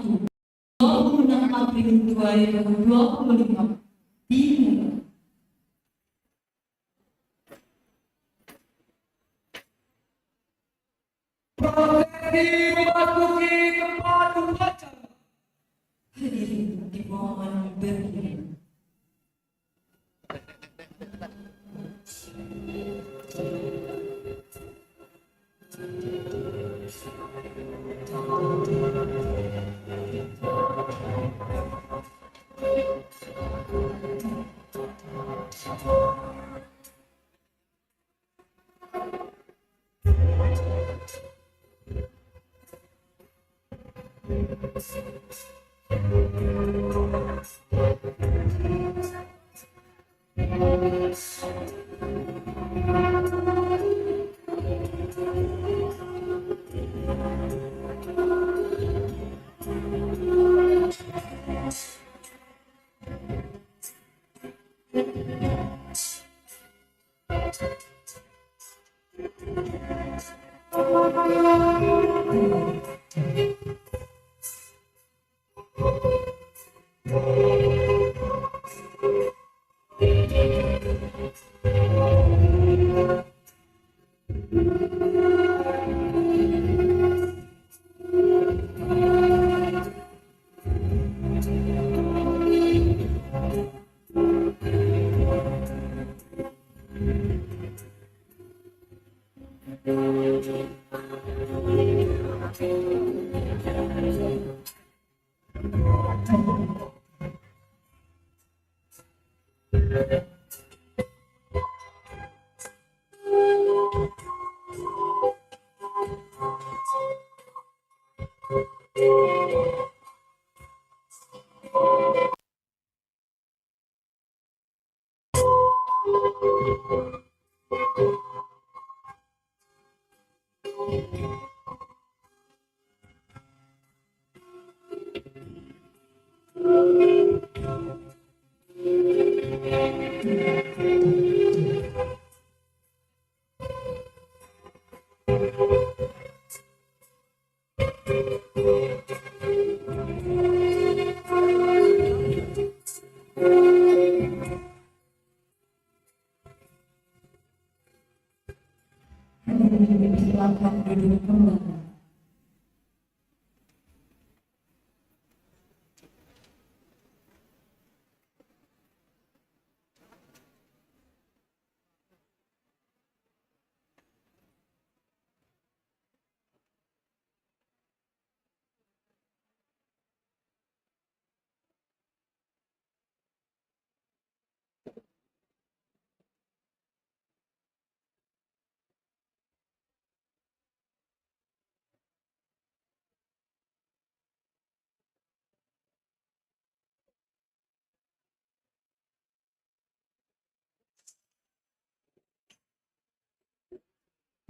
26 April 2025 dimulai. Prosesi memasuki tempat upacara. Hadirin dimohon berdiri. Silakan duduk kembali.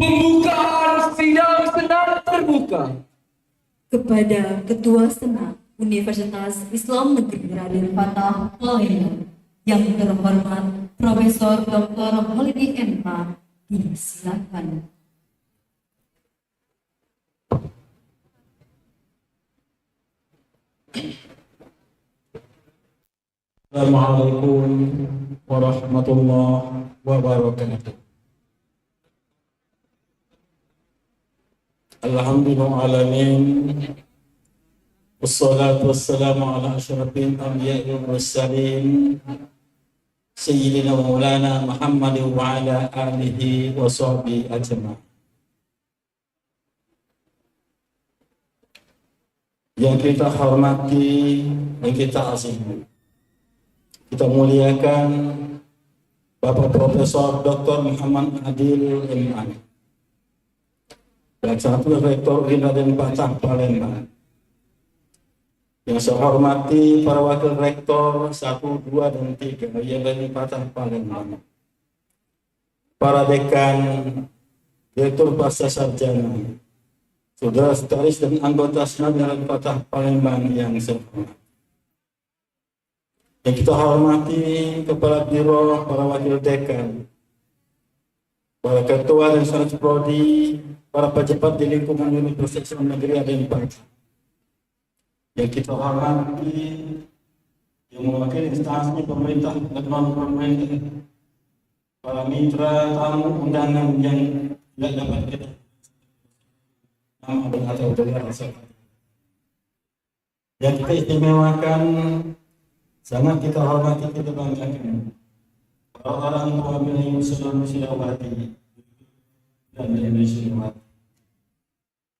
Pembukaan sidang senat terbuka. Kepada Ketua Senat Universitas Islam Negeri Raden Fatah Palembang yang terhormat Profesor Dr. Khalidi MH, disilakan. Assalamualaikum warahmatullahi wabarakatuh. Alhamdulillahirrahmanirrahim. Wassalatu wassalamu ala asyrafil anbiya'i wal mursalin Sayyidina Maulana Muhammad wa ala alihi wa sahbihi ajma'in. Yang kita hormati, yang kita asihi, kita muliakan Bapak Profesor Dr. Muhammad Adil M.A. Pelaksana Rektor Raden Fatah Palembang. Yang saya hormati para Wakil Rektor 1, 2, dan 3 Raden Fatah Palembang. Para Dekan, Direktur Pasca Sarjana, Saudara Sekretaris dan anggota Senat Raden Fatah Palembang yang saya hormati. Yang kita hormati Kepala Biro, para Wakil Dekan, para Ketua dan Senat Prodi, para pejabat di lingkungan Universitas Islam Negeri Raden Fatah, yang kita hormati, yang mewakili instansi pemerintah dan non pemerintah, para mitra tamu undangan yang tidak dapat kita nama dan atau gelar yang kita istimewakan, sangat kita hormati, kita banggakan para orang tua beliau Sultan Silawati dan Indonesia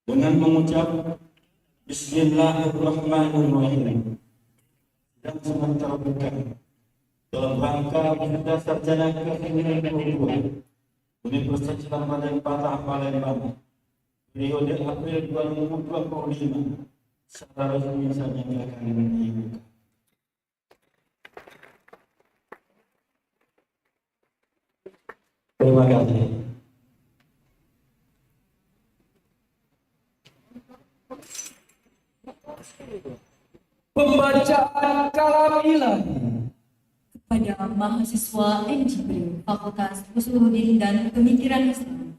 dengan mengucap Bismillahirrahmanirrahim dan sangat terbuka dalam rangka wisuda sarjana ke-22 Universitas Islam Raden Patah Palembang periode April 2025 secara resmi saja akan dibuka. Terima kasih. Pembacaan kalam ilahi Kepada mahasiswa NJB Fakultas Usuluddin dan Pemikiran Islam.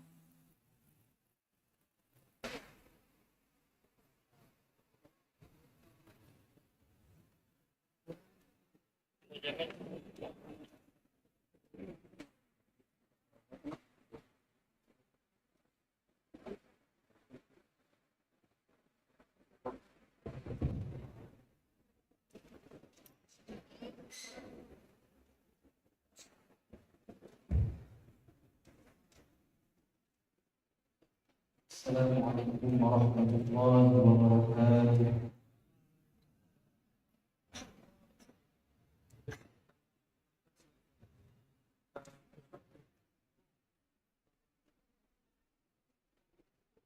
Assalamualaikum warahmatullahi wabarakatuh.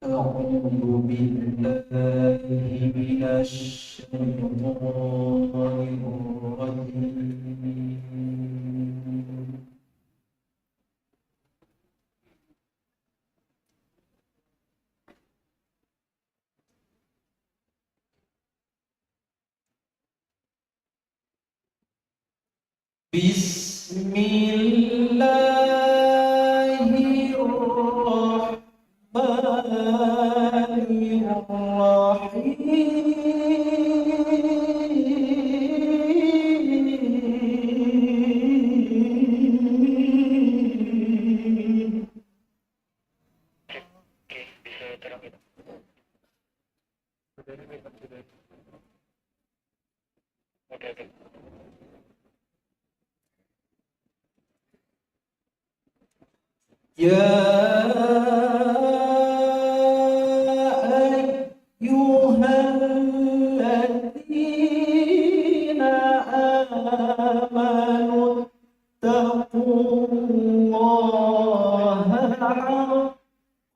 أعوذ بالله من الشيطان الرجيم. Bismillahirrahmanirrahim. Ya ayyuhalladzina amanu taqullaha haqqa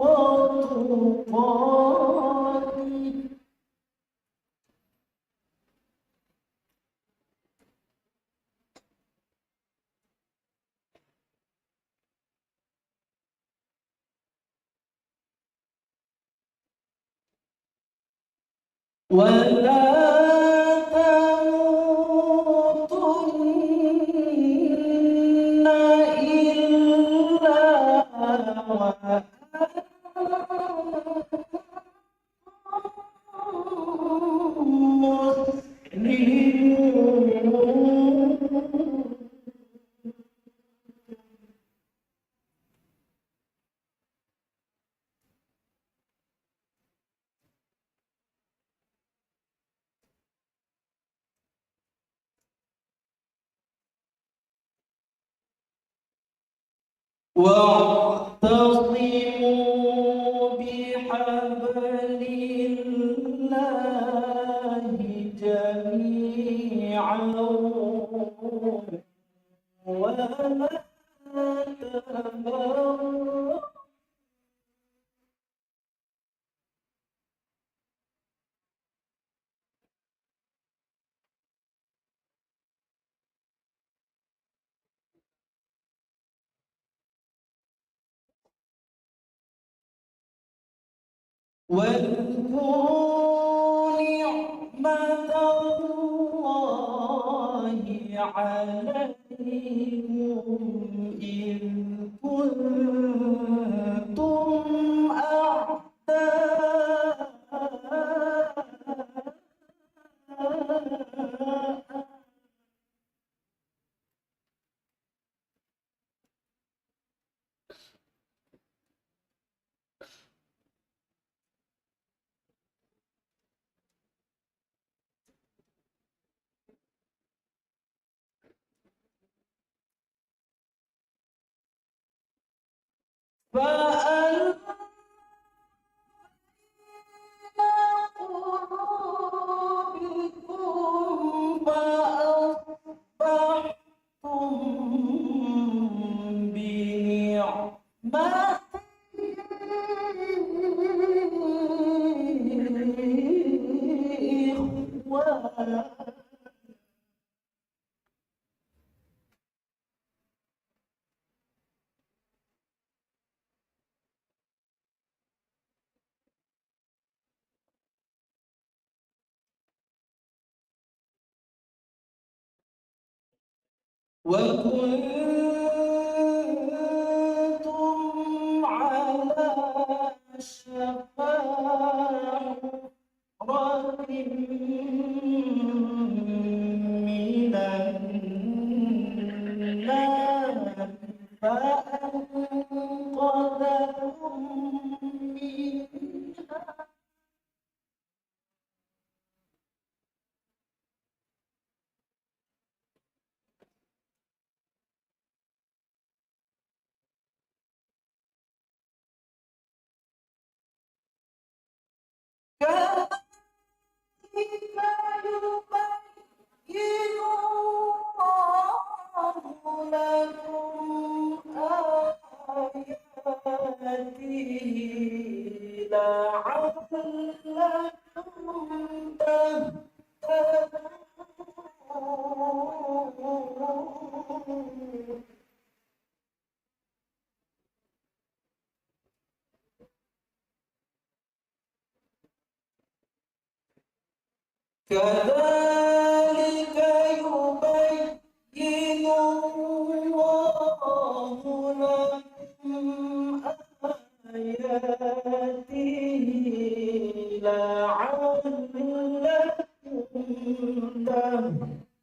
tuqatih. ولا تموتن إلا وأنتم مسلمون. واعتصموا بحبل الله جميعا ولا تفرقوا. واذكروا نعمة الله عليكم إذ كنتم أعداء فألقى قلوبكم فأصبحتم بنعمته إخوانا. وكنتم على شفا حفرة من النار فأنقذكم منها. كيف يبين الله لكم آياته لعلكم تهتدون. كذلك يبين الله لكم آياته لعلكم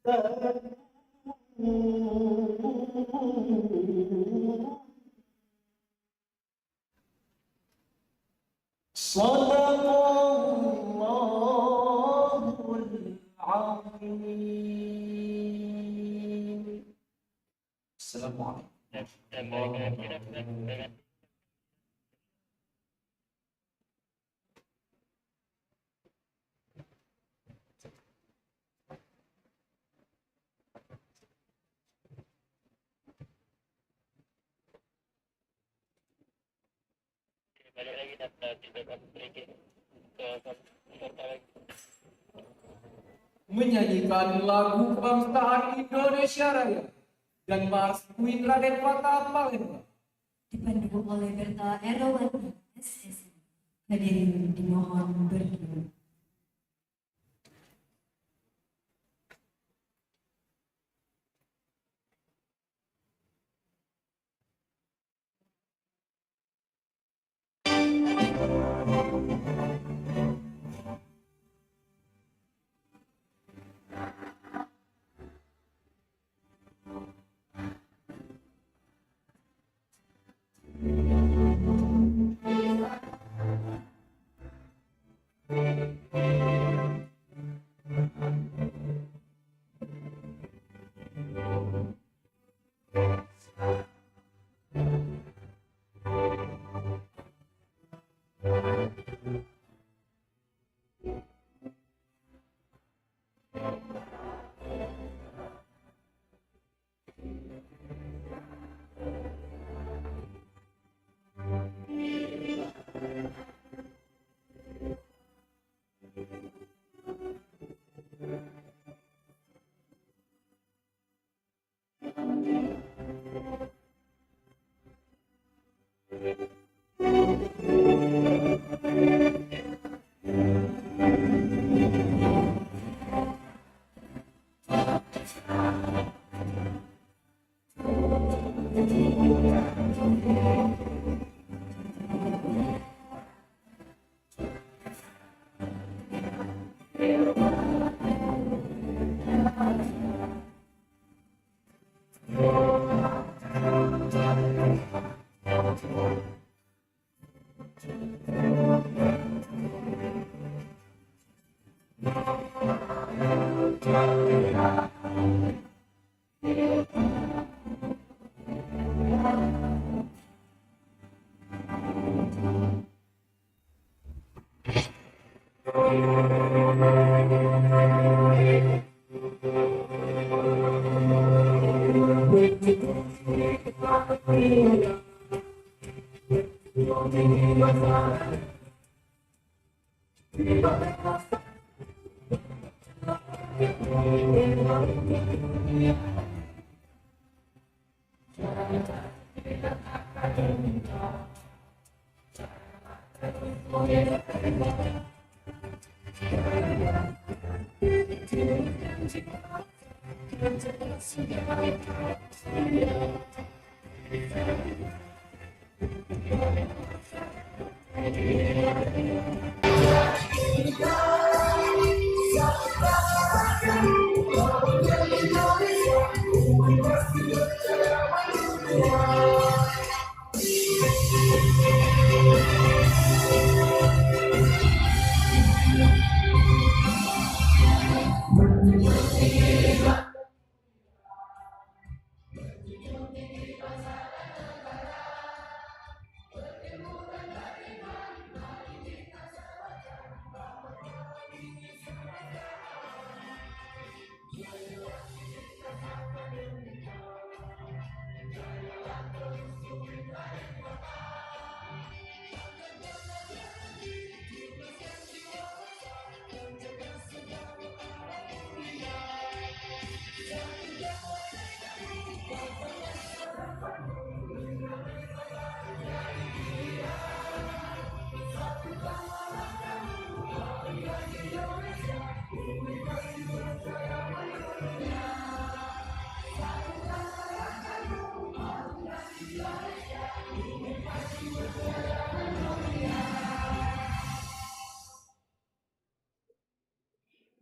تهتدون. صدق الله العظيم. السلام عليكم. Balik lagi dan tidak akan sedikit ke Menyanyikan lagu kebangsaan Indonesia Raya dan Mars Queen Raden Fatah Palembang dipandu oleh Berta Erawati SSI. Hadirin dimohon berdiri.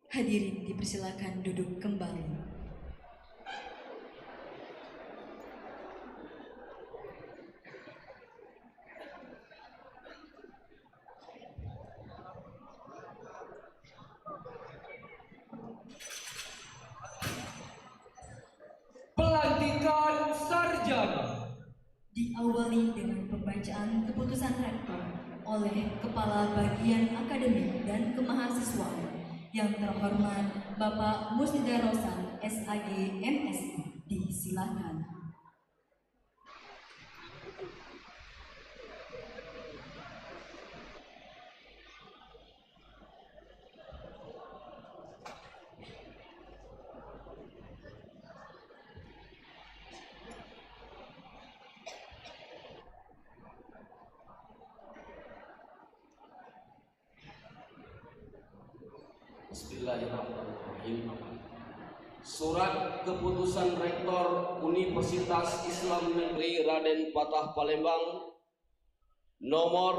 Hadirin dipersilakan duduk kembali. Pelantikan sarjana. Diawali dengan pembacaan keputusan rektor oleh Kepala Bagian Akademik dan Kemahasiswaan yang terhormat Bapak Musnida Rosan, SAG, MSI. Disilakan. Bismillahirrahmanirrahim. Surat Keputusan Rektor Universitas Islam Negeri Raden Patah Palembang nomor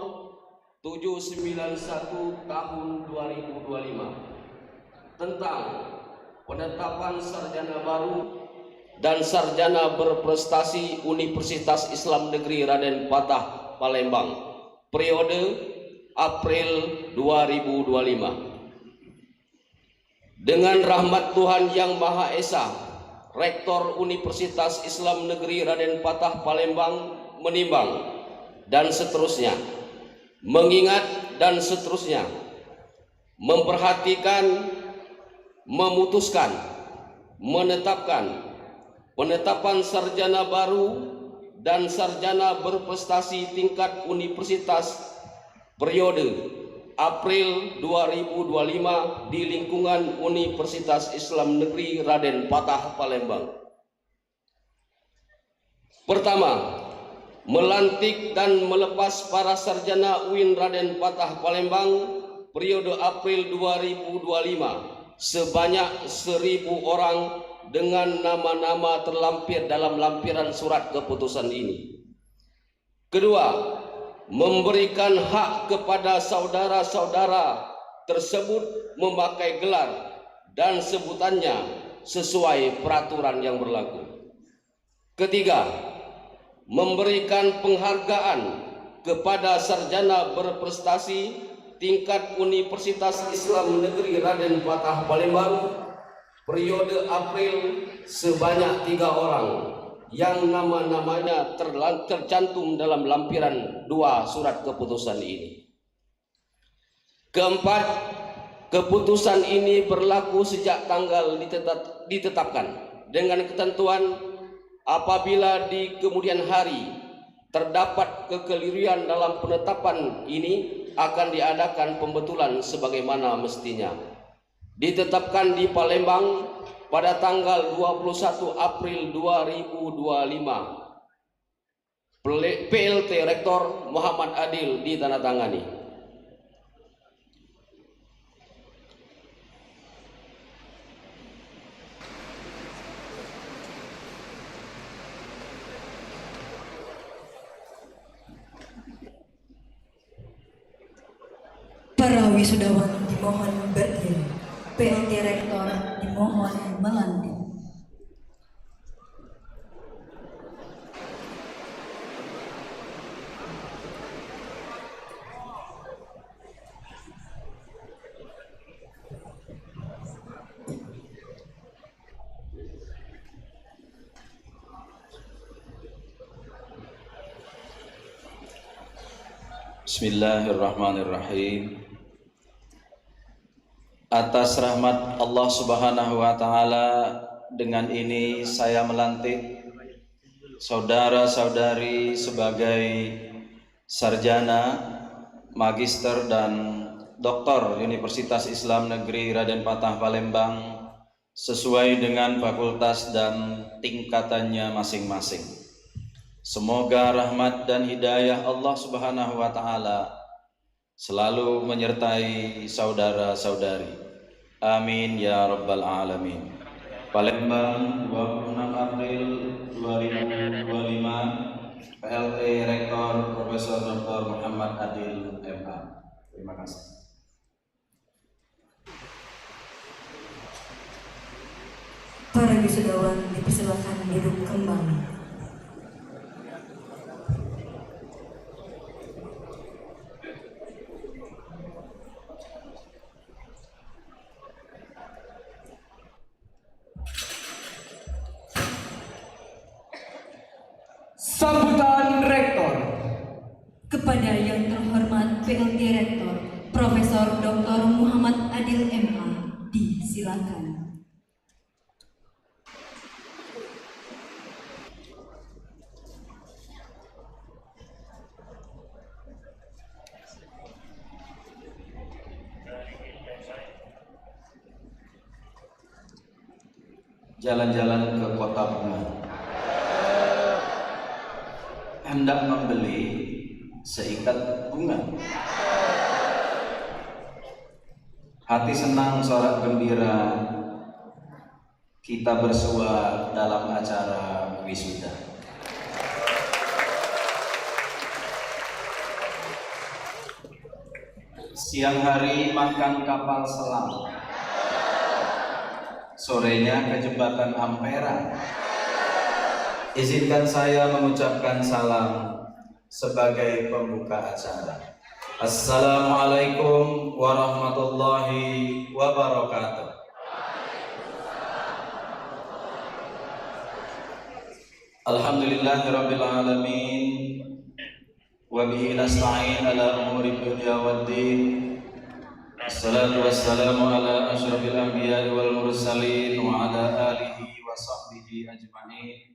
791 tahun 2025 tentang penetapan sarjana baru dan sarjana berprestasi Universitas Islam Negeri Raden Patah Palembang periode April 2025. Dengan rahmat Tuhan Yang Maha Esa, Rektor Universitas Islam Negeri Raden Patah Palembang menimbang dan seterusnya, mengingat dan seterusnya, memperhatikan, memutuskan, menetapkan penetapan sarjana baru dan sarjana berprestasi tingkat universitas periode April 2025 di lingkungan Universitas Islam Negeri Raden Patah Palembang. Pertama, melantik dan melepas para sarjana UIN Raden Patah Palembang periode April 2025 sebanyak 1.000 orang dengan nama-nama terlampir dalam lampiran surat keputusan ini. Kedua, memberikan hak kepada saudara-saudara tersebut memakai gelar dan sebutannya sesuai peraturan yang berlaku. Ketiga, memberikan penghargaan kepada sarjana berprestasi tingkat Universitas Islam Negeri Raden Patah Palembang periode April sebanyak 3 orang yang nama-namanya tercantum dalam lampiran 2 surat keputusan ini. Keempat, keputusan ini berlaku sejak tanggal ditetapkan dengan ketentuan Apabila di kemudian hari terdapat kekeliruan dalam penetapan ini, akan diadakan pembetulan sebagaimana mestinya. Ditetapkan di Palembang pada tanggal 21 April 2025. PLT Rektor Muhammad Adil ditandatangani. Para wisudawan dimohon berdiri. PLT Rektor dimohon melantik. Bismillahirrahmanirrahim. Atas rahmat Allah Subhanahu wa taala, dengan ini saya melantik saudara-saudari sebagai sarjana, magister dan doktor Universitas Islam Negeri Raden Patah Palembang sesuai dengan fakultas dan tingkatannya masing-masing. Semoga rahmat dan hidayah Allah Subhanahu wa taala selalu menyertai saudara-saudari. Amin ya rabbal alamin. Palembang, 26 April 2025. PLT Rektor Profesor Dr. Muhammad Adil MA. Terima kasih. Para wisudawan dipersilakan duduk kembali. Sambutan Rektor. Kepada yang terhormat PLT Rektor Profesor Dr. Muhammad Adil MA, disilakan. Jalan-jalan ke kota bunga, hendak membeli seikat bunga. Hati senang, sorak gembira, kita bersua dalam acara wisuda. Siang hari makan kapal selam, sorenya ke jembatan Ampera. Izinkan saya mengucapkan salam sebagai pembuka acara. Assalamualaikum warahmatullahi wabarakatuh. Alhamdulillahirabbil alamin wa bihi nasta'in ala umuri dunya waddin. Assalatu wassalamu ala asyrafil anbiya'i wal mursalin wa ala alihi wa sahbihi ajma'in.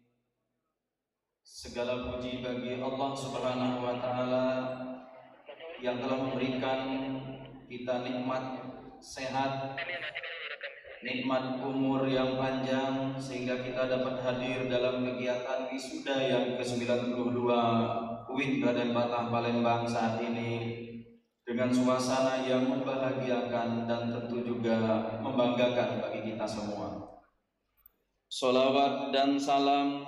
Segala puji bagi Allah Subhanahu wa taala yang telah memberikan kita nikmat sehat, nikmat umur yang panjang sehingga kita dapat hadir dalam kegiatan wisuda yang ke-92 UIN Raden Patah Palembang saat ini dengan suasana yang membahagiakan dan tentu juga membanggakan bagi kita semua. Sholawat dan salam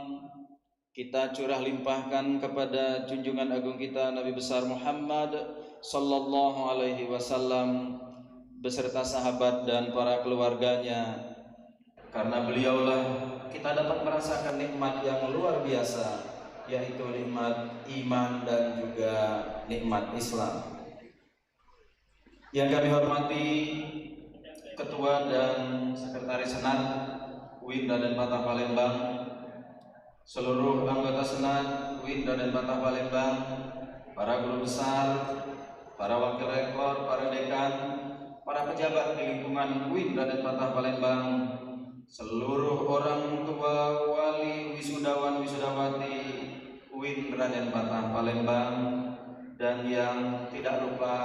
kita curah limpahkan kepada junjungan agung kita Nabi besar Muhammad sallallahu alaihi wasallam beserta sahabat dan para keluarganya, karena beliaulah kita dapat merasakan nikmat yang luar biasa, yaitu nikmat iman dan juga nikmat Islam. Yang kami hormati Ketua dan Sekretaris Senat UIN Raden Patah Palembang, seluruh anggota Senat UIN Raden Patah Palembang, para guru besar, para wakil rektor, para dekan, para pejabat di lingkungan UIN Raden Patah Palembang, seluruh orang tua, wali, wisudawan, wisudawati UIN Raden Patah Palembang, dan yang tidak lupa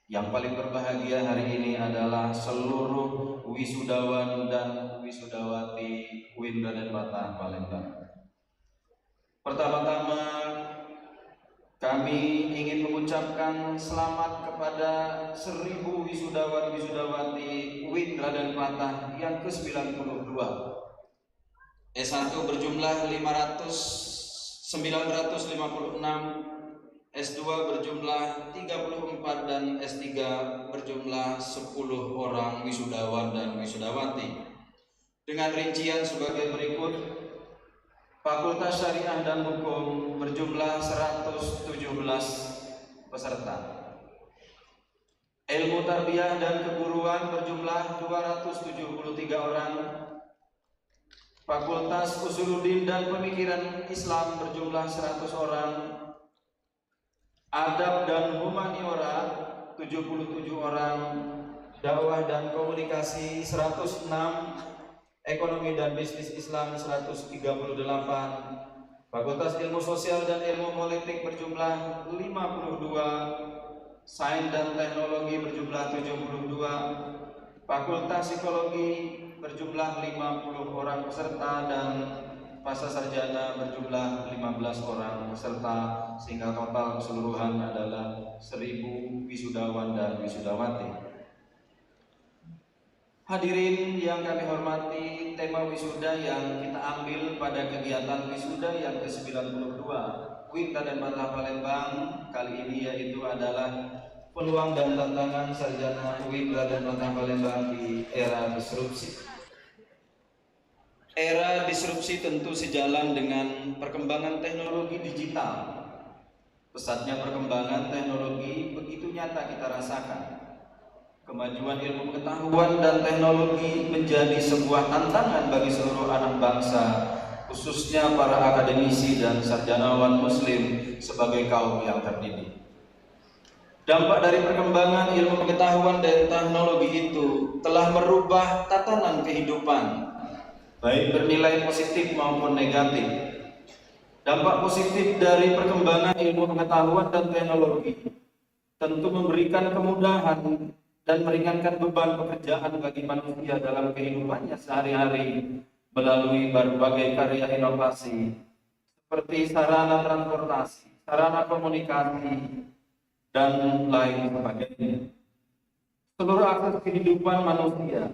yang paling berbahagia hari ini adalah seluruh wisudawan dan wisudawati UIN Raden Patah Palembang. Pertama-tama kami ingin mengucapkan selamat kepada 1000 wisudawan wisudawati UIN Raden Patah yang ke-92. S1 berjumlah 956, S2 berjumlah 34 dan S3 berjumlah 10 orang wisudawan dan wisudawati. Dengan rincian sebagai berikut: Fakultas Syariah dan Hukum berjumlah 117 peserta. Ilmu Tarbiyah dan Keguruan berjumlah 273 orang. Fakultas Usuluddin dan Pemikiran Islam berjumlah 100 orang. Adab dan Humaniora 77 orang. Dakwah dan Komunikasi 106. Ekonomi dan Bisnis Islam 138, Fakultas Ilmu Sosial dan Ilmu Politik berjumlah 52, Sains dan Teknologi berjumlah 72, Fakultas Psikologi berjumlah 50 orang peserta, dan Pasca Sarjana berjumlah 15 orang peserta, sehingga total keseluruhan adalah 1000 wisudawan dan wisudawati. Hadirin yang kami hormati, tema wisuda yang kita ambil pada kegiatan wisuda yang ke-92 UIN Raden Patah Palembang kali ini yaitu adalah peluang dan tantangan sarjana UIN Raden Patah Palembang di era disrupsi. Era disrupsi tentu sejalan dengan perkembangan teknologi digital. Pesatnya perkembangan teknologi begitu nyata kita rasakan. Kemajuan ilmu pengetahuan dan teknologi menjadi sebuah tantangan bagi seluruh anak bangsa, khususnya para akademisi dan sarjanawan muslim sebagai kaum yang terdidik. Dampak dari perkembangan ilmu pengetahuan dan teknologi itu telah merubah tatanan kehidupan, baik bernilai positif maupun negatif. Dampak positif dari perkembangan ilmu pengetahuan dan teknologi tentu memberikan kemudahan dan meringankan beban pekerjaan bagi manusia dalam kehidupannya sehari-hari melalui berbagai karya inovasi seperti sarana transportasi, sarana komunikasi, dan lain sebagainya. Seluruh akses kehidupan manusia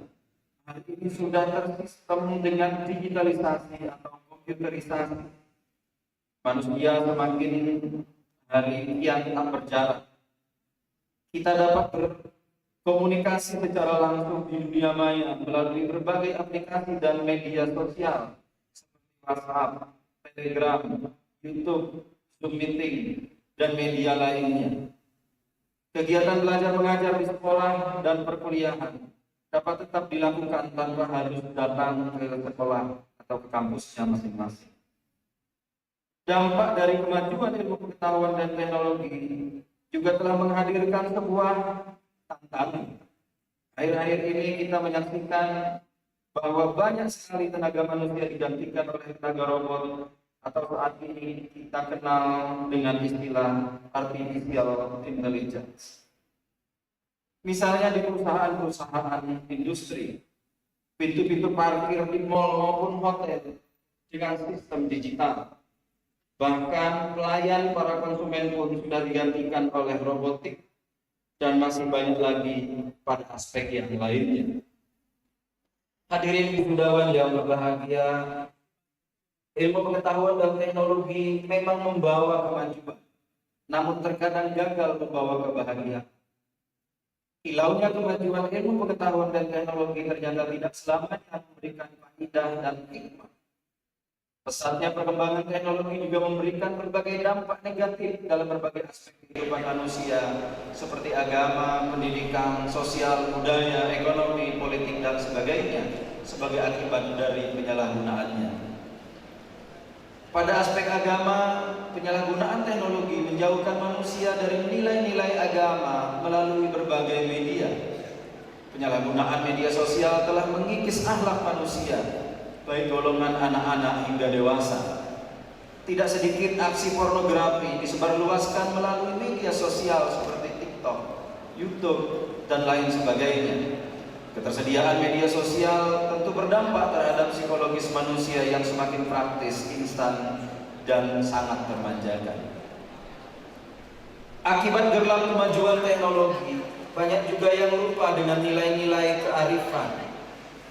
hari ini sudah tersistem dengan digitalisasi atau komputerisasi. Manusia semakin hari kian tak berjarak. Kita dapat komunikasi secara langsung di dunia maya melalui berbagai aplikasi dan media sosial seperti WhatsApp, Telegram, YouTube, Zoom Meeting, dan media lainnya. Kegiatan belajar mengajar di sekolah dan perkuliahan dapat tetap dilakukan tanpa harus datang ke sekolah atau ke kampusnya masing-masing. Dampak dari kemajuan ilmu pengetahuan dan teknologi juga telah menghadirkan sebuah tantangan. Akhir-akhir ini kita menyaksikan bahwa banyak sekali tenaga manusia digantikan oleh tenaga robot, atau saat ini kita kenal dengan istilah artificial intelligence. Misalnya di perusahaan-perusahaan industri, pintu-pintu parkir di mal maupun hotel dengan sistem digital. Bahkan pelayan para konsumen pun sudah digantikan oleh robotik, dan masih banyak lagi pada aspek yang lainnya. Hadirin wisudawan yang berbahagia, ilmu pengetahuan dan teknologi memang membawa kemajuan, namun terkadang gagal membawa kebahagiaan. Kilaunya kemajuan ilmu pengetahuan dan teknologi ternyata tidak selamanya memberikan faedah dan hikmah. Pesatnya perkembangan teknologi juga memberikan berbagai dampak negatif dalam berbagai aspek kehidupan manusia seperti agama, pendidikan, sosial, budaya, ekonomi, politik, dan sebagainya sebagai akibat dari penyalahgunaannya. Pada aspek agama, penyalahgunaan teknologi menjauhkan manusia dari nilai-nilai agama melalui berbagai media. Penyalahgunaan media sosial telah mengikis akhlak manusia, baik golongan anak-anak hingga dewasa. Tidak sedikit aksi pornografi disebarluaskan melalui media sosial seperti TikTok, YouTube, dan lain sebagainya. Ketersediaan media sosial tentu berdampak terhadap psikologis manusia yang semakin praktis, instan, dan sangat termanjakan. Akibat gerlam kemajuan teknologi, banyak juga yang lupa dengan nilai-nilai kearifan,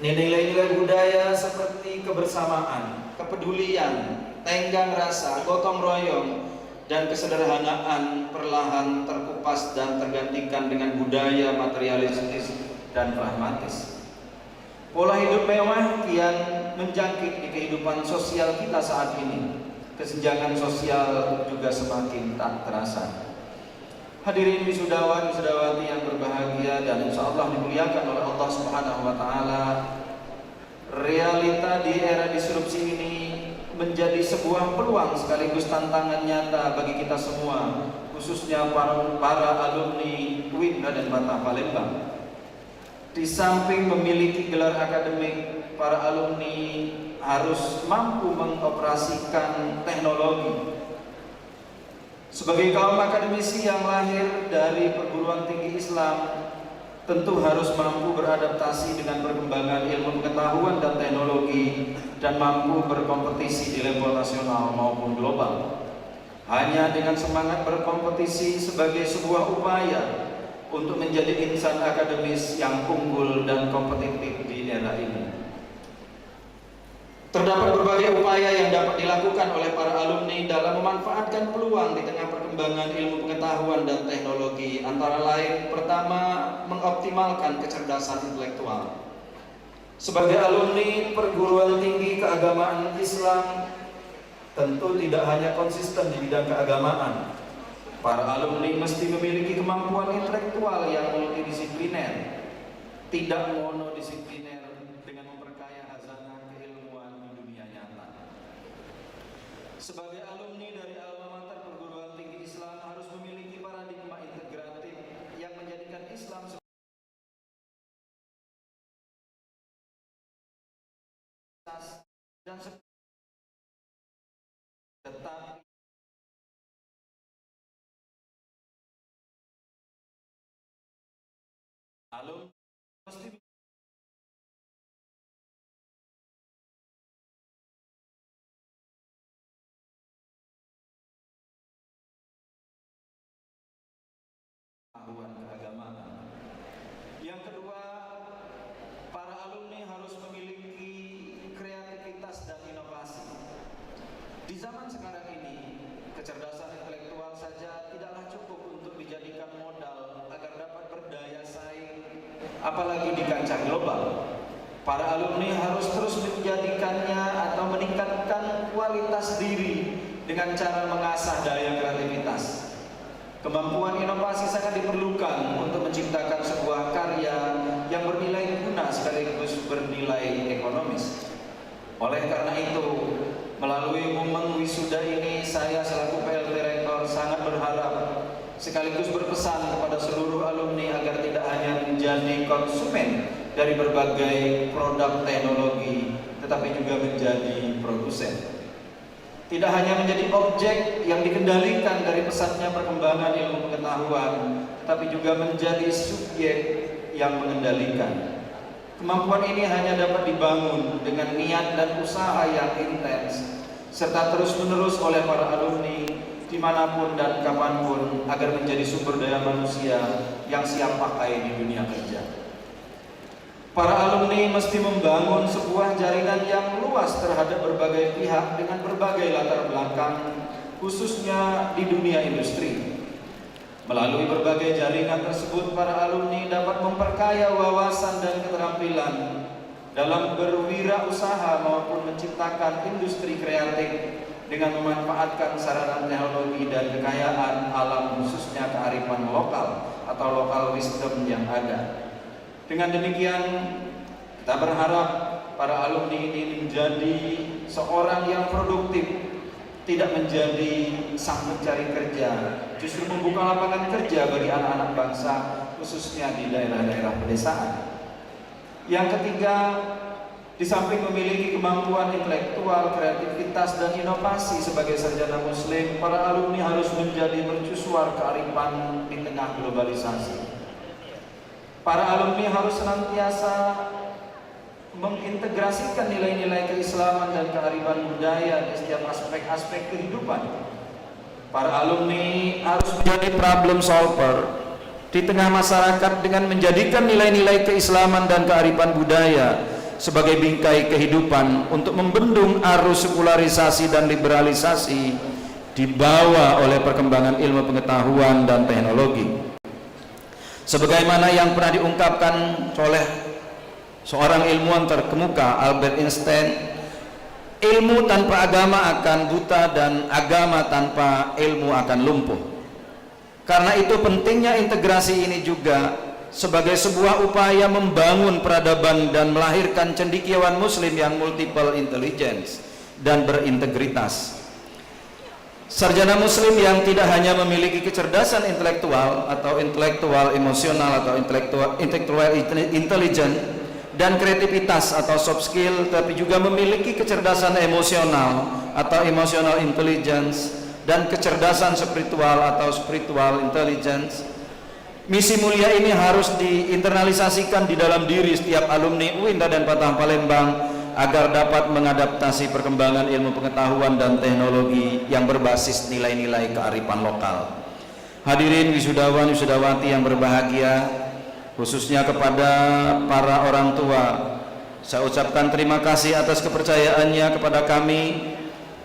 nilai-nilai budaya seperti kebersamaan, kepedulian, tenggang rasa, gotong royong, dan kesederhanaan perlahan terkupas dan tergantikan dengan budaya materialistis dan pragmatis. Pola hidup mewah kian menjangkit di kehidupan sosial kita saat ini. Kesenjangan sosial juga semakin tak terasa. Hadirin wisudawan, wisudawati yang berbahagia dan insya Allah dimuliakan oleh Allah Subhanahu wa Ta'ala, realita di era disrupsi ini menjadi sebuah peluang sekaligus tantangan nyata bagi kita semua, khususnya para alumni UIN Raden Patah Palembang. Di samping memiliki gelar akademik, para alumni harus mampu mengoperasikan teknologi. Sebagai kaum akademisi yang lahir dari perguruan tinggi Islam, tentu harus mampu beradaptasi dengan perkembangan ilmu pengetahuan dan teknologi dan mampu berkompetisi di level nasional maupun global. Hanya dengan semangat berkompetisi sebagai sebuah upaya untuk menjadi insan akademis yang unggul dan kompetitif di era ini. Terdapat berbagai upaya yang dapat dilakukan oleh para alumni dalam memanfaatkan peluang di tengah perkembangan ilmu pengetahuan dan teknologi. Antara lain, pertama, mengoptimalkan kecerdasan intelektual. Sebagai alumni perguruan tinggi keagamaan Islam, tentu tidak hanya konsisten di bidang keagamaan. Para alumni mesti memiliki kemampuan intelektual yang multidisipliner, tidak monodisipliner, dengan memperkaya hazanah keilmuan di dunia nyata. Sebagai alumni dari alma mater perguruan tinggi Islam harus memiliki paradigma integratif yang menjadikan Islam dan tetap alumni mesti pengetahuan keagamaan. Yang kedua, para alumni harus memiliki kreativitas dan inovasi. Di zaman sekarang ini, kecerdasan intelektual saja tidaklah cukup untuk dijadikan modal agar dapat berdaya saing, apalagi di kancah global. Para alumni harus terus menjadikannya atau meningkatkan kualitas diri dengan cara mengasah daya kreativitas. Kemampuan inovasi sangat diperlukan untuk menciptakan sebuah karya yang bernilai guna sekaligus bernilai ekonomis. Oleh karena itu, melalui momen wisuda ini, saya selaku PLT Rektor sangat berharap sekaligus berpesan kepada seluruh alumni agar tidak hanya menjadi konsumen dari berbagai produk teknologi, tetapi juga menjadi produsen. Tidak hanya menjadi objek yang dikendalikan dari pesatnya perkembangan ilmu pengetahuan, tetapi juga menjadi subjek yang mengendalikan. Kemampuan ini hanya dapat dibangun dengan niat dan usaha yang intens, serta terus-menerus oleh para alumni dimanapun dan kapanpun agar menjadi sumber daya manusia yang siap pakai di dunia kerja. Para alumni mesti membangun sebuah jaringan yang luas terhadap berbagai pihak dengan berbagai latar belakang, khususnya di dunia industri. Melalui berbagai jaringan tersebut, para alumni dapat memperkaya wawasan dan keterampilan dalam berwirausaha maupun menciptakan industri kreatif dengan memanfaatkan sarana teknologi dan kekayaan alam, khususnya kearifan lokal atau local wisdom yang ada. Dengan demikian, kita berharap para alumni ini menjadi seorang yang produktif, tidak menjadi sang pencari kerja, justru membuka lapangan kerja bagi anak-anak bangsa, khususnya di daerah-daerah pedesaan. Yang ketiga, di samping memiliki kemampuan intelektual, kreativitas, dan inovasi sebagai sarjana muslim, para alumni harus menjadi mercusuar kearifan di tengah globalisasi. Para alumni harus senantiasa mengintegrasikan nilai-nilai keislaman dan kearifan budaya di setiap aspek-aspek kehidupan. Para alumni harus menjadi problem solver di tengah masyarakat dengan menjadikan nilai-nilai keislaman dan kearifan budaya sebagai bingkai kehidupan untuk membendung arus sekularisasi dan liberalisasi dibawa oleh perkembangan ilmu pengetahuan dan teknologi. Sebagaimana yang pernah diungkapkan oleh seorang ilmuwan terkemuka, Albert Einstein, ilmu tanpa agama akan buta dan agama tanpa ilmu akan lumpuh. Karena itu pentingnya integrasi ini juga sebagai sebuah upaya membangun peradaban dan melahirkan cendekiawan muslim yang multiple intelligence dan berintegritas. Sarjana muslim yang tidak hanya memiliki kecerdasan intelektual atau intelektual emosional atau intelektual intelligence dan kreativitas atau soft skill, tapi juga memiliki kecerdasan emosional atau emotional intelligence dan kecerdasan spiritual atau spiritual intelligence. Misi mulia ini harus diinternalisasikan di dalam diri setiap alumni UIN Raden Patah Palembang agar dapat mengadaptasi perkembangan ilmu pengetahuan dan teknologi yang berbasis nilai-nilai kearifan lokal. Hadirin wisudawan wisudawati yang berbahagia, khususnya kepada para orang tua, saya ucapkan terima kasih atas kepercayaannya kepada kami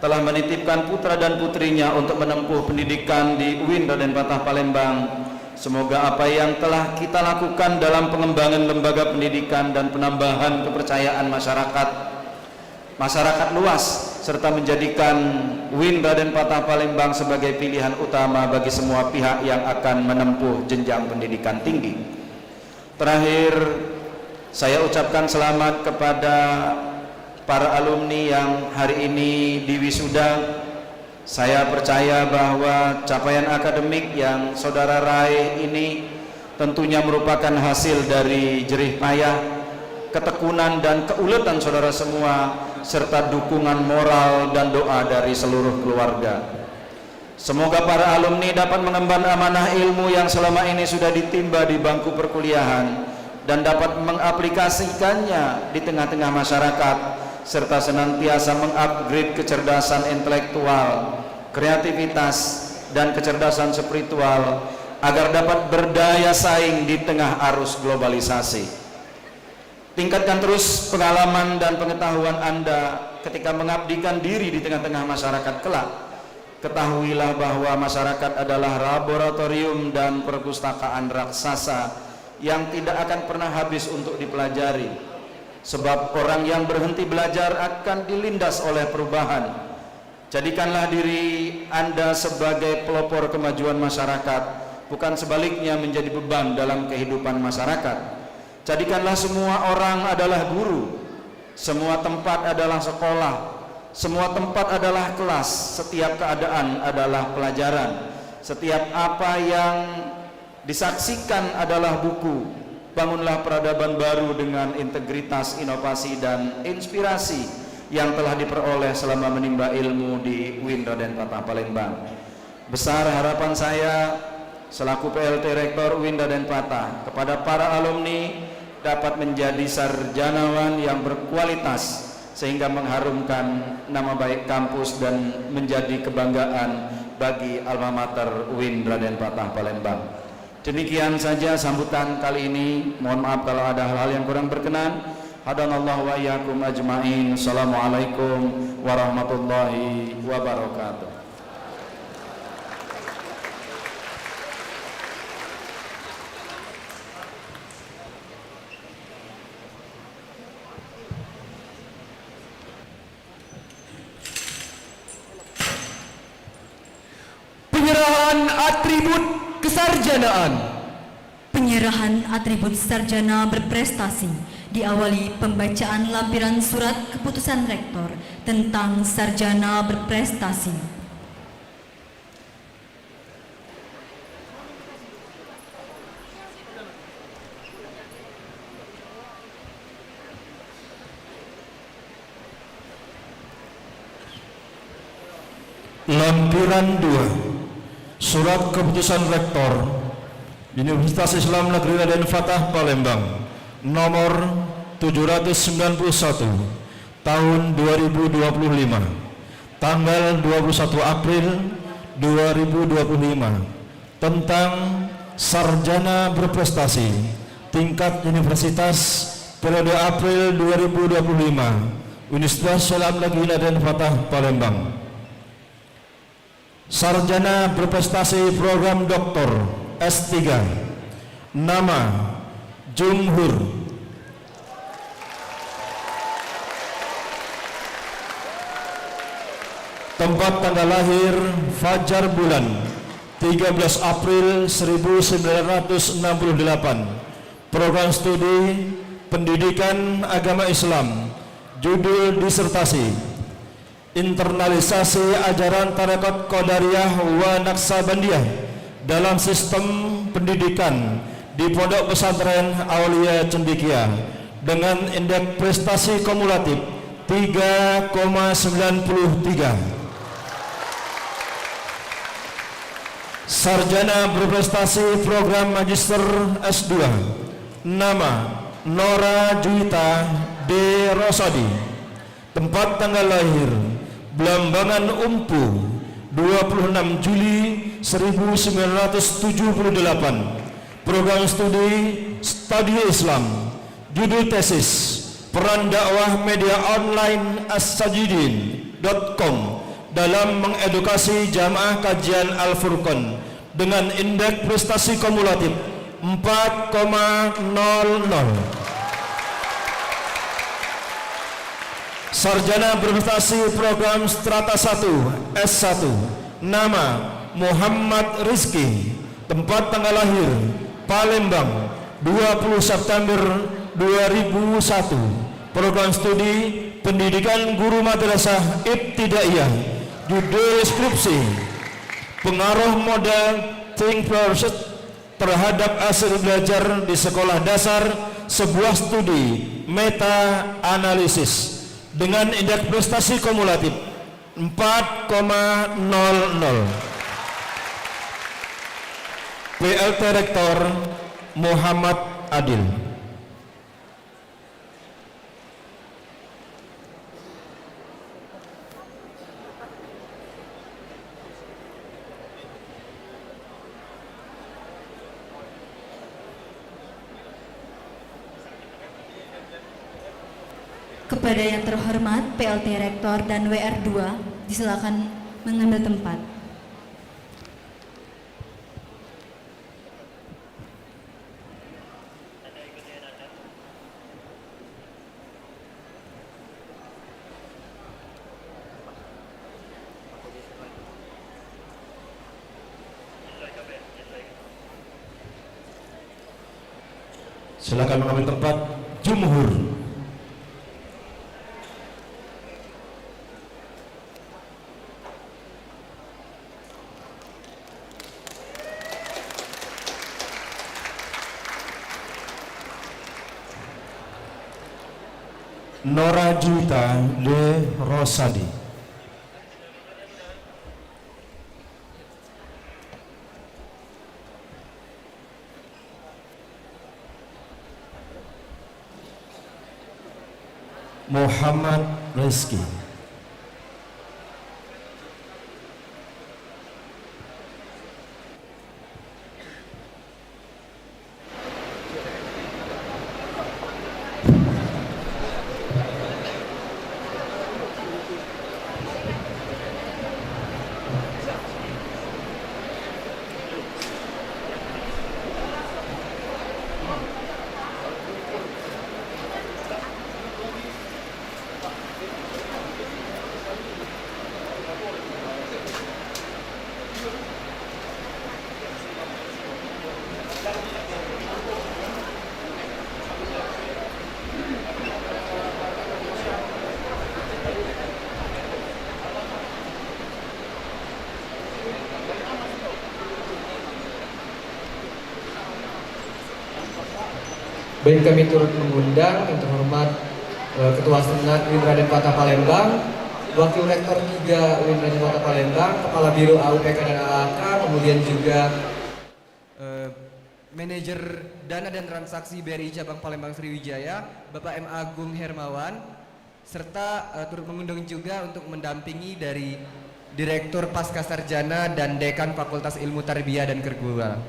telah menitipkan putra dan putrinya untuk menempuh pendidikan di UIN Raden Patah Palembang. Semoga apa yang telah kita lakukan dalam pengembangan lembaga pendidikan dan penambahan kepercayaan masyarakat luas serta menjadikan UIN Raden Patah Palembang sebagai pilihan utama bagi semua pihak yang akan menempuh jenjang pendidikan tinggi. Terakhir, saya ucapkan selamat kepada para alumni yang hari ini diwisuda. Saya percaya bahwa capaian akademik yang saudara raih ini tentunya merupakan hasil dari jerih payah, ketekunan dan keuletan saudara semua, serta dukungan moral dan doa dari seluruh keluarga. Semoga para alumni dapat mengemban amanah ilmu yang selama ini sudah ditimba di bangku perkuliahan dan dapat mengaplikasikannya di tengah-tengah masyarakat, serta senantiasa mengupgrade kecerdasan intelektual, kreativitas, dan kecerdasan spiritual agar dapat berdaya saing di tengah arus globalisasi. Tingkatkan terus pengalaman dan pengetahuan Anda ketika mengabdikan diri di tengah-tengah masyarakat kelak. Ketahuilah bahwa masyarakat adalah laboratorium dan perpustakaan raksasa yang tidak akan pernah habis untuk dipelajari. Sebab orang yang berhenti belajar akan dilindas oleh perubahan. Jadikanlah diri Anda sebagai pelopor kemajuan masyarakat, bukan sebaliknya menjadi beban dalam kehidupan masyarakat. Jadikanlah semua orang adalah guru, semua tempat adalah sekolah, semua tempat adalah kelas, setiap keadaan adalah pelajaran, setiap apa yang disaksikan adalah buku. Bangunlah peradaban baru dengan integritas, inovasi, dan inspirasi yang telah diperoleh selama menimba ilmu di UIN Raden Patah Palembang. Besar harapan saya selaku PLT Rektor UIN Raden Patah kepada para alumni dapat menjadi sarjanawan yang berkualitas sehingga mengharumkan nama baik kampus dan menjadi kebanggaan bagi alma mater UIN Raden Patah Palembang. Demikian saja sambutan kali ini. Mohon maaf kalau ada hal-hal yang kurang berkenan. Hadanallahu wa iyyakum ajma'in. Assalamualaikum warahmatullahi wabarakatuh. Penyerahan atribut kesarjanaan. Penyerahan atribut sarjana berprestasi diawali pembacaan lampiran surat keputusan rektor tentang sarjana berprestasi. Lampiran 2 Surat Keputusan Rektor Universitas Islam Negeri Raden Fatah Palembang nomor 791 tahun 2025 tanggal 21 April 2025 tentang sarjana berprestasi tingkat universitas periode April 2025 Universitas Islam Negeri Raden Fatah Palembang. Sarjana berprestasi program doktor S3, nama Jumhur, tempat tanggal lahir Fajar bulan 13 April 1968, program studi pendidikan agama Islam, judul disertasi internalisasi ajaran tarekat Qadariyah wa Naqsabandiyah dalam sistem pendidikan di Pondok Pesantren Aulia Cendekia dengan indeks prestasi kumulatif 3,93. Sarjana berprestasi program Magister S2, nama Nora Juwita D. Rosadi, tempat tanggal lahir Belambangan Umpu 26 Juli 1978, program studi Islam, judul tesis peran dakwah media online as-sajidin.com dalam mengedukasi jamaah kajian Al-Furqan dengan indeks prestasi kumulatif 4,00. Sarjana berprestasi program Strata 1 S1, nama Muhammad Rizki, tempat tanggal lahir Palembang 20 September 2001, program studi pendidikan guru madrasah ibtidaiyah, judul skripsi pengaruh model think first terhadap hasil belajar di sekolah dasar, sebuah studi meta analisis dengan indeks prestasi kumulatif 4,00. PLT Rektor Muhammad Adil. Kepada yang terhormat PLT Rektor dan WR2 disilakan mengambil tempat. Silakan mengambil tempat. Jumhur. Nora Juwita D. Rosadi. Muhammad Rizki. Baik, kami turut mengundang yang terhormat Ketua Senat Raden Fatah Palembang Wakil Rektor 3 Universitas Kota Palembang, Kepala Biro AUPK dan AAK, kemudian juga Manajer Dana dan Transaksi BRI Cabang Palembang Sriwijaya, Bapak M. Agung Hermawan, serta turut mengundang juga untuk mendampingi dari Direktur Pascasarjana dan Dekan Fakultas Ilmu Tarbiyah dan Keguruan.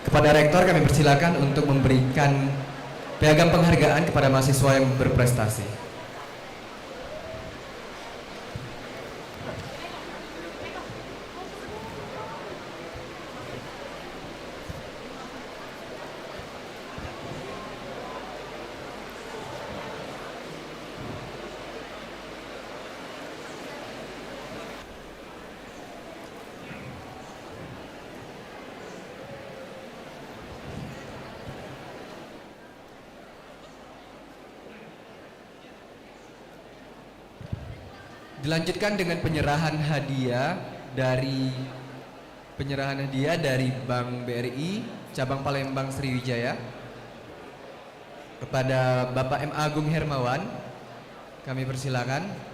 Kepada Rektor kami persilakan untuk memberikan piagam penghargaan kepada mahasiswa yang berprestasi. Dilanjutkan dengan penyerahan hadiah dari Bank BRI Cabang Palembang Sriwijaya kepada Bapak M. Agung Hermawan. Kami persilakan.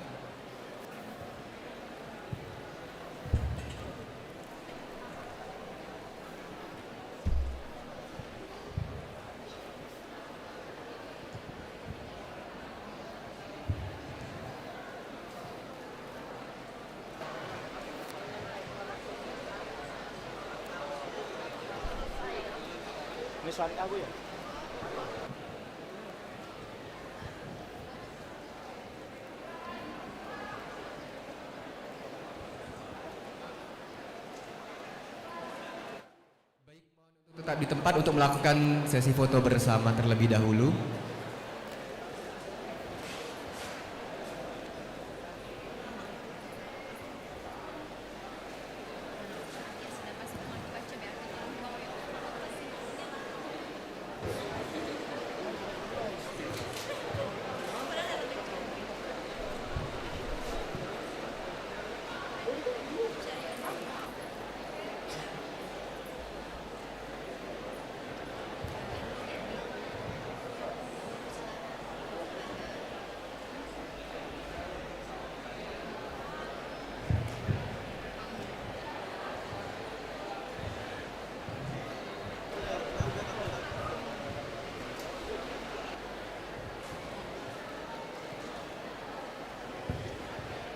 Ini suara aku ya? Baik, mohon untuk tetap di tempat untuk melakukan sesi foto bersama terlebih dahulu.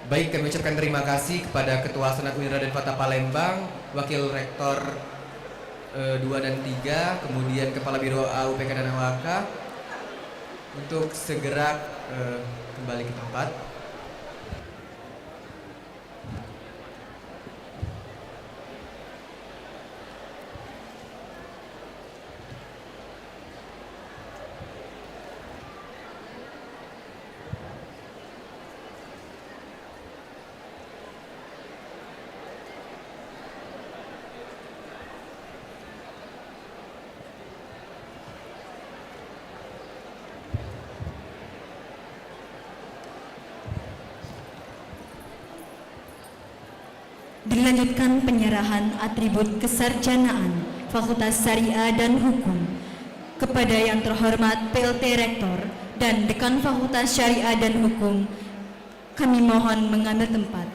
Baik, kami ucapkan terima kasih kepada Ketua Senat UIN Raden Fatah Palembang, Wakil Rektor 2 dan 3, kemudian Kepala Biro AUPK dan AWK untuk segera kembali ke tempat. Dilanjutkan penyerahan atribut kesarjanaan Fakultas Syariah dan Hukum kepada yang terhormat PLT Rektor dan Dekan Fakultas Syariah dan Hukum. Kami mohon mengambil tempat.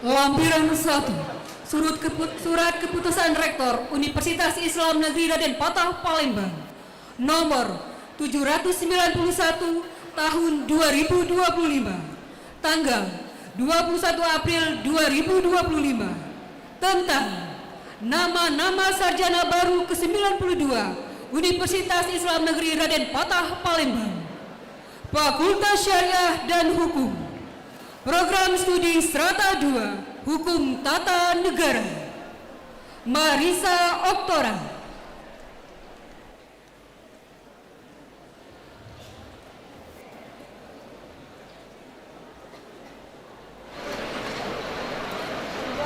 Lampiran 1, Surat Keputusan Rektor Universitas Islam Negeri Raden Fatah Palembang nomor 791 tahun 2025, tanggal 21 April 2025, tentang nama-nama sarjana baru ke-92 Universitas Islam Negeri Raden Fatah Palembang, Fakultas Syariah dan Hukum, Program Studi Strata 2 Hukum Tata Negara, Marisa Oktora.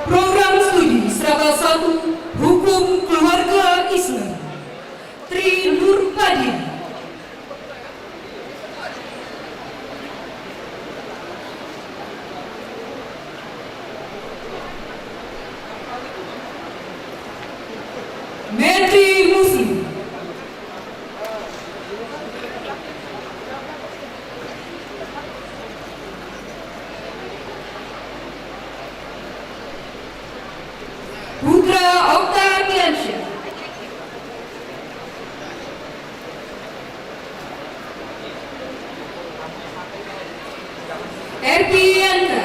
Program Studi Strata 1 Hukum Keluarga Islam, Tri Nurpadi. Metri Muslim. Putra Octaviansyah. Erpianka.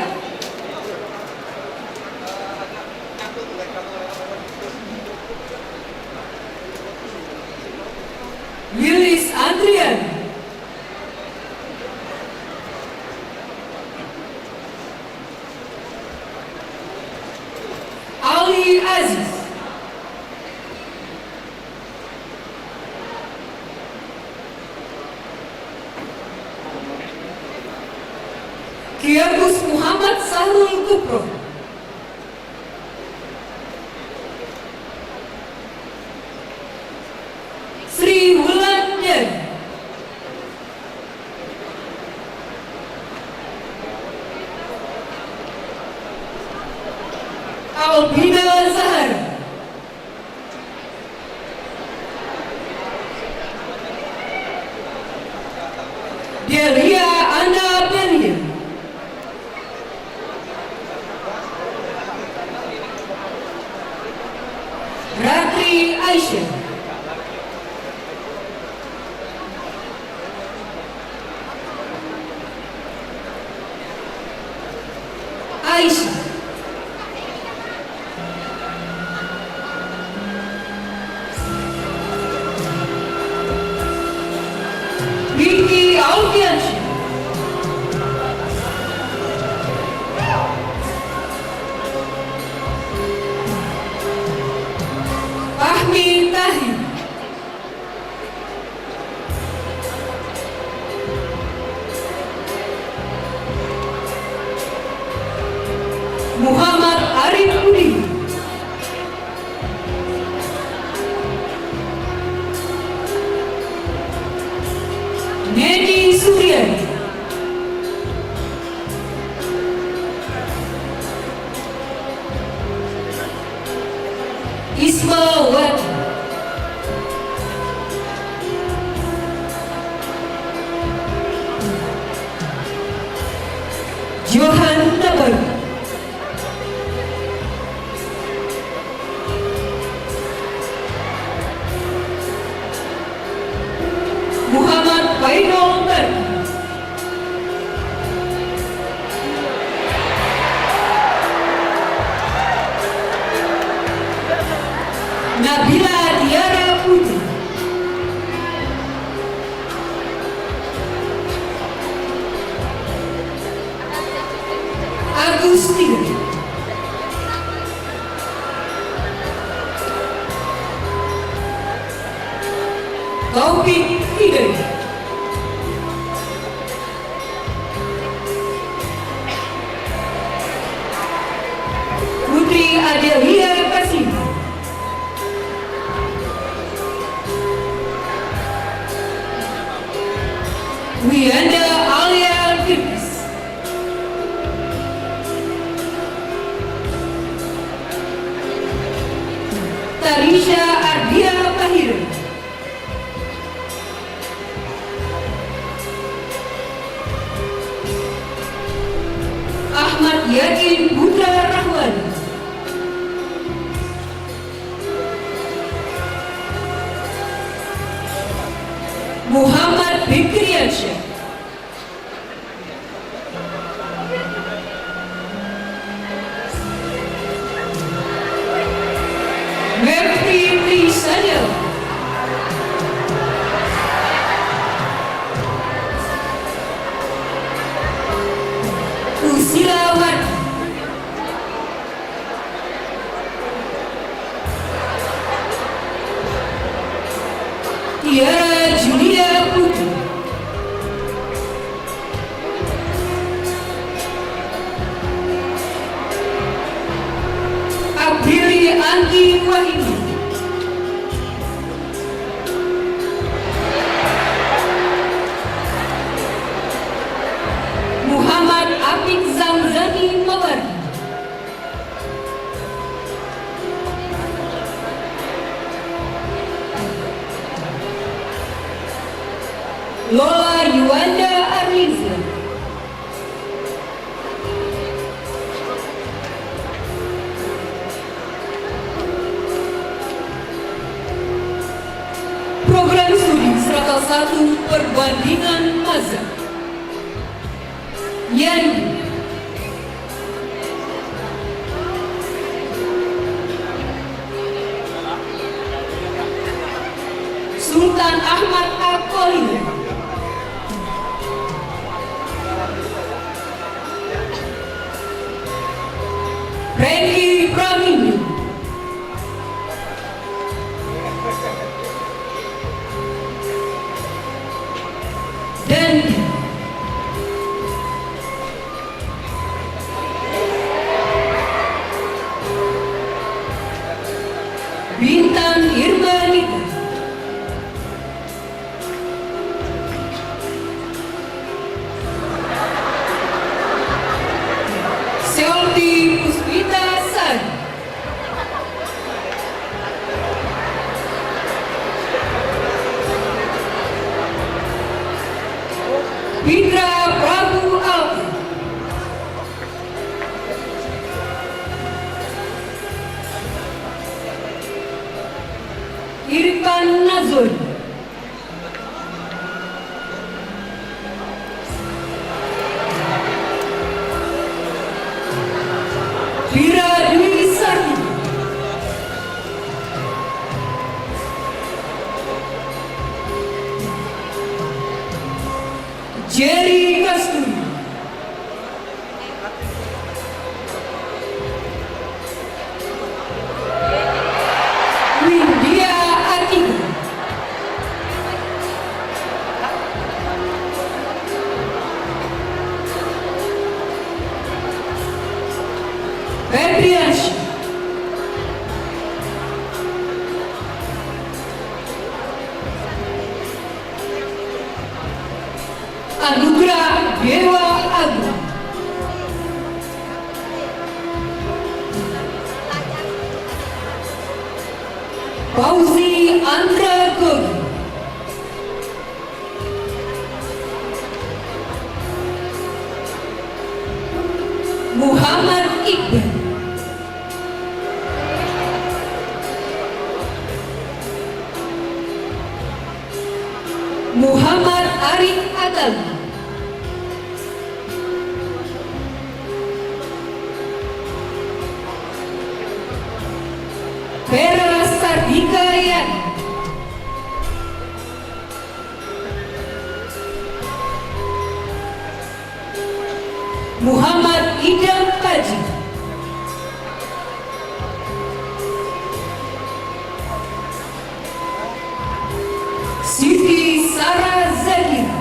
Willis Andrian. Ali Aziz. Kiargus Muhammad Sahrul Kupro. Sri Wulandari. Albina Zahara. Delia Annabelia. Ratri Aisyah. Aisyah. Vicky Alfiansyah. Fahmi Tahir. Muhammad Arif Budi. Neni Suryani. Ismawati. Johan Tabaru. Muhammad Fainul Barki. Nabila Diara Putri. Agustin. Taufik Hidayat. Putri Adelia Kasim. Wianda Alia Firdaus. Tarisha Ardia Bahira. Ahmad Yakin Putra Rahwan. Muhammad Fikriansyah. Mevri Trisanya. Usila Muhammad Afiq Zamzami Mawardi, Lola Yuanda Arliza, Program Studi 101 Perbandingan Mazhab, Yani Sultan Ahmad Al-Qalim, Randy Pramini, dan Bintang Irmanita, Selvi Puspita Sari, Pitra Prabu Alfi, Irfan Nazuri, Vira Dwi Sarti, Jerry Kasturi, Windia Atika, Febriansyah, Anugrah Dewa Agung, Fauzi Andra Gogi, Muhammad Iqbal, Muhammad Arif Atali, Vera Sardika Yani, Muhammad Idam Paji, Siti Sarah Zakira,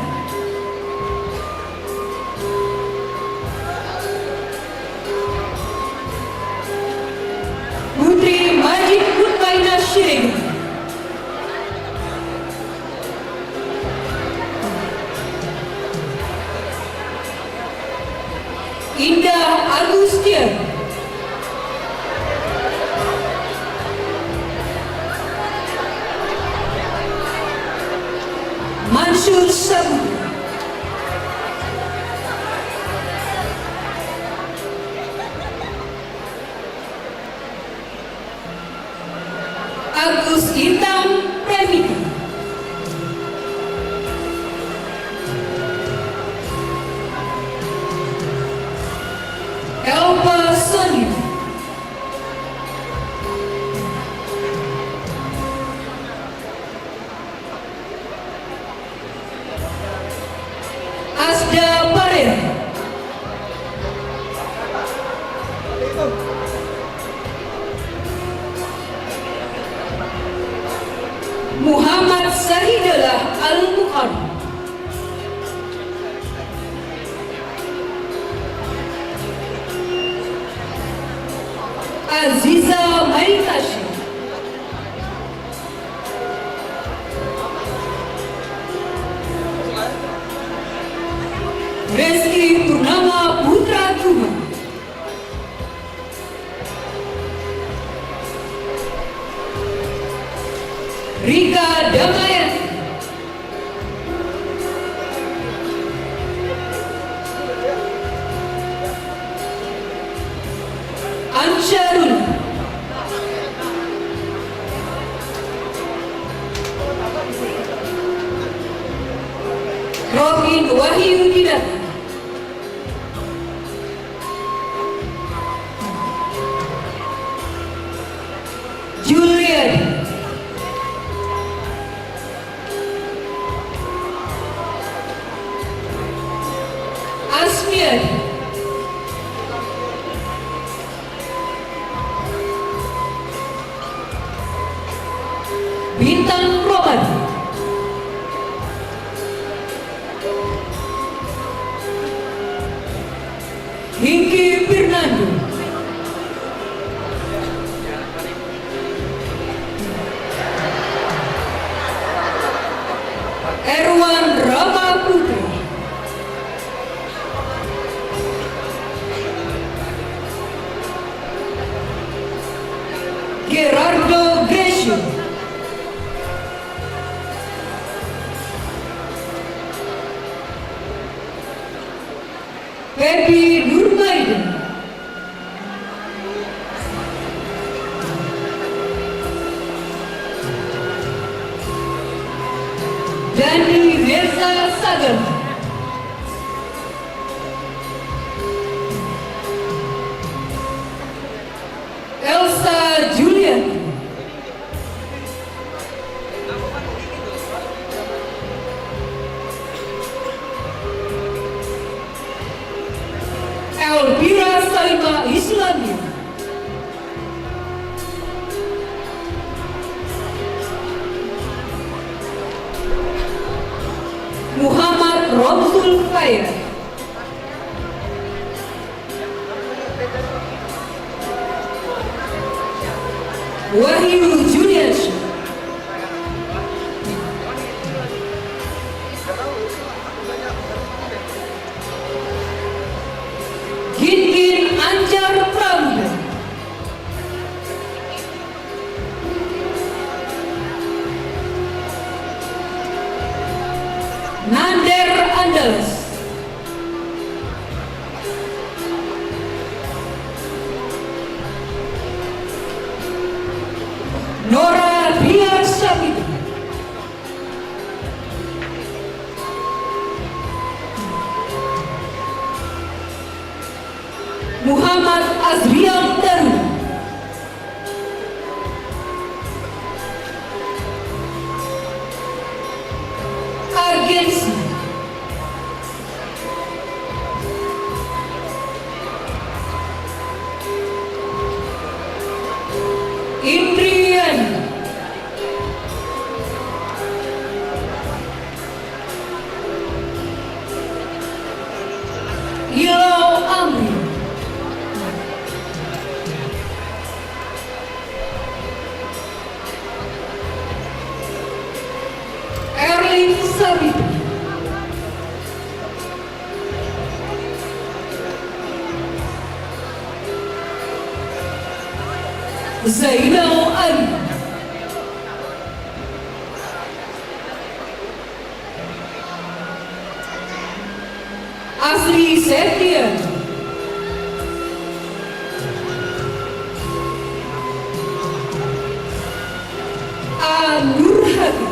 Putri Majid Kutbaina Syirega, Indah Agustian, Mansur Sabu, Agus Intan Premita, Elva Sonia, Asda Parera, Muhammad Sahidullah Al-Muqarram, Aziza Maitashi, Reski Purnama Putra Kuma, Rika Damayanti, Ansharul, Robin Wahyu Dinata, Julian, Asmian, Bintang Roman, Hingki Fernando, Erwan Ramaputra, Gerardo Gresio, Pepi Nurmaida, Dani Reza Sagar, Elsa Julian, Elvira Saima Islamia, Muhammad Romsul Khair, Wahyu Juliansyah, Gingin Anjar Pramudia, Nander Andalas, Nora Ria Sabita, Muhammad Azriel Daru, Agensi, Indrian, Ilau Amri, Erlin Sabita, Zainal Ali, Asri Septian, Nur Hadi,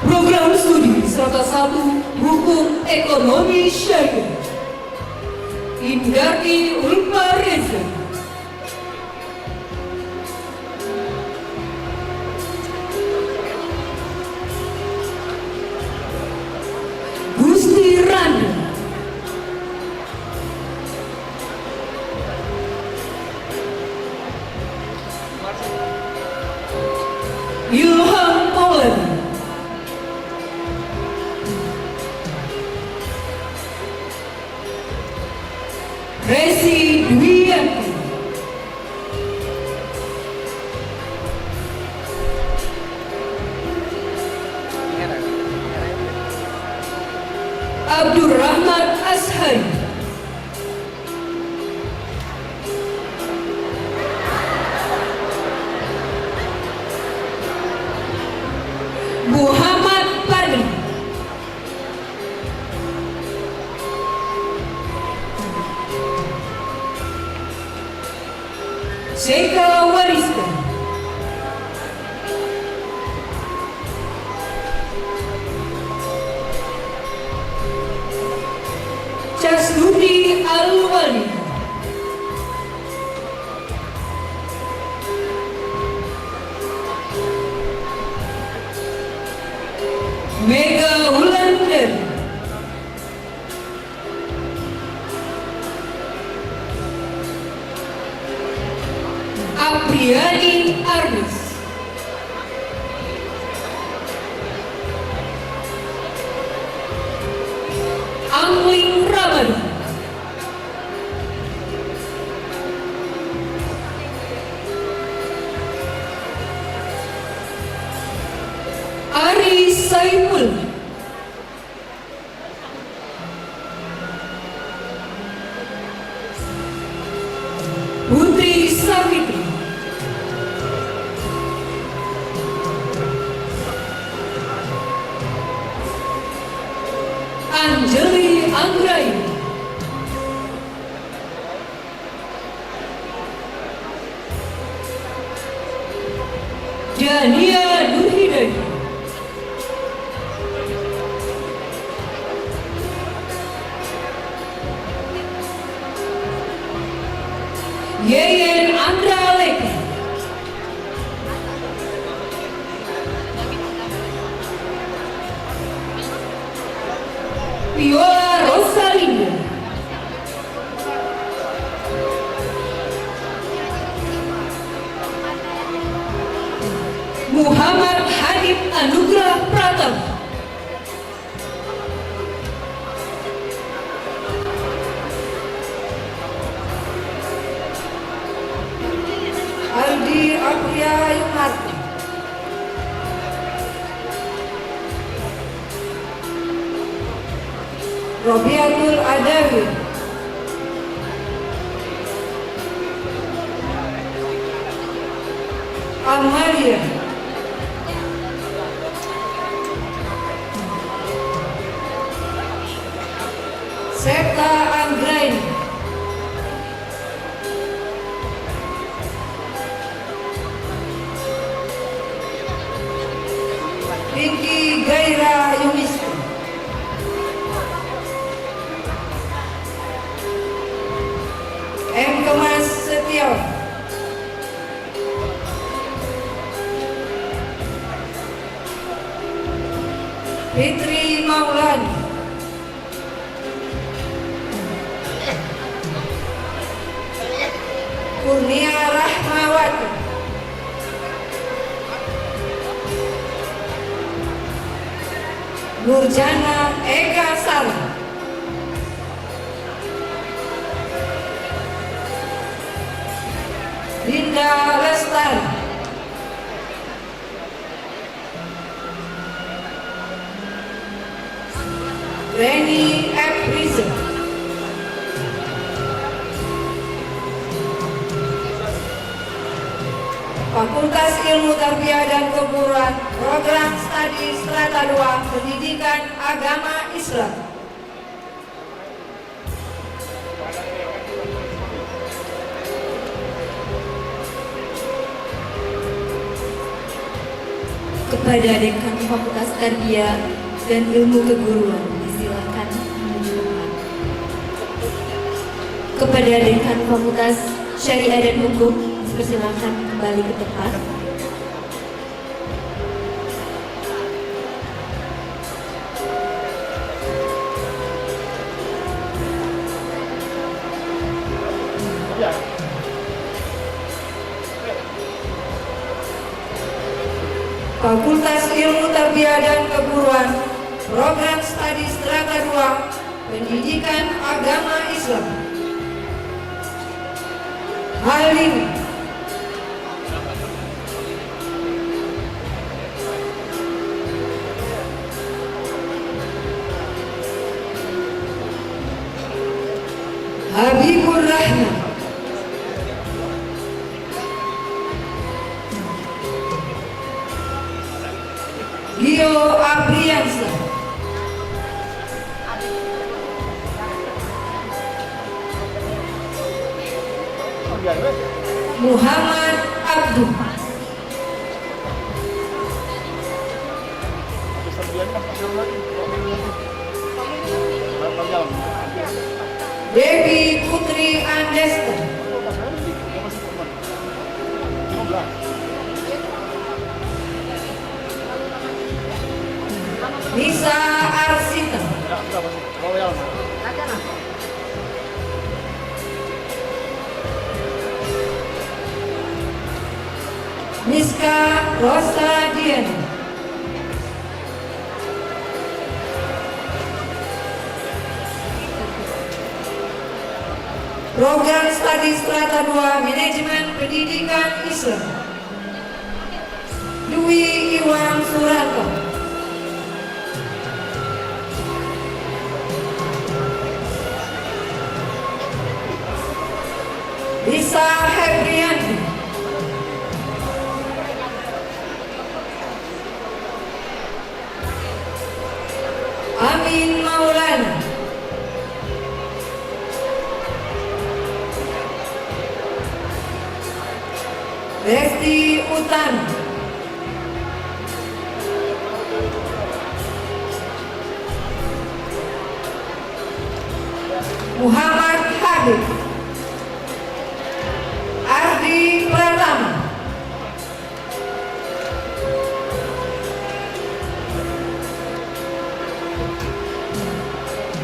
Program Studi 101 Hukum Ekonomi Syariah, Indarti Ulfa Reza, Gusti Randa, Ilham Maulana, Resi Dwiyanti, Abdurrahman Ashari, Muhammad Fadli, Seka Wariska, Casnudi Al-Wali, Mega Wulandari, Apriani Arnis, Angling Ramadan, Ari Saiful, Putri Savitri, Anjali Anggraini, Dania Nurhidayat, Yeyen Andra Leka, Viola Rosalinda, Muhammad Hanif Anugrah Pratama, Aldi Apriya Yumarti, Robiatul Adawi, Amalia, Seta Anggraini, Pinky Gaira Yumiska, M. Kemas Setiawan, Fitri Maulani, Kurnia Rahmawati, Nurjana Eka Salah, Linda Lestari, Reni F. Rizal, Fakultas Ilmu Tarbiyah dan Keguruan, Program Studi Strata 2, Pendidikan Agama Islam. Kepada Dekan Fakultas Tarbiyah dan Ilmu Keguruan, disilakan menuju depan. Kepada Dekan Fakultas Syariah dan Hukum, dipersilakan kembali ke tempat. Fakultas Ilmu Tarbiyah dan Keguruan, Program Studi Strata 2, Pendidikan Agama Islam. Hal ini Habibur Rahman, Gio Abriansa, Muhammad Abdul, Dewi Putri Andesta, Nisa Arsita, Miska Rosa Diana, Program Studi Strata 2 Manajemen Pendidikan Islam, Dwi Iwan Suranto, Lisa Hebrianti, Amin Maulana, Resti Utami, Muhammad Habib, Ardi Pratama,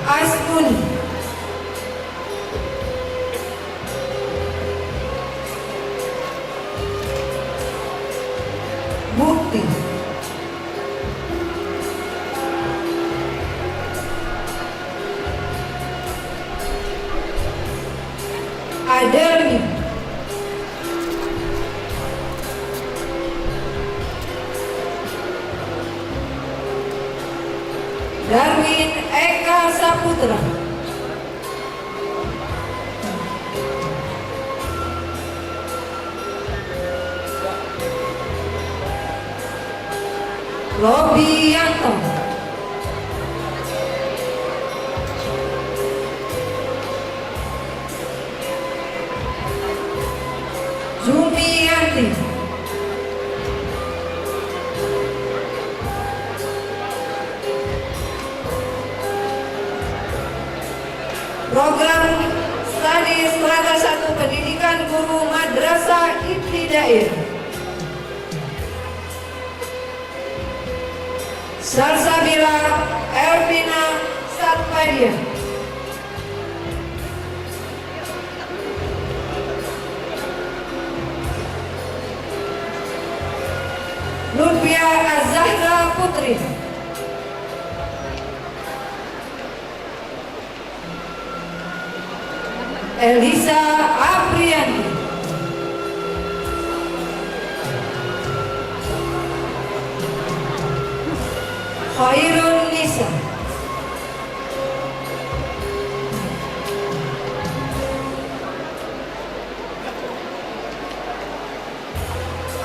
Asmuni, Bukti, Adelmi, Darwin Eka Saputra, Robi Yanto, Zumi Yanti, Program Studi Strata 1 Pendidikan Guru Madrasah Ibtidaiyah, Salsabila Elvina Satpadia, Lutfia Azahra Putri, Elisa Apriani, Khairun Nisa,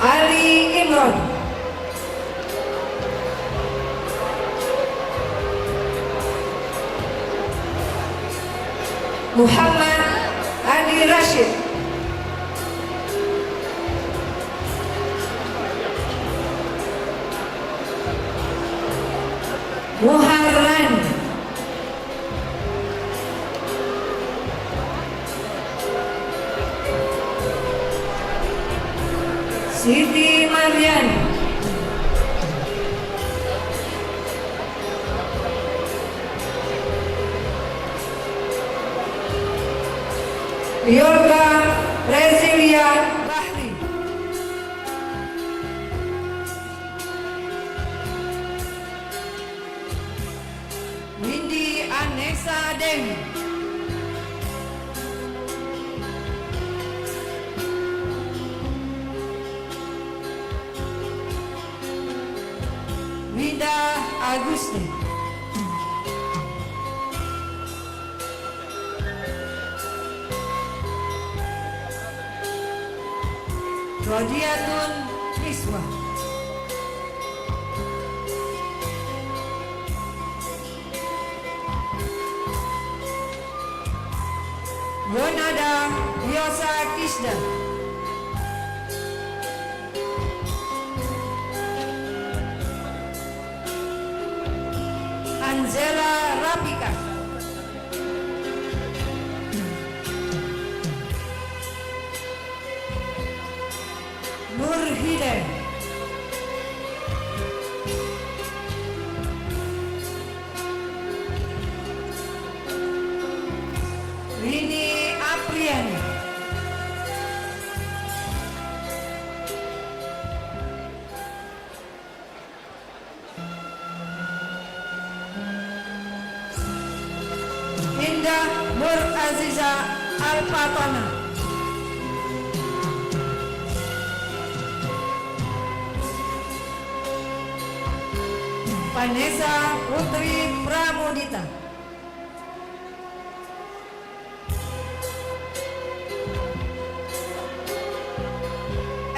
Ali Imran, Muhammad Adi Rashid, Muharran, Siti Marian, Yoga Rezilia Bahri, Windy Anessa Dewi, Wida Agusti, Rodiatun Misbah. Yonada Yosa Kisda. Anzela Rapika. Nur Hidayah. Rini Apriani. Indah Nur Aziza Alpatona. Vanessa Putri Pramudita.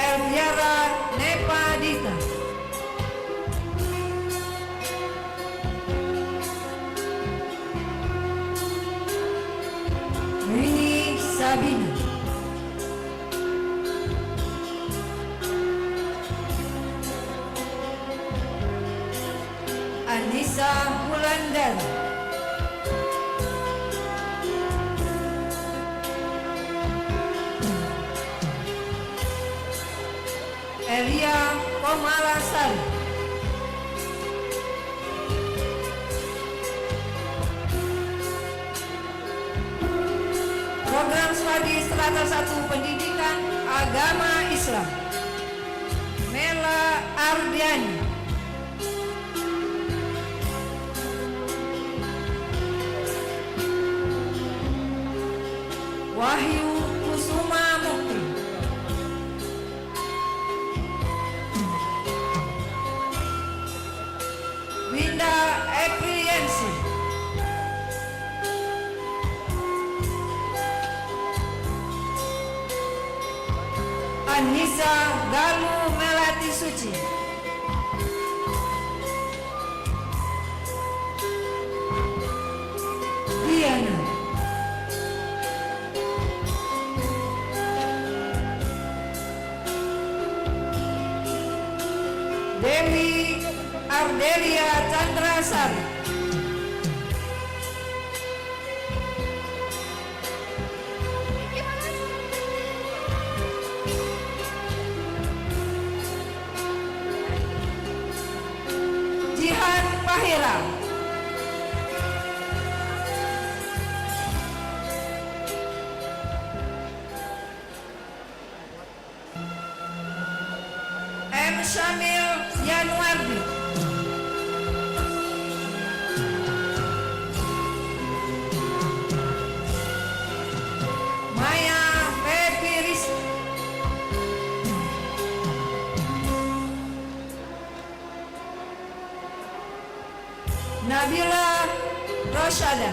Elviara Nepadita. Rini Sabina. Anissa Wulandari. Elia Komalasari. Program Studi Strata 1 Pendidikan Agama Islam. Mela Ardiani. Wahyu Kusuma Mukti. Winda Epriensi. Anissa Galuh Melati Suci. Diana. Dewi Ardelia Chandrasari. Jihan Pahira. M. Syamil Yanuardi. Maya Pepiris. Nabila Rosyada.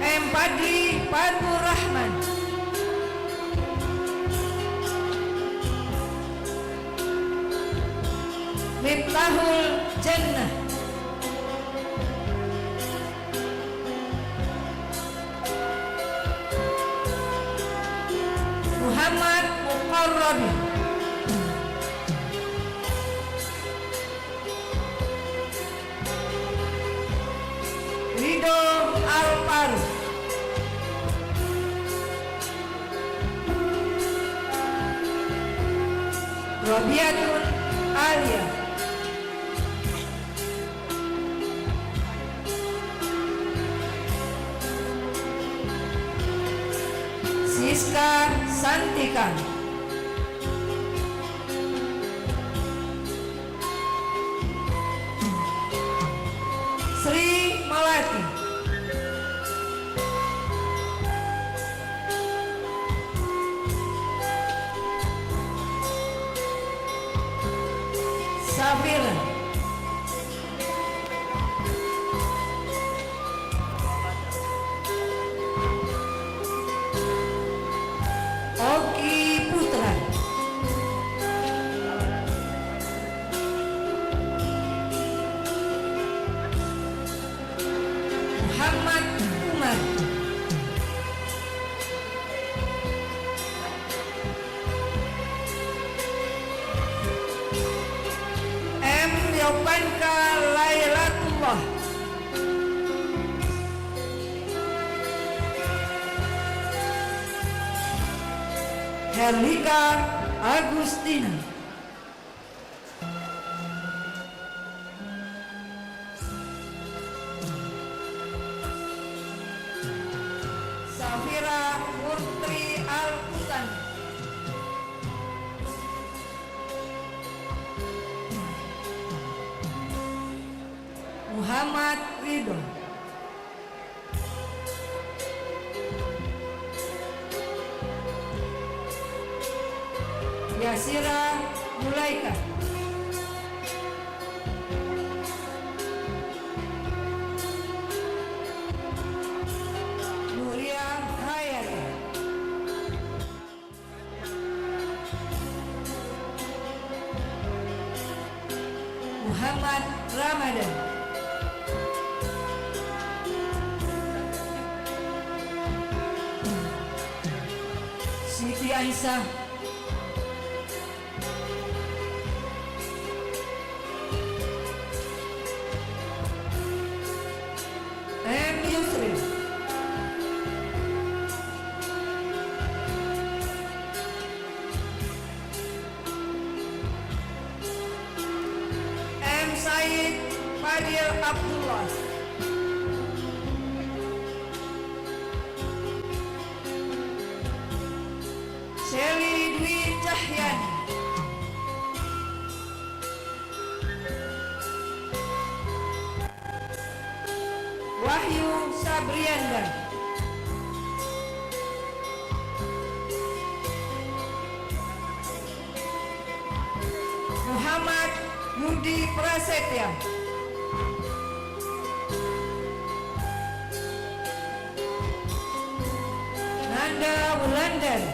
M. Padri Padur Rahman. Miftahul Jannah. Muhammad Muqarrabi. Rido Alparu. Robiatun Alia. Siska Santika. Sri Malati. Safira. Herlika Agustina, Safira Putri Alkutan, Muhammad Ridho, Yasira Mulaika, Nuria Hayati, Muhammad Ramadan, Siti Aisyah, M. Yusri, M. Said Fadil Abdullah, Shelly Dwi Cahyani, Wahyu Sabrianda, Muhammad Yudi Prasetya, Nanda Wulandari,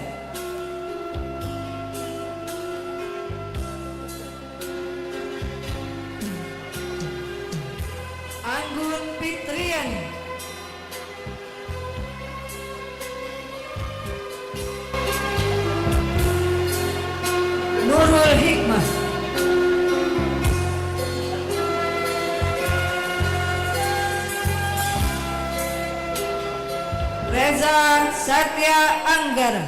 Anggun Fitriani, Nurul Hikmah, Reza Satya Anggara,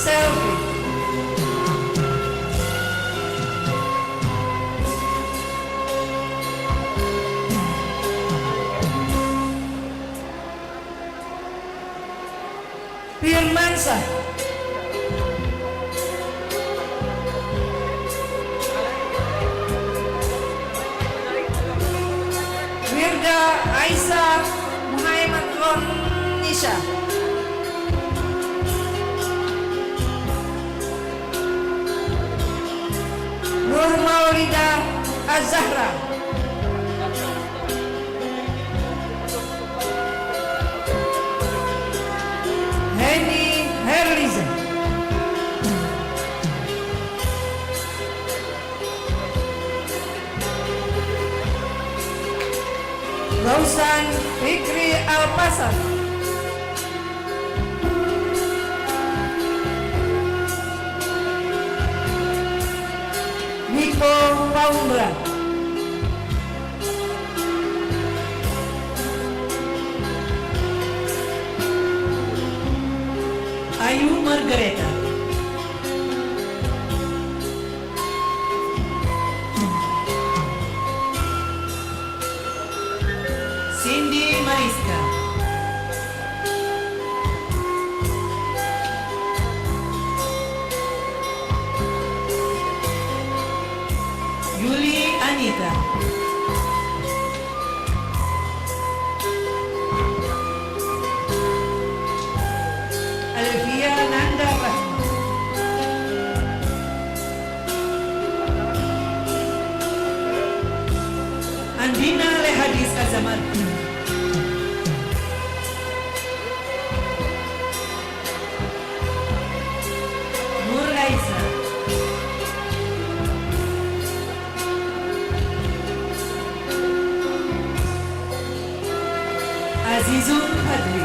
Selfie, Firmansyah, Wirda Aisyah Muhammad Ronisha, Nur Maulida Az-Zahra, Henny Herliza, Lausan Fikri Alpasar, Niko Paumbra, Ayu Margareta, Cindy Mariska, Yuli Anita, Alvia Nanda Rahma, Andina Lehadis Azamat, Nur Raisa, Azizun Fadli,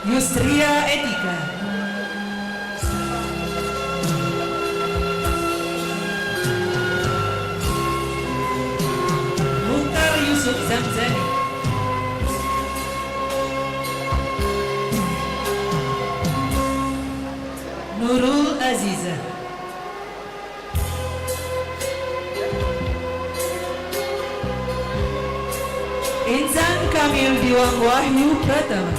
Yusria Etika, Yusuf Zamzani, Nurul Aziza, Insan Kamil Diwang Wahyu Pratama,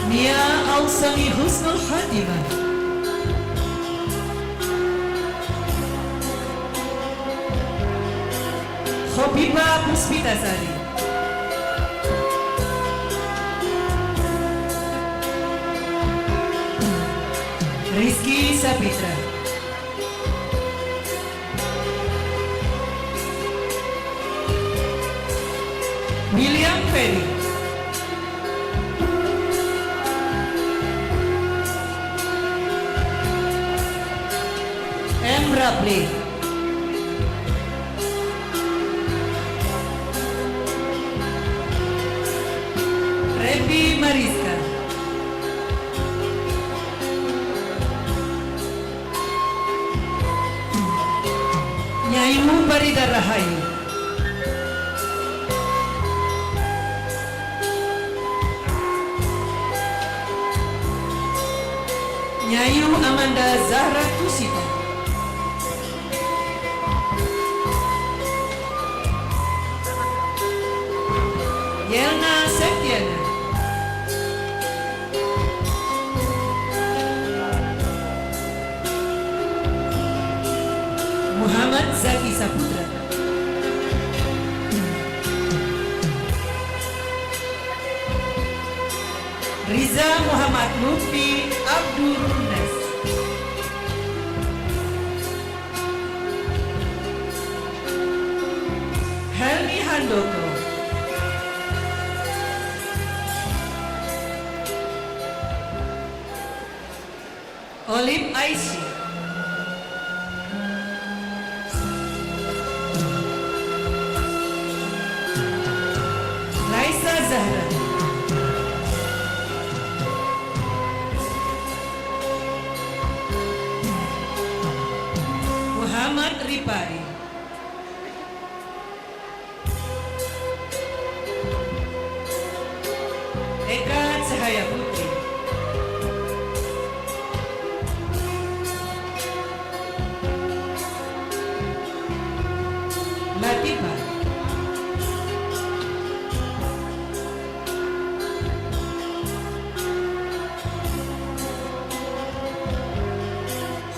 Nia Alsami Husnul Khatimah, Khobibah Puspitasari, Rizky Sapitra, William Ferry, M. Rapli, Repi Mariska, Nyayu Barida Rahayu, Nyayu Amanda Zahra Tusita, Yelna Septiana, Muhammad Zaki Saputra, Riza Muhammad Lutfi Abdul Runas, Helmi Handoko, Olim Aisyah, Laisa Zahra, Muhammad Ripari, Eka Cahaya Putri, Latifah,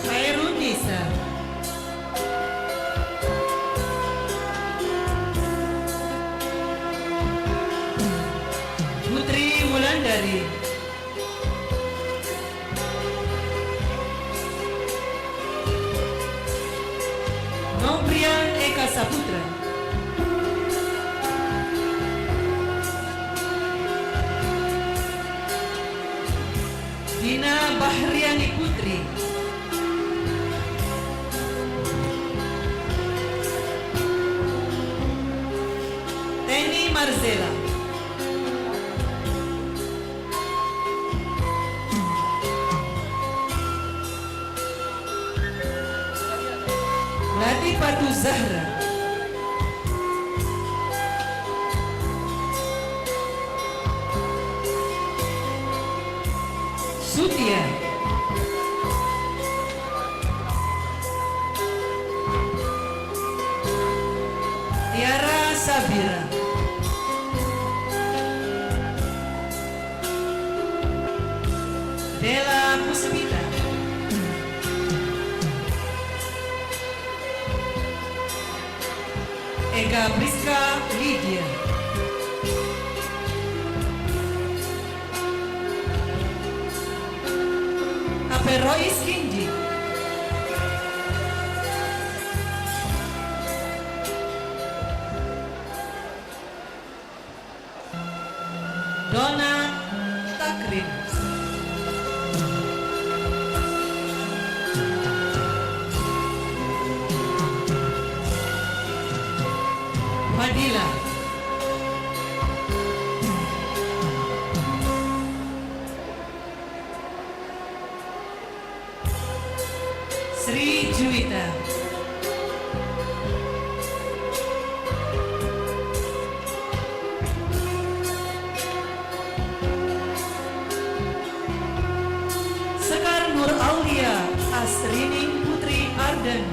Khairun Nisa, Putri Wulandari, Noprian Eka Saputra, Dina Bahriani Putri, Teni Marzela, Latifatu Zahra, Sutia, Tiara Sabira, Dela Puspita, Eka Priska Lydia, Aperois Kinji, Dona Takrim, Fadila, Asrining Putri Arden.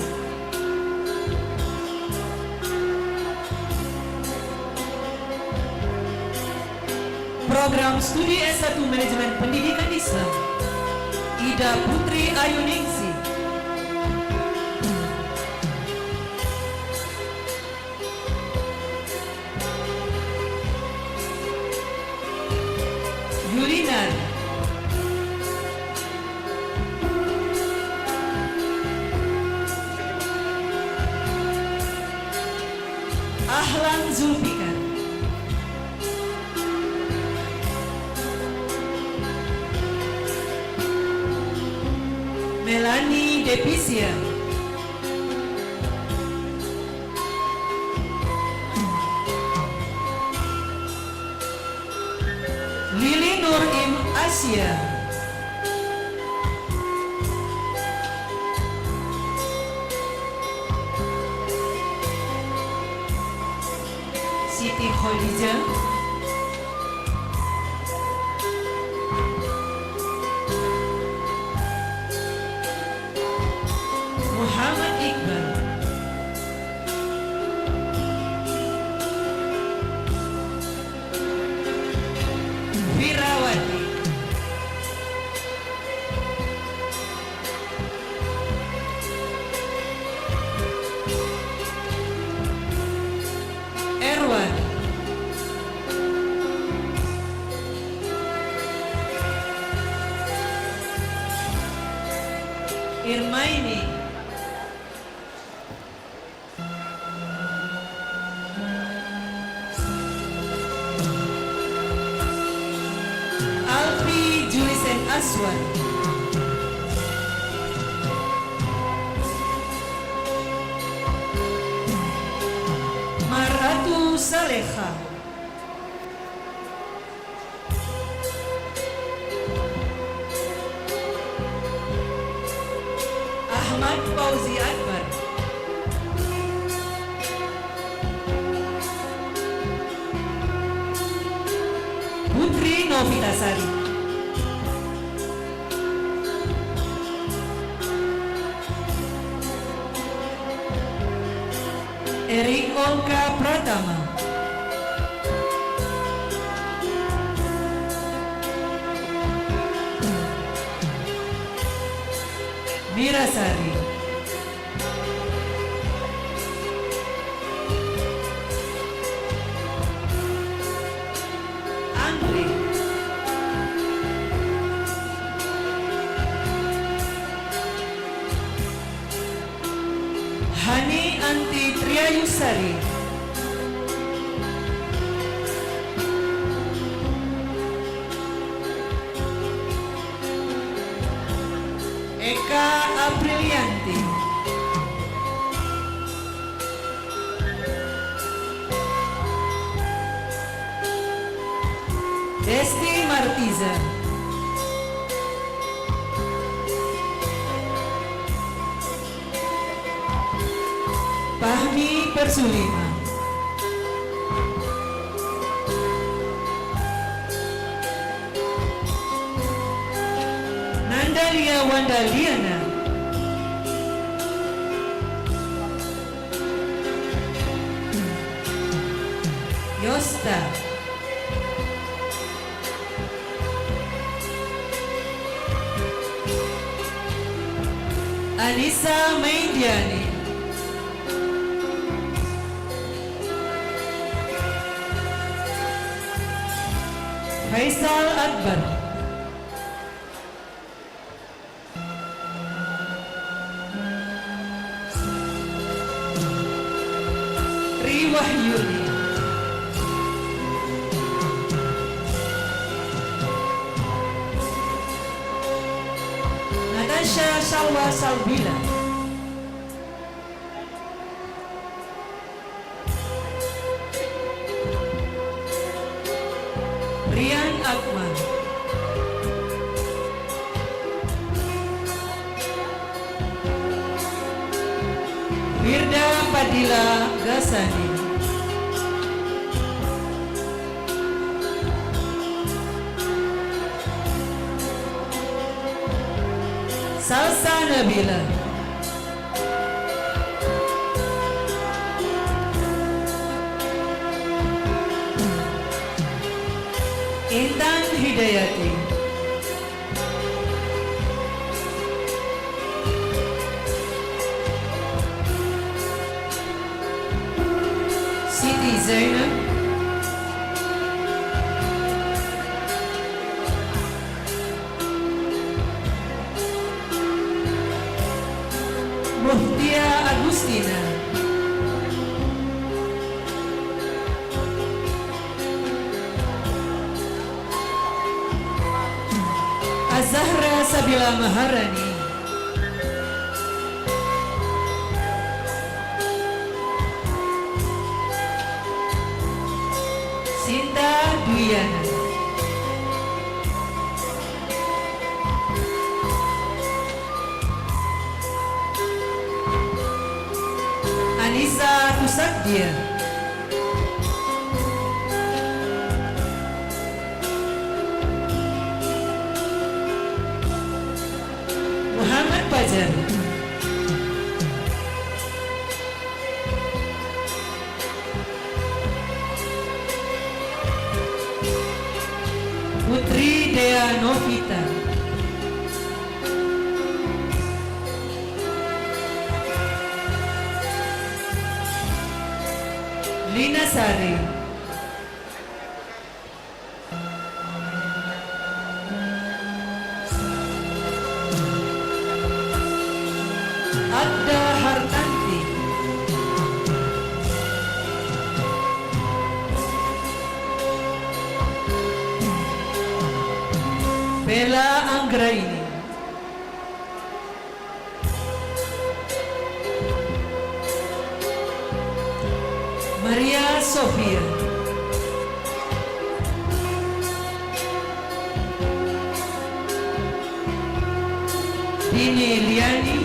Program Studi S1 Manajemen Pendidikan Islam, Ida Putri Ayuningsi. Yulinar. Ahlan Zulfikar. Melanie Depisia. Lili Nur Im Asia. Siti Khadijah. Muhammad Iqbal. Firawati. Erwan. Irmaini. Alfi Julisen Aswan. Maratu Saleha. Ahmad Fauzi Akbar. Putri Novitasari. Erik Olka Pratama. Mirasari. Andre. Hani Anti Triayusari. Eka Aprilianti. Desti Martiza. Fahmi Persulima. Nandalia Wandaliana. Yosta. Anissa Maindiani. Faisal Akbar. Tri Wahyuni. Natasha Salwa Salbila. Rian Akmal. Firda Fadila Gasani. Salsa Nabila, Intan Hidayati, Siti Zainab, Muhtia Agustina, Azahra Sabila Maharani, Sinta Duyana, Anissa Kusakdia, Muhammad Fajar, Putri Dea Novita, Lina Sari, Adda Hartanti, Bella Anggraini, Maria Sofia, Dini Liani,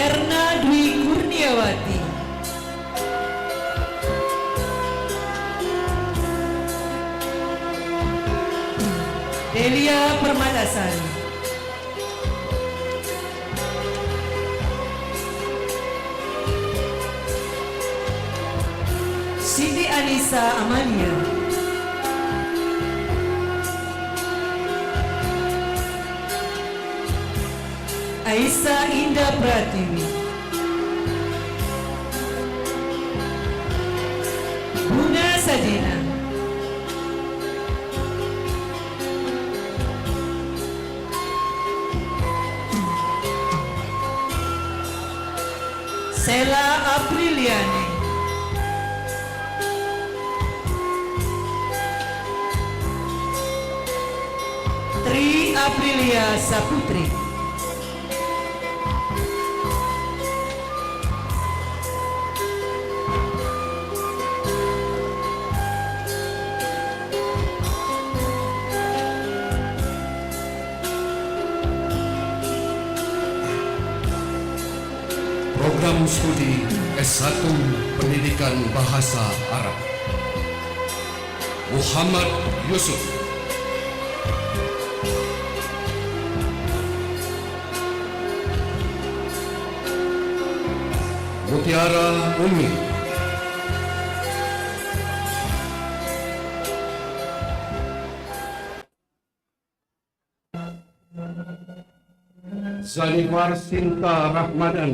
Erna Dwi Kurniawati, Delia Permatasari, Siti Anissa Amalia, Aisyah Indah Pratiwi, Bunda Sadina, Sela Apriliani, Tri Aprilia Saputri, Program Studi S1 Pendidikan Bahasa Arab Muhammad Yusuf, Mutiara Umi, Zanifar Sinta Rahmadan,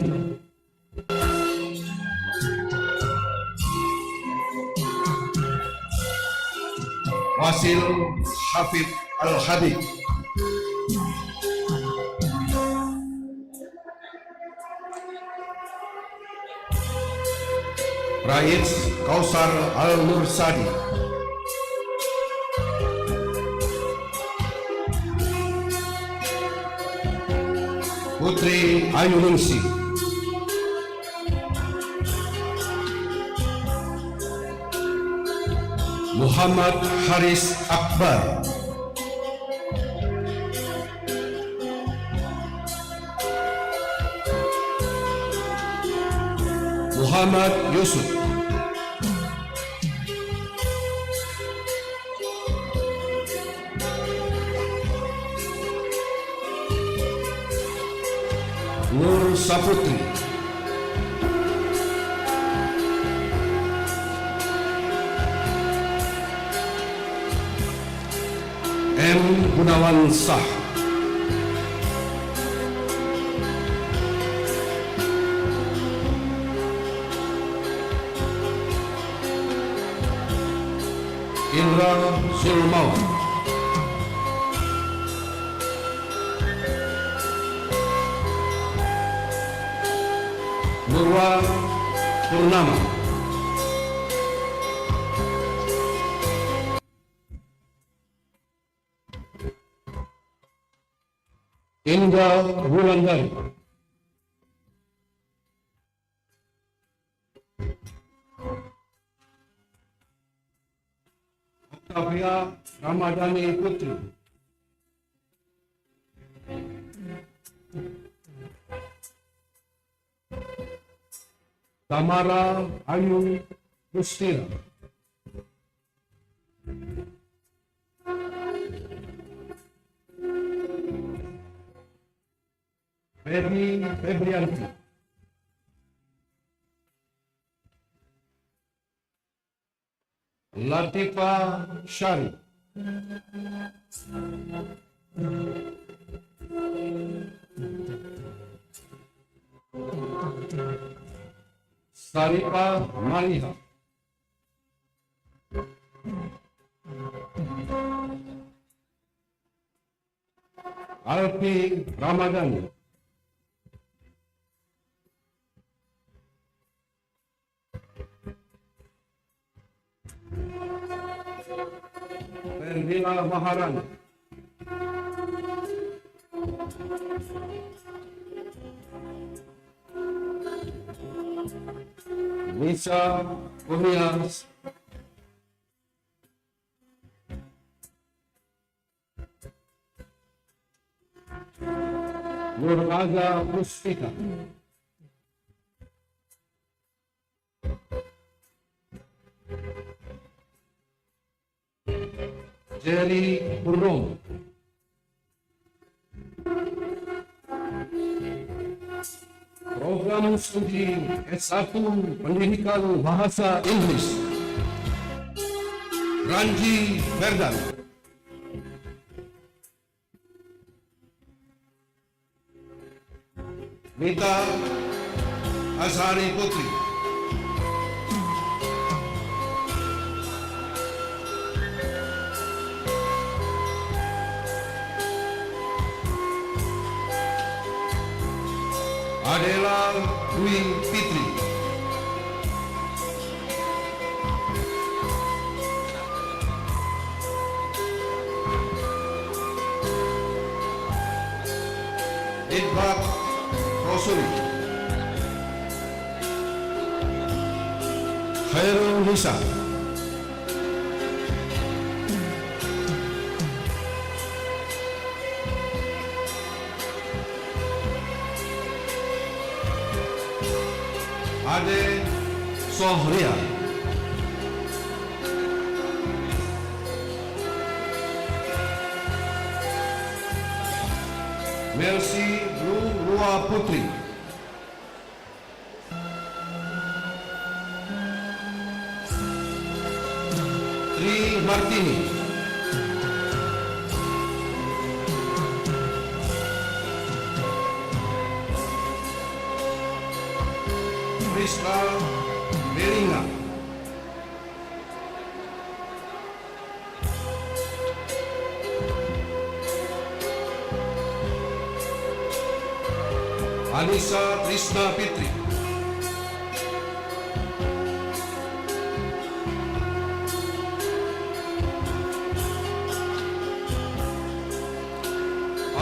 Wasil Hafid Al-Habib, Rais Kausar Al-Nursadi, Putri Ayu Ningsi, Muhammad Haris Akbar, Muhammad Yusuf, Nur Saputri, M. Gunawan Shah, Indra Zulmawan, Nurwa Purnama, Indra Wulandari, Octavia Ramadhani Putri, Tamara Ayu Rustila, Ferry Febrianti, Latifa Syari, Sarifa Maliha, Alfi Ramadhani, Ferdila Maharani, Nisa Kurnias, Nuraga Puspita, Jerry Purnomo, Program Studi S1 Pendidikan Bahasa Inggris, Ranji Ferdan, Mita Azhari Putri, Adela Dwi Fitri, Idbat Rosuli, Khairul Nisa, Ade Sohria, Mercy Rua Putri, Tri Martini, Krishna Belinga, Anissa Krishna Fitri,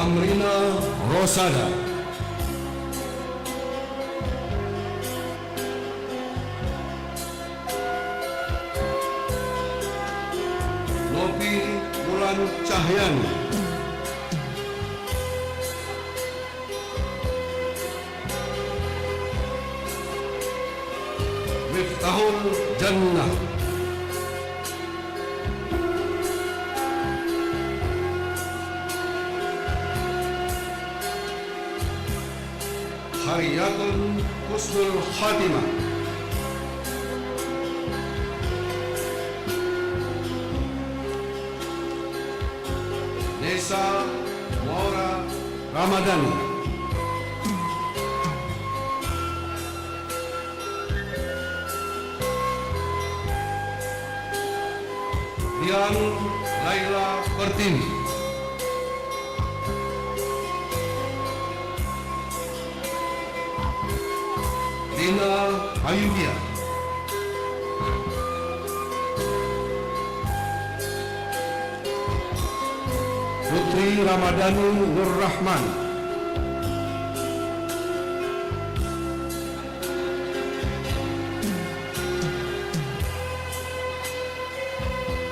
Amrina Rosada, Novi Bulan Cahyani, Miftahul Jannah, Hariyatun Husnul Khatimah. Nesa Maura Ramadhani. Dian Laila Pertiwi. Dina Ayudia. Putri Ramadhani Nur Rahman.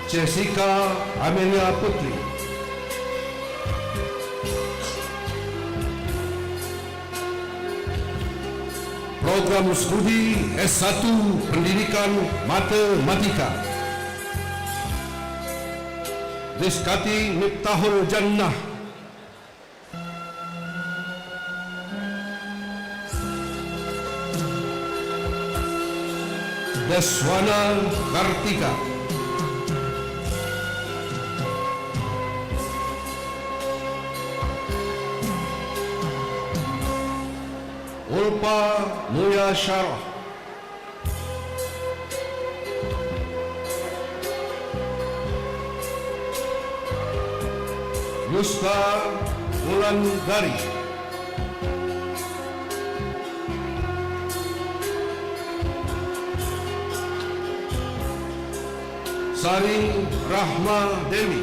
Jessica Amelia Putri. Program Studi S1 Pendidikan Matematika. Rizkati Miftahul Jannah. Deswana Kartika. Ulpa Muya Syarah. Yusta Wulandari. Sari Rahma Dewi.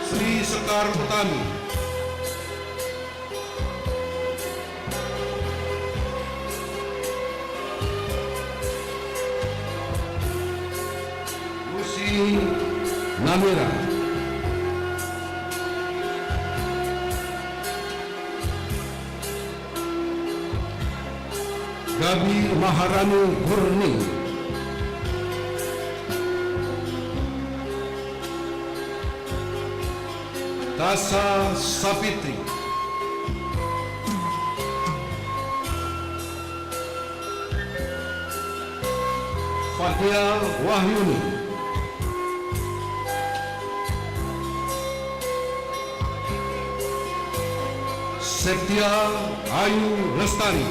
Sri Sekar Utami. Lucy Namira. Gabi Maharani Gurni. Tasa Sapitri. Fatia Wahyuni. Septia Ayu Lestari.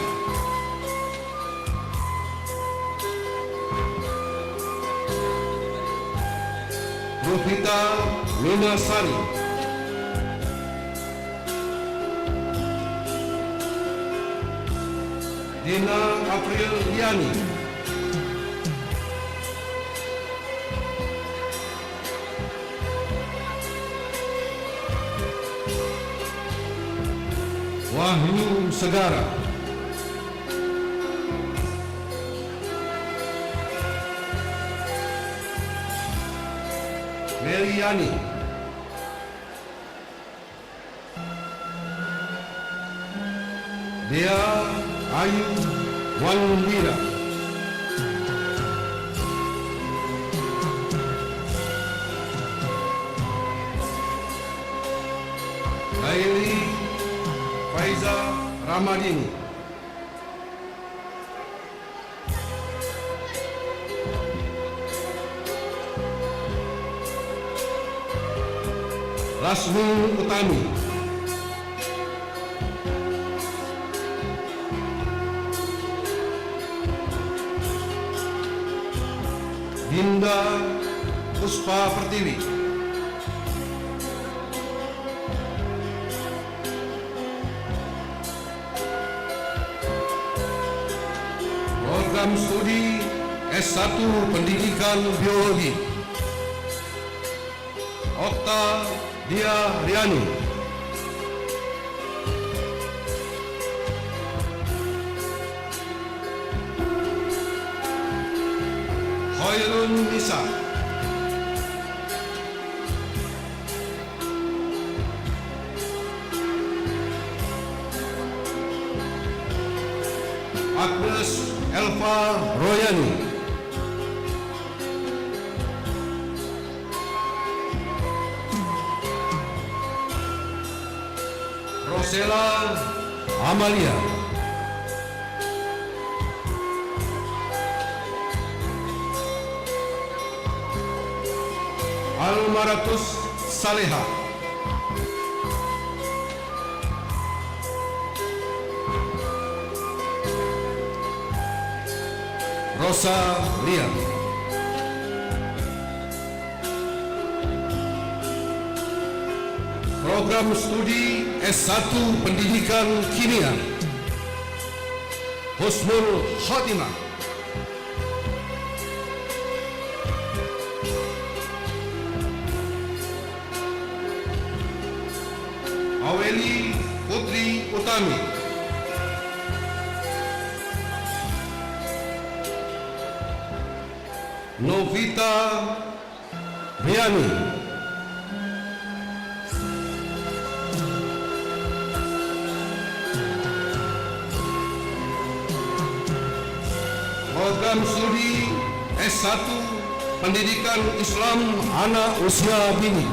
Rufita Minasari. Dina April Yani. Wahyu Segara. Meliani. Dea Ayu Wandira. Laili Faiza Ramadini. Lasmi Utami. Dinda Puspa Pertiwi. Program Studi S1 Pendidikan Biologi. Okta Dia Riani. Khairun Nisa. Agnes Elva Royani. Rosela Amalia, Almaratus Saleha, Rosa Lia, Program Studi S1 Pendidikan Kimia, Husnul Khotimah, Aweli Putri Utami, Novita Riani, Program Studi S1 Pendidikan Islam Anak Usia Dini,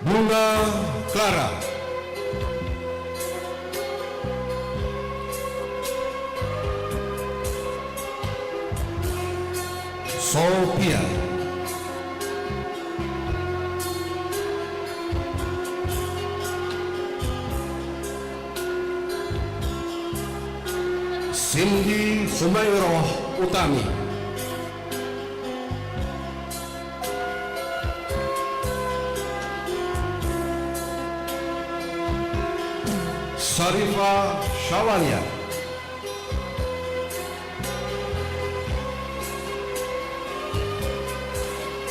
Bunga Clara, Sophia, Cindy Sumairoh Utami, Sarifah Syawalia,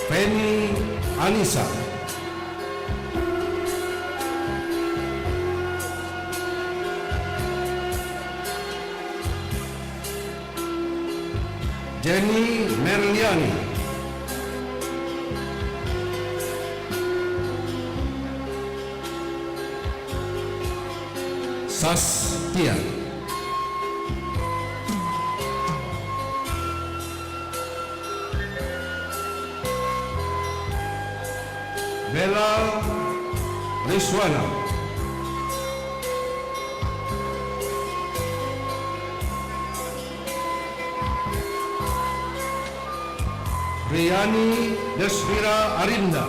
Penny Anissa, Jenny Merliani, Sastia, Bella Riswana, Riani Desvira Arinda,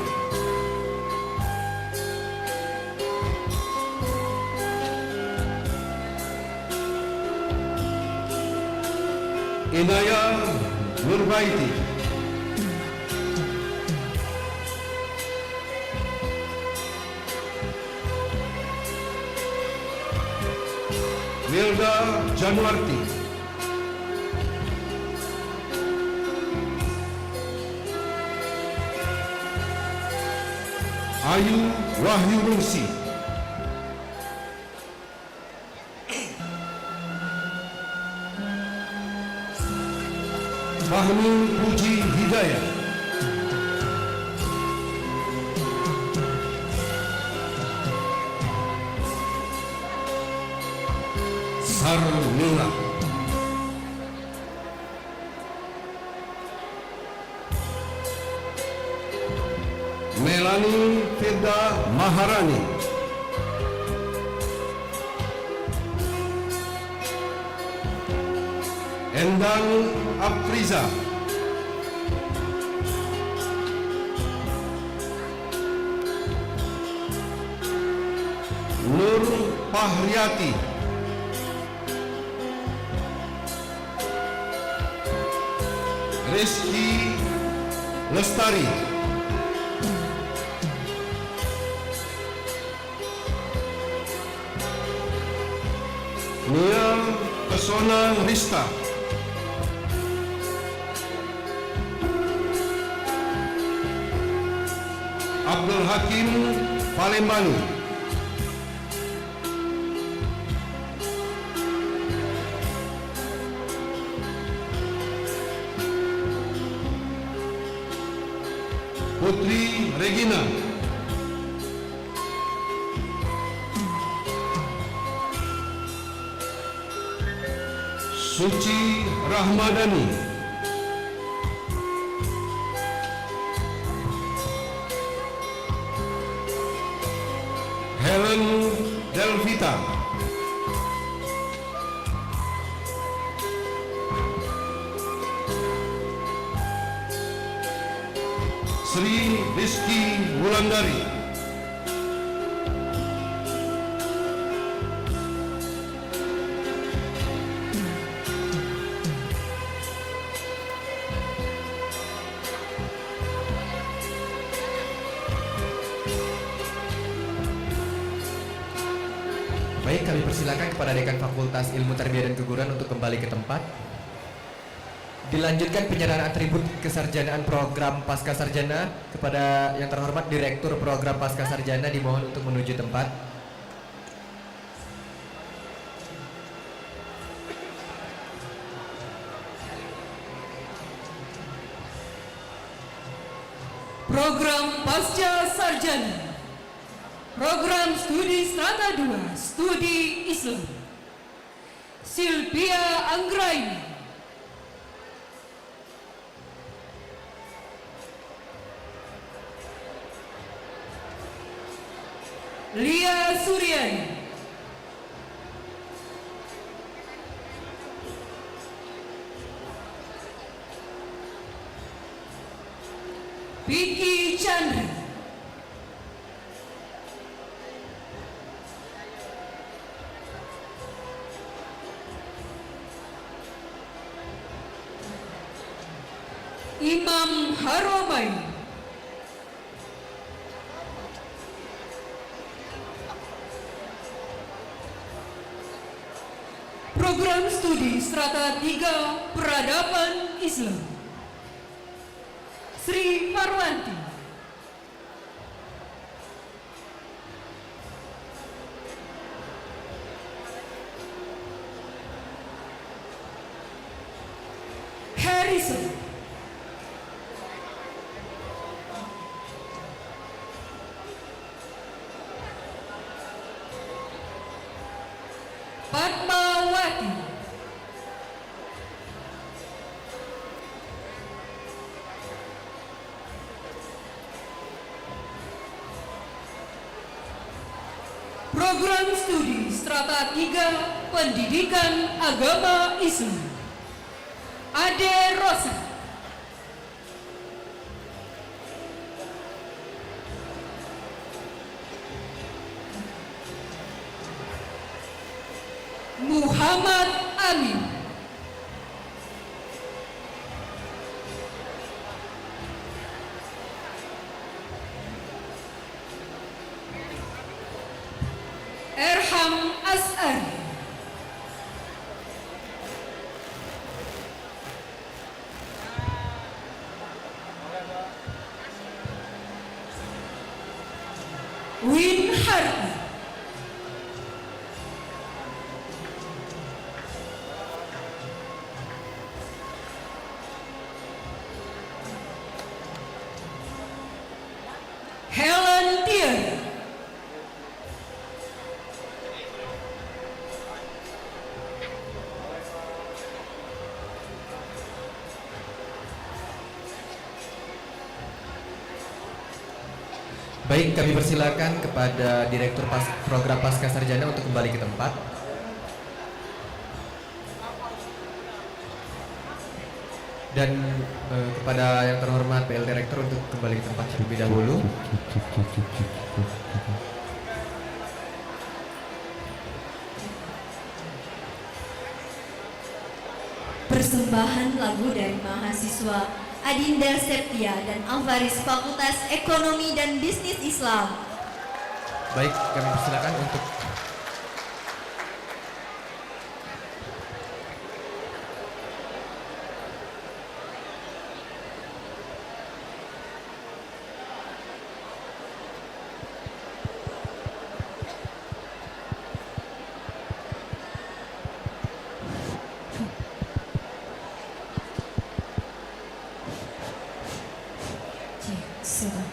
Inaya Nurbaiti, Wilda Januarti, Ayu Wahyu Ningsi, Fahmi Puji Hidayat, Sarmila, Melani Firda Maharani, Endang Afriza, Nur Pahriyati, Rizky Lestari, Nia Pesona Rista, Abdul Hakim Palembang, Putri Regina, Suci Rahmadani, Sri Rizky Wulandari. Baik, kami persilakan kepada Dekan Fakultas Ilmu Tarbiyah dan Keguruan untuk kembali ke tempat. Dilanjutkan penyerahan atribut kesarjanaan program Pascasarjana kepada yang terhormat Direktur Program Pascasarjana, dimohon untuk menuju tempat. Program Pasca Sarjana, Program Studi Strata 2, Studi Islam, Sylvia Anggraini, Lia Suryani, Vicky Chandra, Imam Haromai, Program Studi Strata 3 Peradaban Islam, Sri Parwanti, Harrison, Padmawati, Program Studi Strata 3 Pendidikan Agama Islam, Ade Rosa, Muhammad Amin, Erham As'ari, Win Hardi, Helen Tier, Baik, kami persilakan kepada Direktur Program Pascasarjana untuk kembali ke tempat. Dan kepada yang terhormat PLT Rektor untuk kembali ke tempat terlebih dahulu. Persembahan lagu dari mahasiswa Adinda Septia dan Alvaris Fakultas Ekonomi dan Bisnis Islam. Baik, kami persilakan untuk Sudah.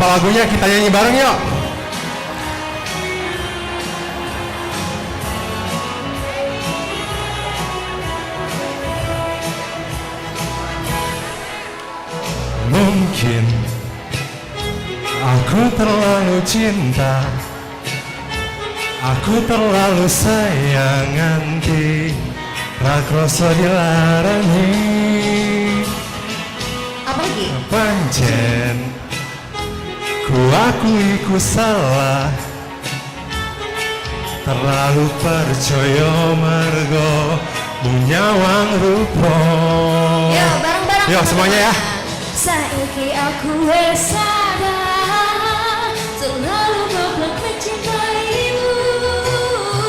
apa lagunya? Kita nyanyi bareng yuk. Mungkin aku terlalu cinta, aku terlalu sayang nganti rakroso dilarani. Apa lagi? Pancen ku akui ku salah, terlalu percaya mergo bunyawang rupa. Yo, bareng-bareng. Yo, semuanya ya. Saiki aku wes sadar, selalu goblok mencintaimu.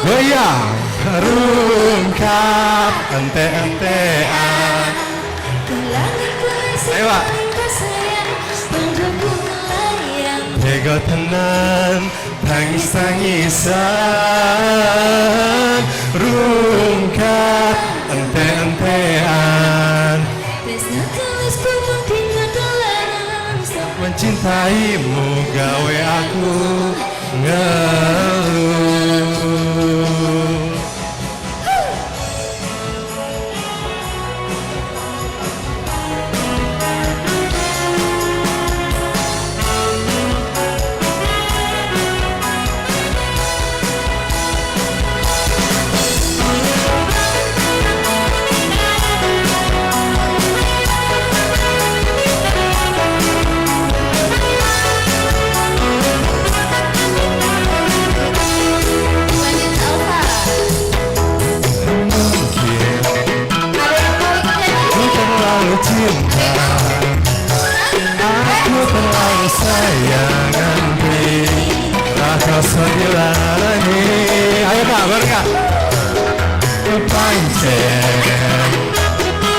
Goyang rungkap ente-entean. Ayo Pak. Tega tenan tangis-tangisan, rungkap ente-entean. Mencintaimu gawe aku ngeluh. Aku terlalu sayang nanti rasa dilarani. Ayo Kak, bareng Kak. Pancen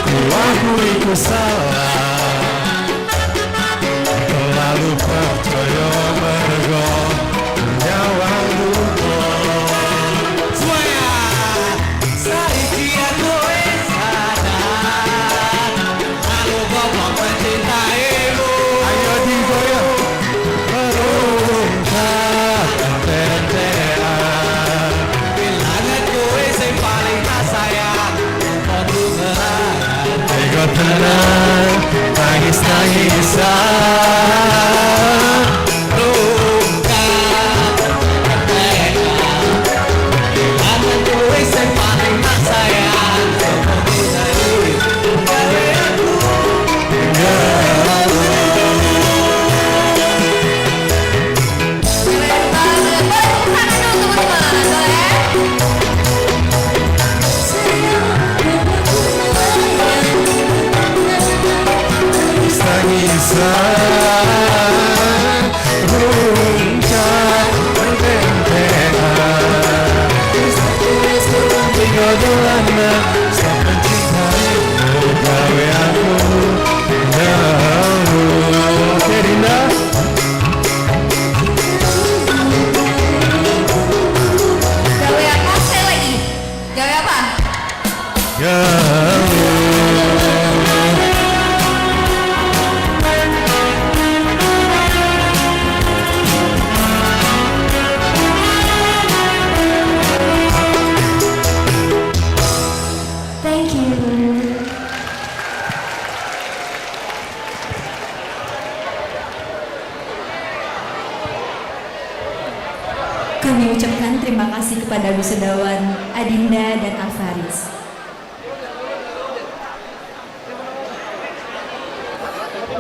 ku akui ku salah, terlalu percaya mergo nyawang lupa. Semuanya saiki aku wis sadar, aku goblok mencintaimu. Ayo digoyang rungkat ente-entean. Bilangan kowe sing paling tak sayang, podo ngelarang. Tega tenan tangis-tangisan, rungkat ente-entean. Bilangan kowe sing paling tak sayang, podo ngelarang. Gawe aku tangisan, rungkat ente-entean. Tiga dolanan sak mencintaimu gawe aku ngeluh. Oke Dinda. Gawe apa? Saya lagi. Gawe apa? Thank you. Kami ucapkan terima kasih kepada wisudawan Adinda dan Alfaris.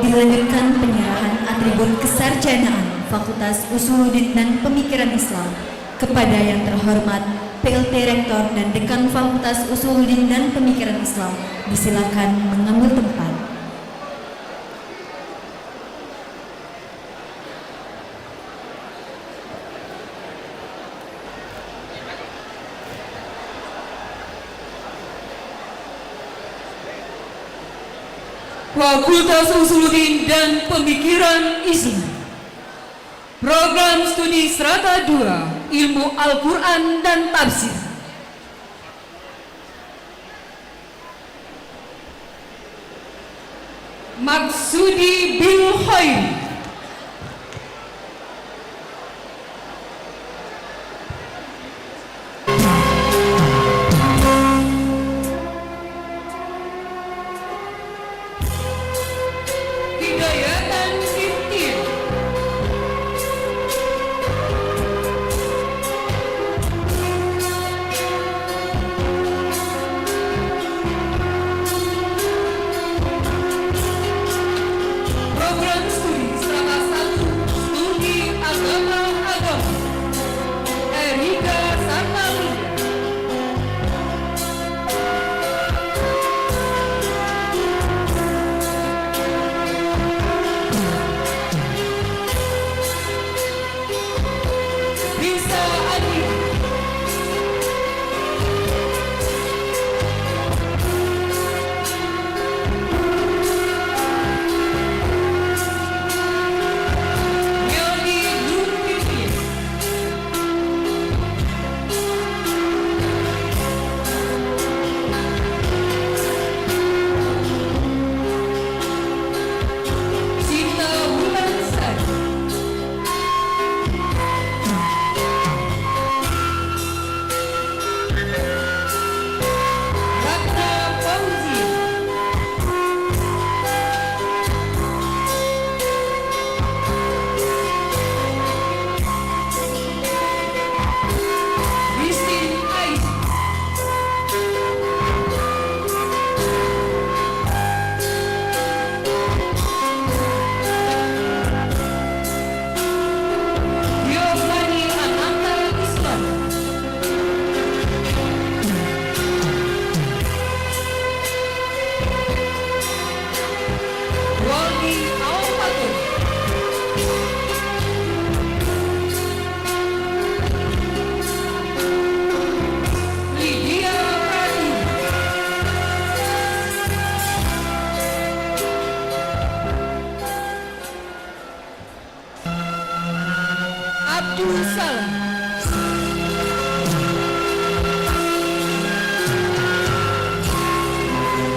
Dilanjutkan penyerahan atribut kesarjanaan Fakultas Usuluddin dan Pemikiran Islam kepada yang terhormat PLT Rektor dan Dekan Fakultas Usuluddin dan Pemikiran Islam. Disilakan mengambil tempat. Fakultas Usuluddin dan Pemikiran Islam. Program Studi Strata 2 Ilmu Al-Quran dan Tafsir. Maksudi bil Khair. Risa Adi, Meldi Nurfifi, Cinta Wulansari, Ratna Fauzia, Christine Aisyah, Giovanni Ananta Islam, Waldi Alfatur, Lydia Pratiwi, Abdul Salam,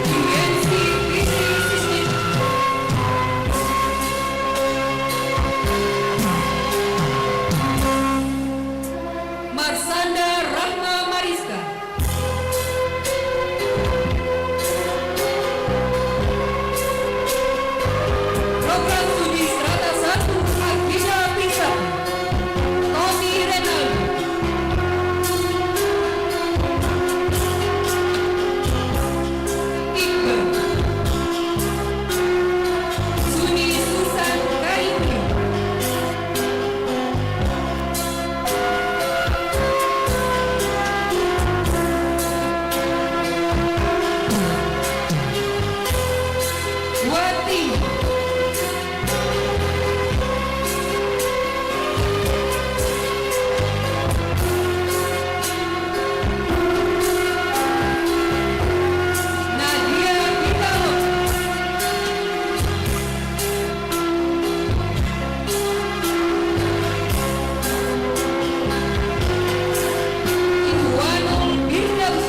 DNC Fitri Sistem, Marsanda Rahma Mariska, Program Studi Strata 1 Agenda Bisa, Tony Renaldi, Iqbal, Suni Susan Kaini, Wati, Nadia Pitalo, Ikhwanul Firdaus,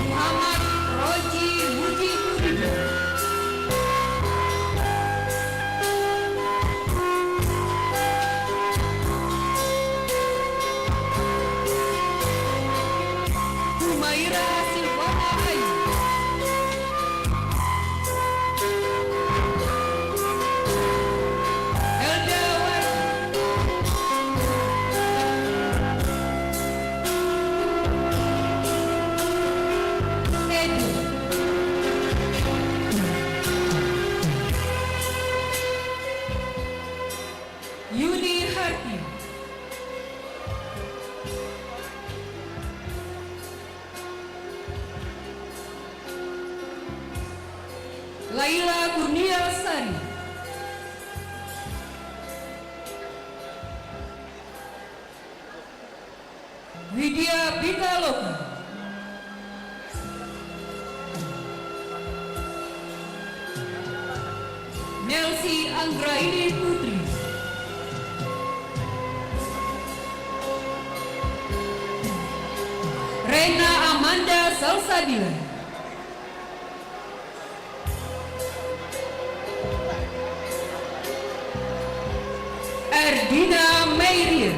Muhammad Roji Mujibudin, Humaira Silvana Ayu, Elda Wati, Edu, Yudi Harti, Laila Kurnia Sari, Widya Pitaloka, Nelsi Anggraini Putri, Rena Amanda Salsabila, Erdina Meirir,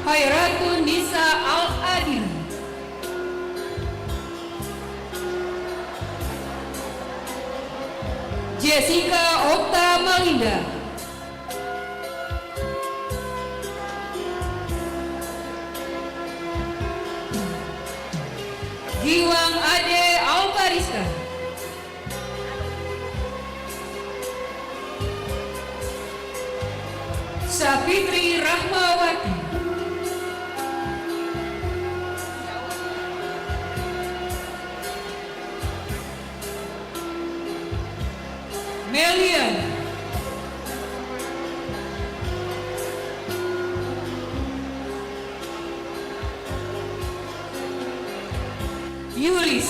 Hairatu Nisa Al-Adil, Jessica Okta Malinda, Giwang Ade Alpariska, Sapitri Rahmawati, Yulis.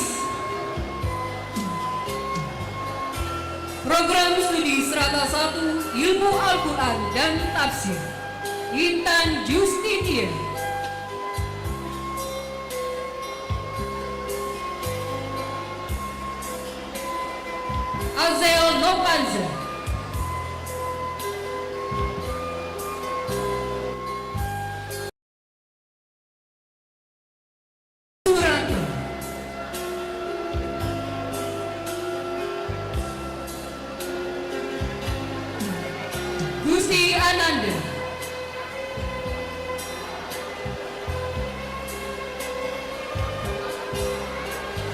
Program studi Strata 1 Ilmu Al-Quran dan Tafsir, Intan Justitia. Azel Nopanza. Suranto. Gusti Ananda.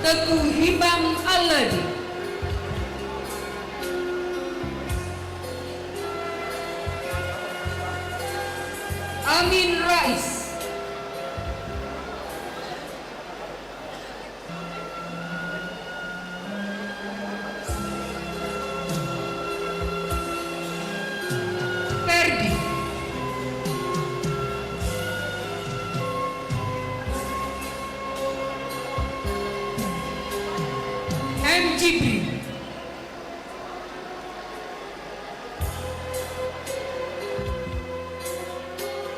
Teguh Hibam Aladi. Amin Rais. Ferdi. M. Jibri.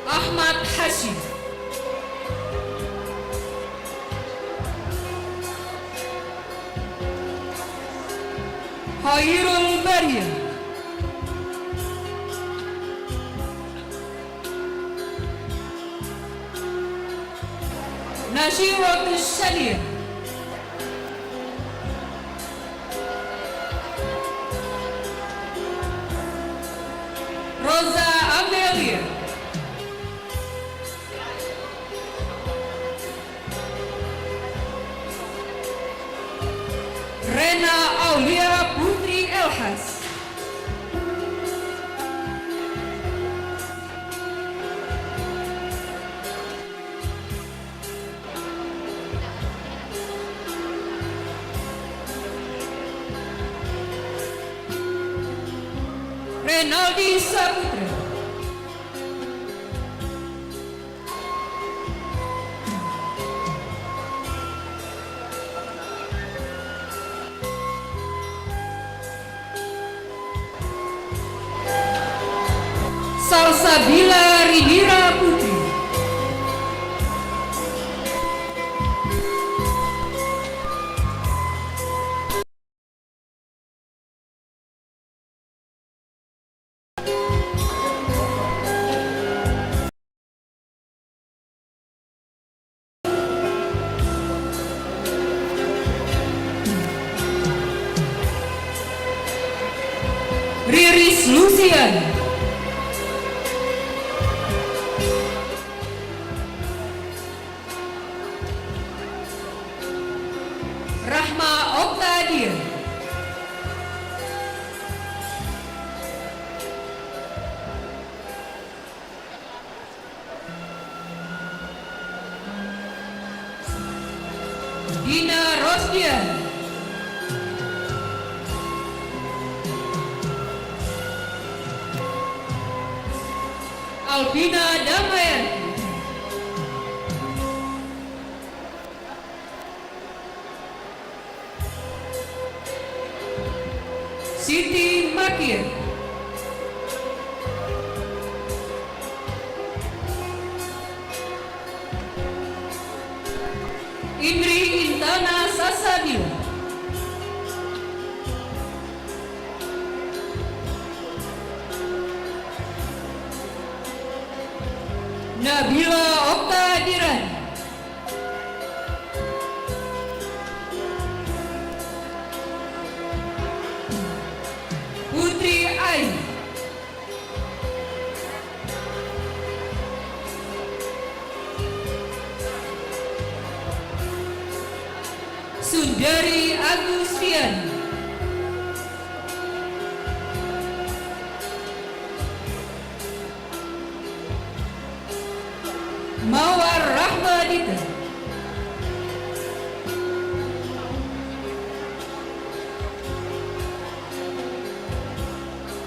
Ahmad Hashim. Khairul Bariyah. Nashiratus Syadiyah. Rosa Amelia. Rena Aulia Putri Elhas. Renaldi Saputra. Salsabila Ridira Putri. Riris Lucian. Rahma Oktadia. Dina Rosdian. Albina Damayanti. Siti Makir. Indri Intana Sasabila. Nabila Oktadiran. Putri Ayu. Sundari Agustian. Mawar Rahmadita.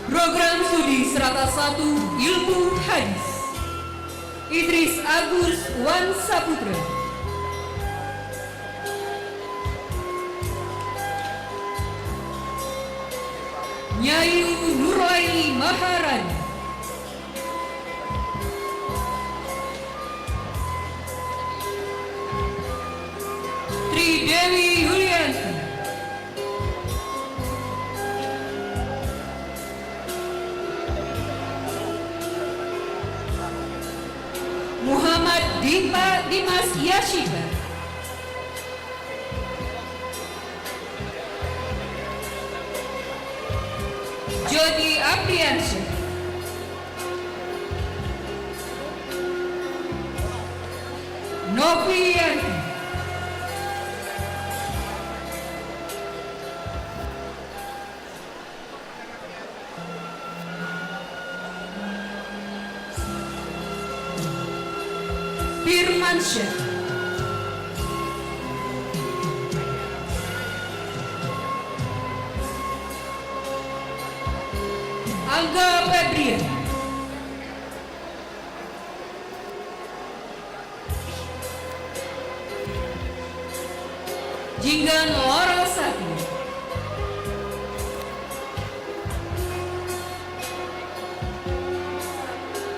Program studi Strata 1 Ilmu Hadis, Idris Agus Wan Saputra. Nyai Nuraini Maharani, Tri Dewi Yulianti, Muhammad Dimas Yashiba, Jody Apriansyah, Novianti, Firmansyah, Angga Febrian, Jinggan Larasati,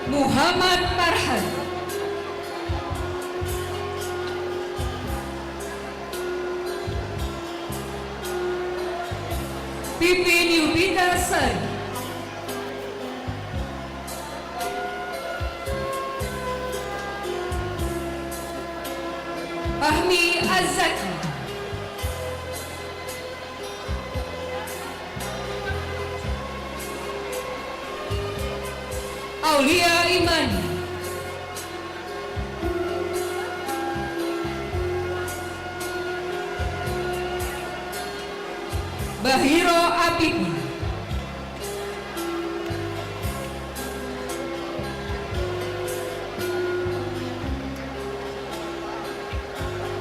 Muhammad Farhan, Pipin Yubita Sari, Fahmi Azaki, Aulia Imani, Bahiro Apipi,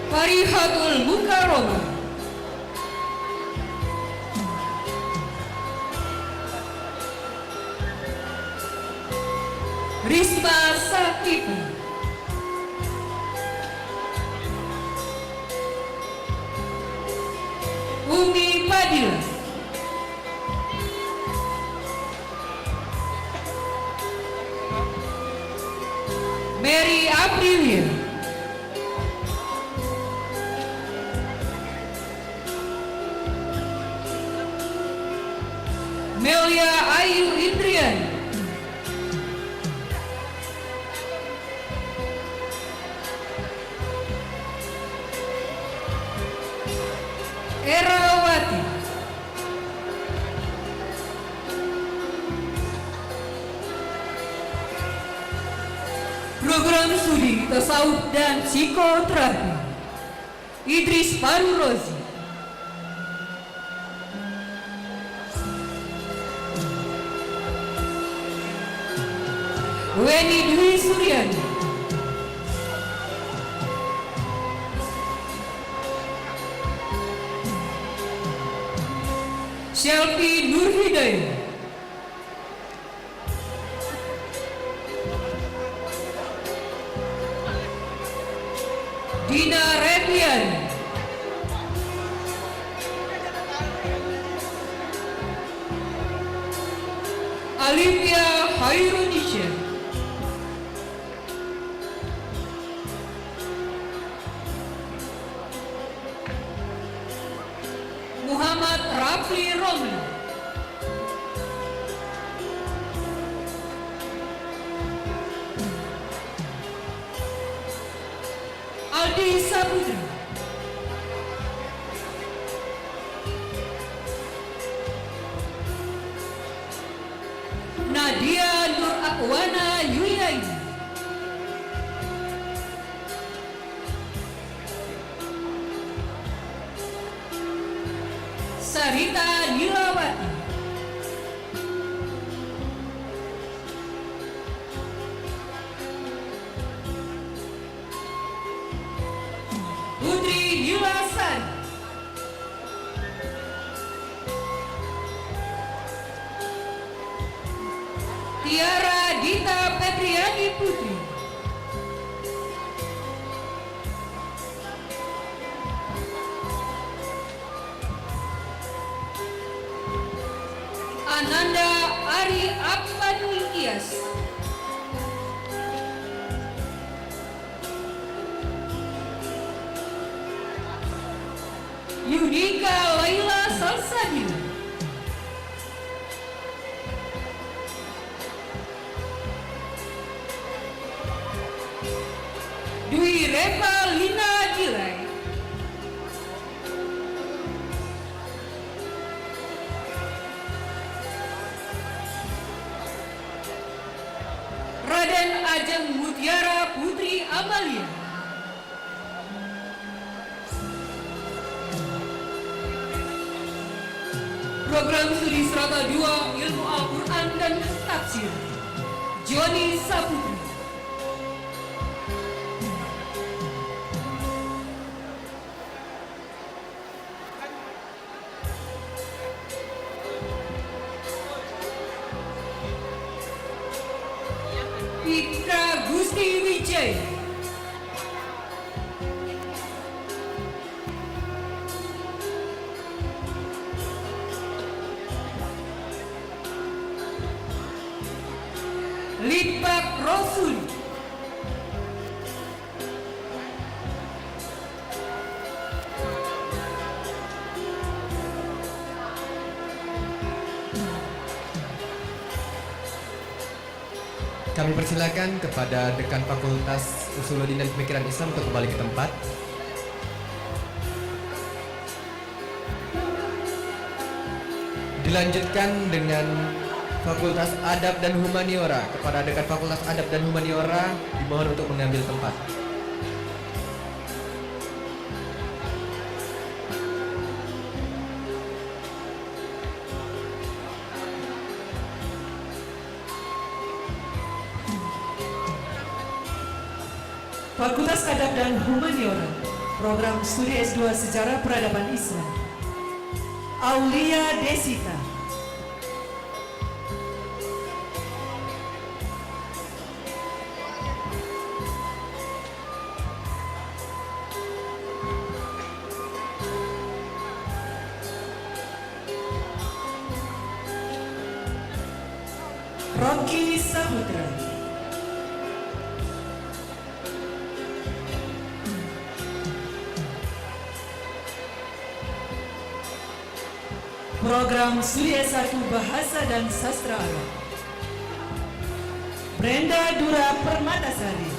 Farihatul Mukarromah, Risma Sakipa, Umi Padilla, Mary Aprilia, Melia Ayu Indriani, Erawati, Program Studi Tasawuf dan Psikoterapi, Idris Faru Rozi, Weni Dwi Suryani, Shelby Nur Hidayah, Dina Repiani, Alivia Hairunisha, Muhammad Rafli Romli, Aldi Saputra, Nadia Nur Akwana Yuliaini, Sarita Nilawati, Putri Nilasan, Tiara Dita Petriani Putri, Ananda Ari Apanikias, Yudika Laila Salsabila, Dwi Reva Lina Gilai, Raden Ajeng Mutiara Putri Amalia, Program Studi Strata 2 Ilmu Al-Quran dan Tafsir, Joni Saputri, Pitra Gusti Wijaya, Litbak Rasul, Kami persilakan kepada Dekan Fakultas Usuluddin dan Pemikiran Islam untuk kembali ke tempat. Dilanjutkan dengan Fakultas Adab dan Humaniora. Kepada Dekan Fakultas Adab dan Humaniora dimohon untuk mengambil tempat. Fakultas Adab dan Humaniora, Program Studi S2 Sejarah Peradaban Islam, Aulia Desita, Rocky Saputra, Program Studi S1 Bahasa dan Sastra Arab, Brenda Dura Permatasari,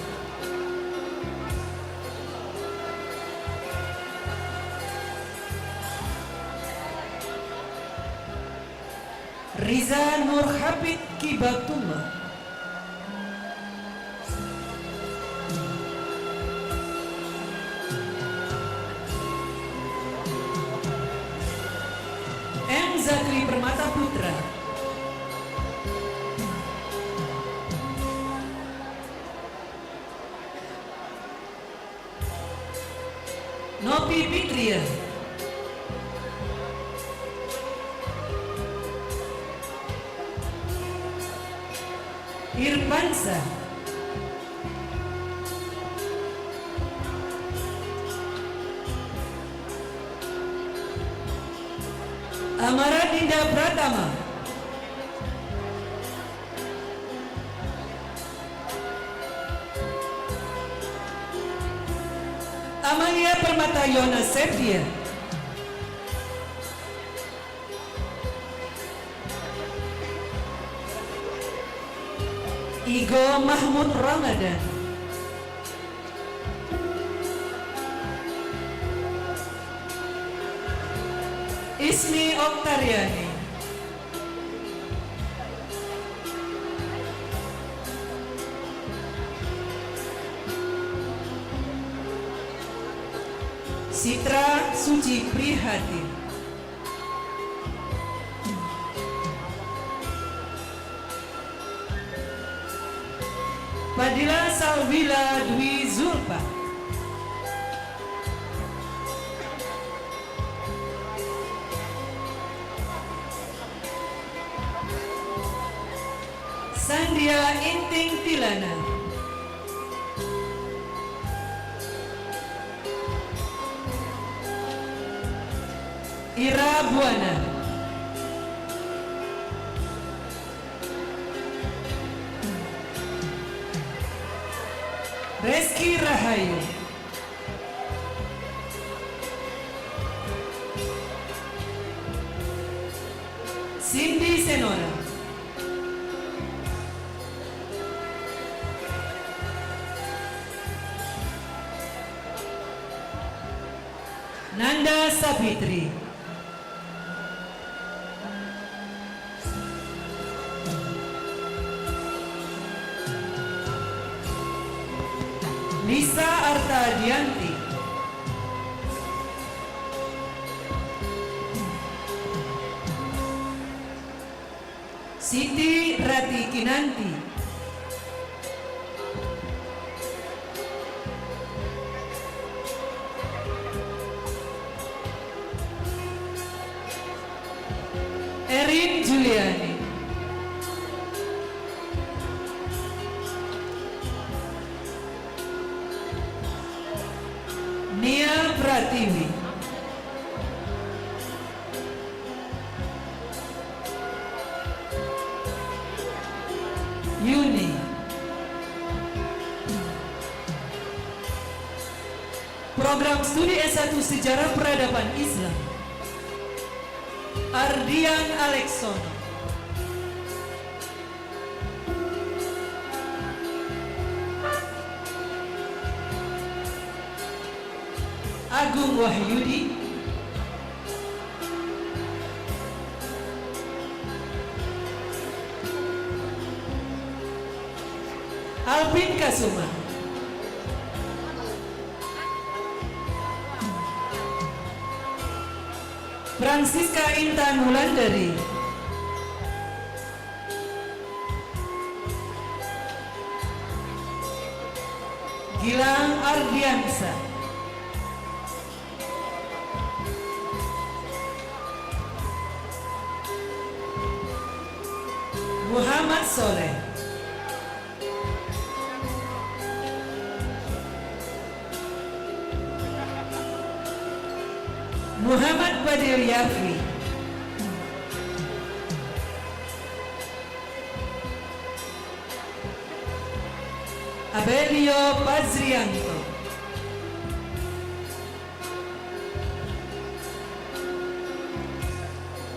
Riza Nur Hafid Kibatullah, Zakri Permata Putra, Nopi Fitria, Irfansa, Amara Dinda Pratama, Amalia Permata Yona Septia, Igo Mahmud Ramadan, Ismi Oktariani, Sitra Suci Prihatin, Fadila Salwila Dwi Zulfa, Sandia Inting Tilana, Ira Buana, Reski Rahayu, Cindy Senora, Nanda Sapitri, Lisa Artadianti, Siti Rati Kinanti, Erin Juliani, Nia Pratiwi, Yuni, Program Studi S1 Sejarah Peradaban Islam, Ardian Alexono, Agung Wahyudi, Alvin Kasuma, Francisca Intan Wulandari, Gilang Ardiansa, Muhammad Soleh, Muhammad Badil Yafi, Abelio Pazrianto,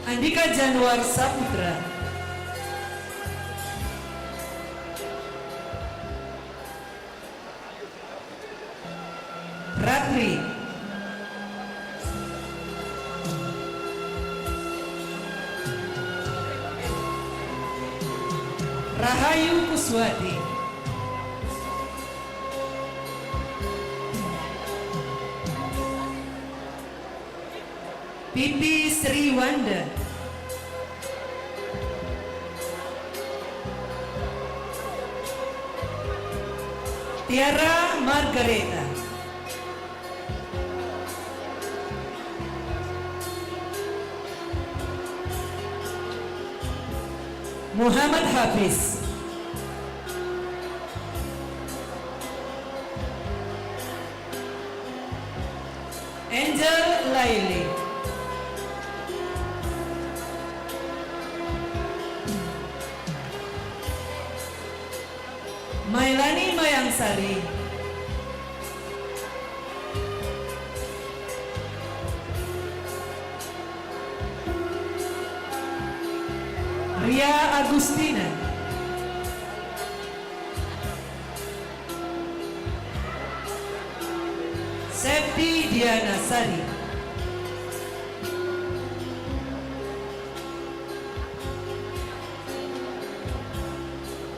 Andika Januar Saputra, Ratri, Rahayu Kuswati, Pipi Sri Wanda, Tiara Margareta, Muhammad Hafiz, Angel Laili, Mailani Mayangsari, Ria Agustina, Septi Diana Sari,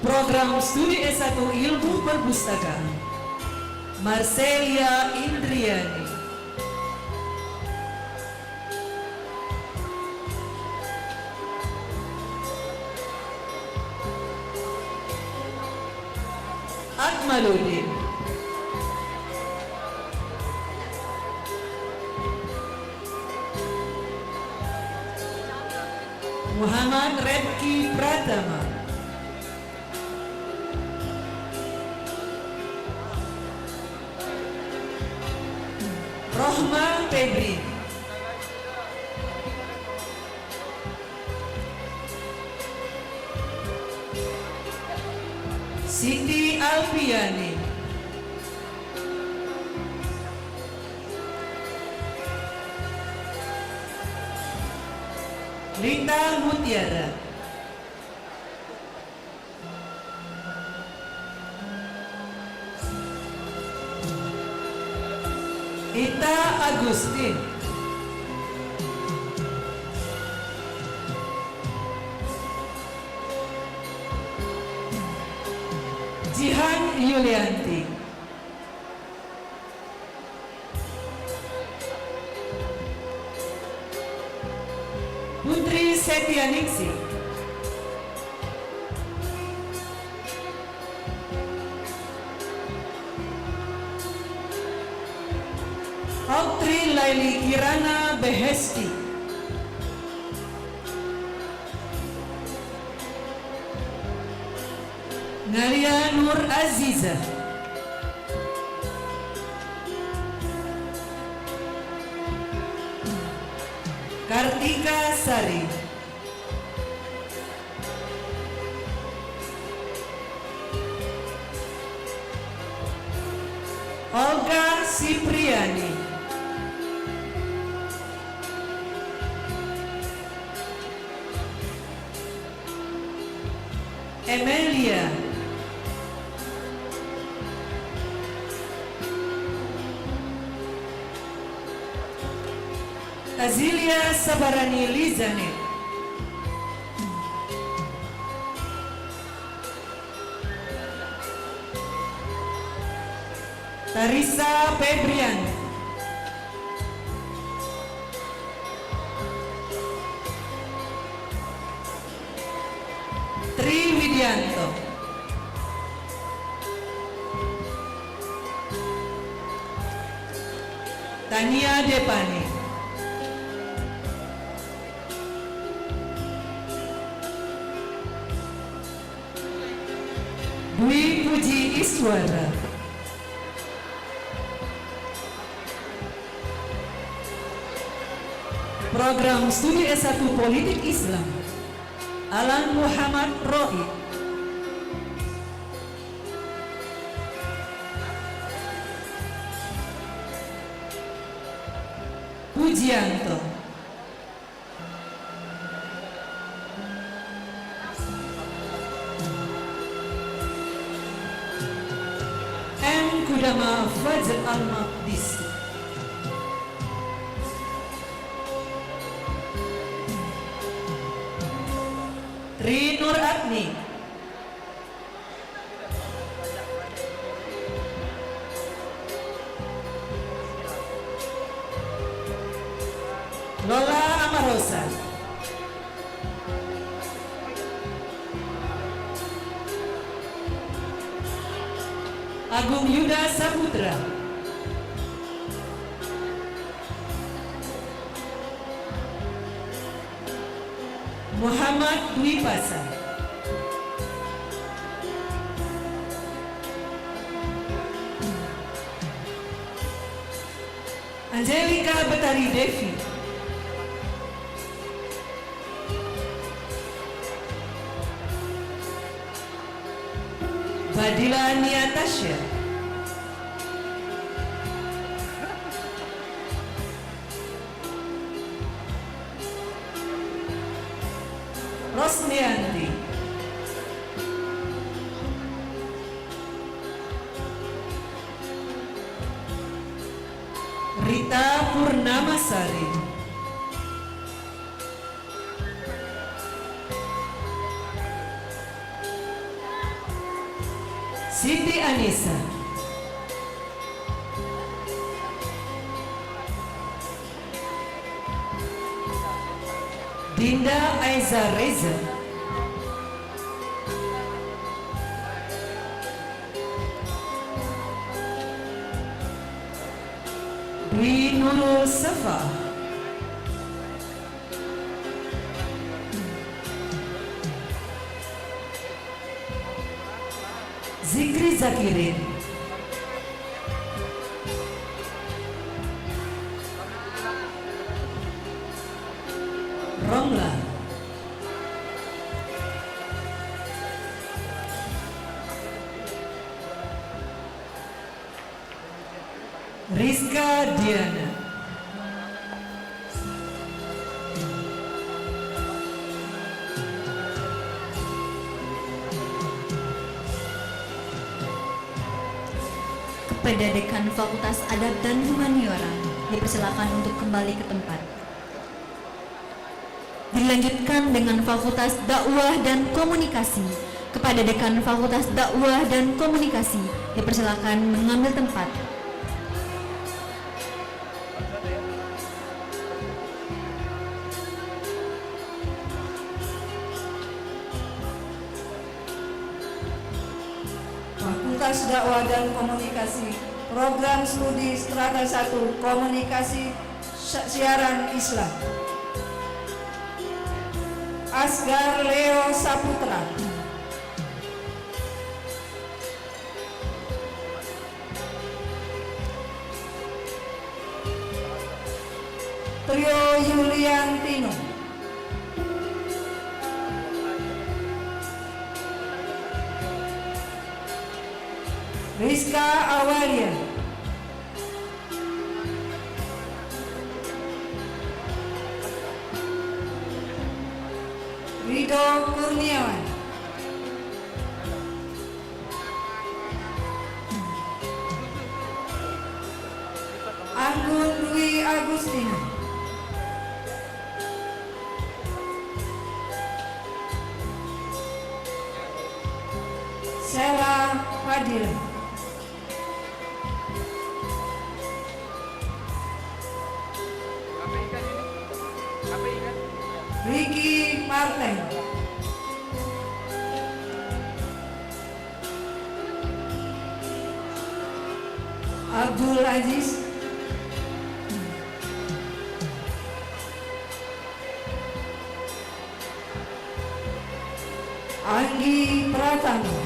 Program Studi S1 Ilmu Perpustakaan, Marcelia Indriani, Akmaluddin, Muhammad Redki Pratama, Rohma Febri, Siti Alfiani, Lita Mutiara, Ita Agustin, Jihan Yulianti, Putri Setianingsi, Oktri Laili Kirana Behesti, Nalia Nur Aziza, Kartika Sari, Olga Sipriani, Emilia, Azilia Sabarani Lizane, Tarisa Febrian, Tri Widianto, Tania Depani, Dwi Puji Iswara, Program Studi S1 Politik Islam, Alan Muhammad Rohi, Pujianto, M. Kudama Fajr Al-Maqdisi, Tri Nur Agni, Lola Amarosa, Agung Yuda Saputra, Muhammad Dwi Pasar, Angelika Betari Devi, Badila Niatasha, Rosnianti, Rita Purnamasari, Siti Anissa, Dinda Aiza Reza, Dwi Nurul Safa, Zikri Zakirin, Romla, Rizka Diana, kepada Dekan Fakultas Adab dan Humaniora dipersilakan untuk kembali ke tempat. Dilanjutkan dengan Fakultas Dakwah dan Komunikasi. Kepada Dekan Fakultas Dakwah dan Komunikasi dipersilakan mengambil tempat. Fakultas Dakwah dan Komunikasi, Program Studi Strata 1 Komunikasi Siaran Islam. Asgar Leo Saputra. Trio Yuliantino. Rizka Awalia. Rido Kurniawan. Anggun Dwi Agustina. Sela Fadila. Ricky Martin. Abdul Aziz. Anggi Pratama.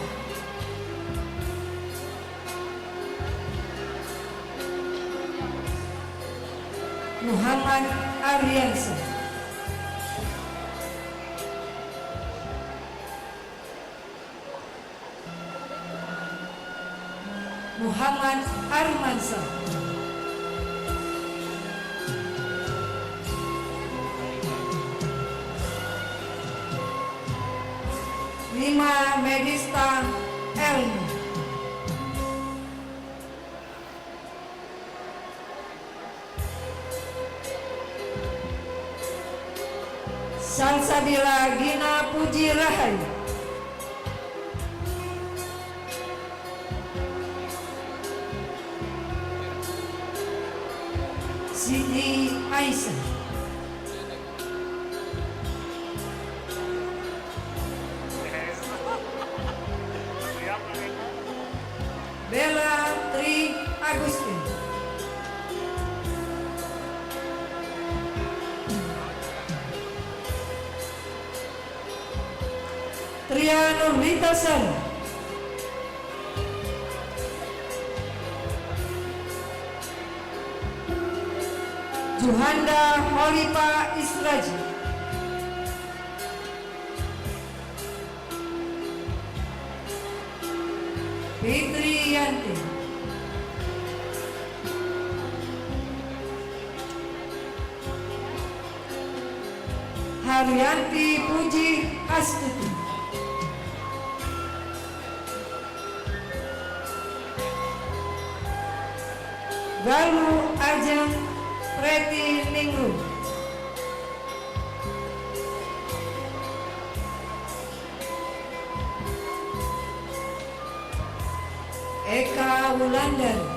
Muhammad Aryansyah. Muhammad Armansyah. Lima Medista Elmi. Salsabila Gina Puji Rahayu. Siti Aisyah. Bella Tri Agustin. Triano Rita Sala. Juhanda Holipa Israji. Fitri Yanti. Haryanti Puji Astuti. Galuh Ajeng Preti Ningru. Eka Wulandari.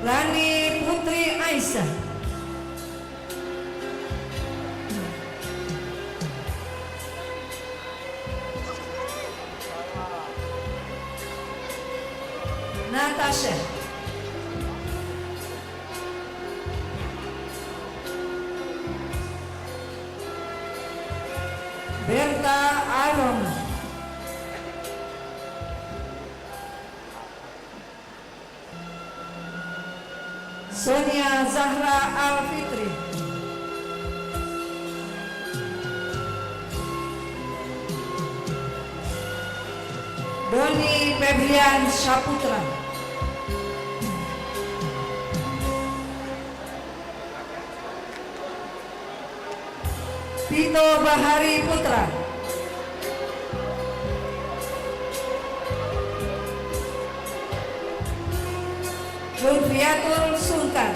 Rani Putri Aisyah. Natasha. Berta Aron. Sonia Zahra Alfitri. Doni Febrian Saputra. Tito Bahari Putra, Lutfiatul Sultan,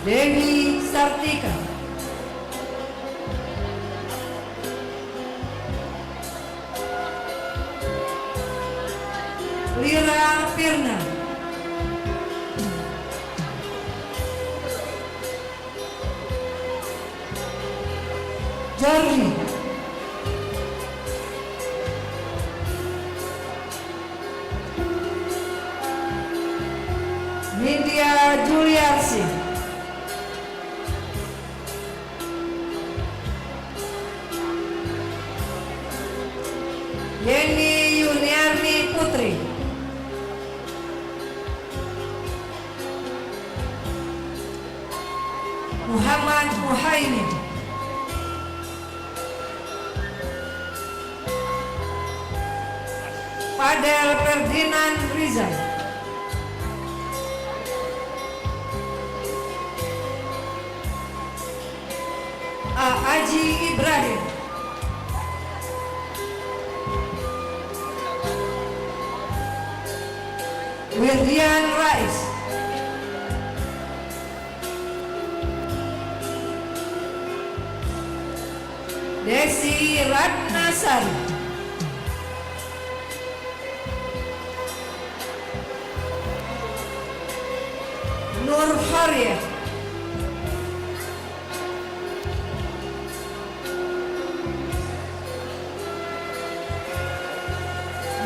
Dewi Sartika, Lira Firna, Jordi, Nindya Juliarsi, Yeni Yuniarni Putri, Muhammad Muhaimin, Fadel Ferdinand Rizal, Aji Ibrahim, Wirdian Rais, Desi Ratnasari, Nur Haria,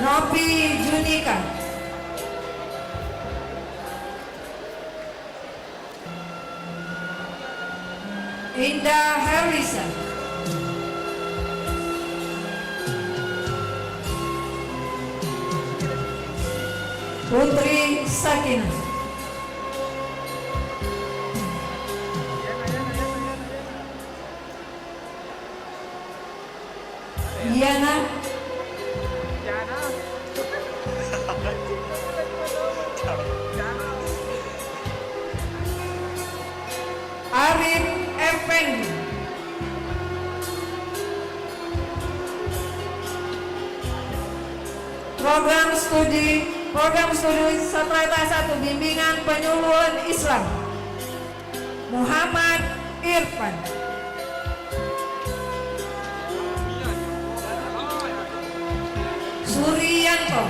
Nopi Junika, Indah Herlisa, Putri Sakinah, Diana, Arif Effendi, Program studi Strata 1 Bimbingan Penyuluhan Islam, Muhammad Irfan, Suryanto,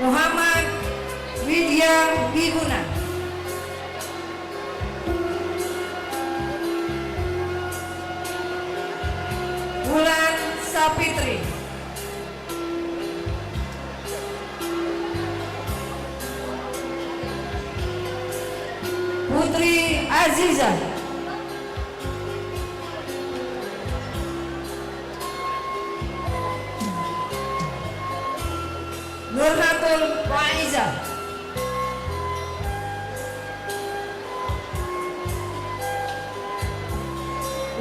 Muhammad Widya Biguna, Bulan Sapitri, Putri Aziza, Nurhatul Faiza,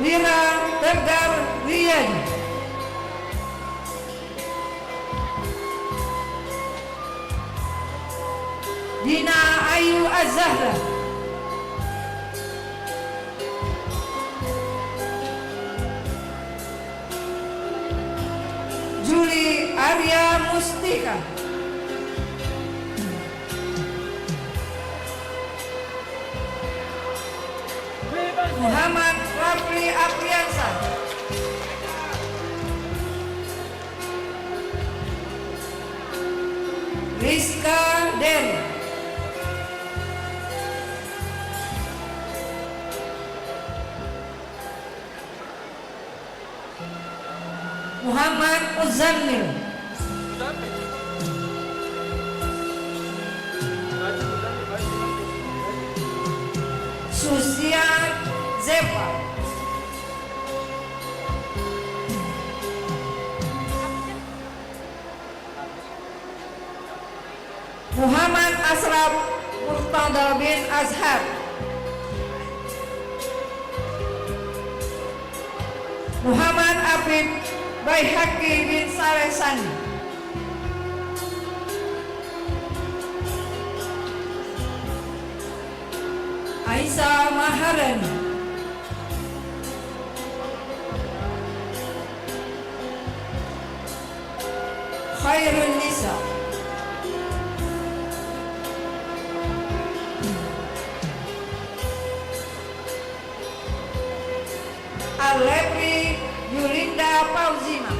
Lira Tegar Riyadi, Dina Ayu Az-Zahra, Juli Arya Mustika, Muhammad Rafli Apriansa, Rizka Den, Muhammad Muzammil, Susian Zepa, Muhammad Asraf Murtada bin Azhar, Muhammad Afif Baihaqi bin Saleh Sani, Aisyah Maharani, Khairun Nisa, Alepri Yulinda Pauzima,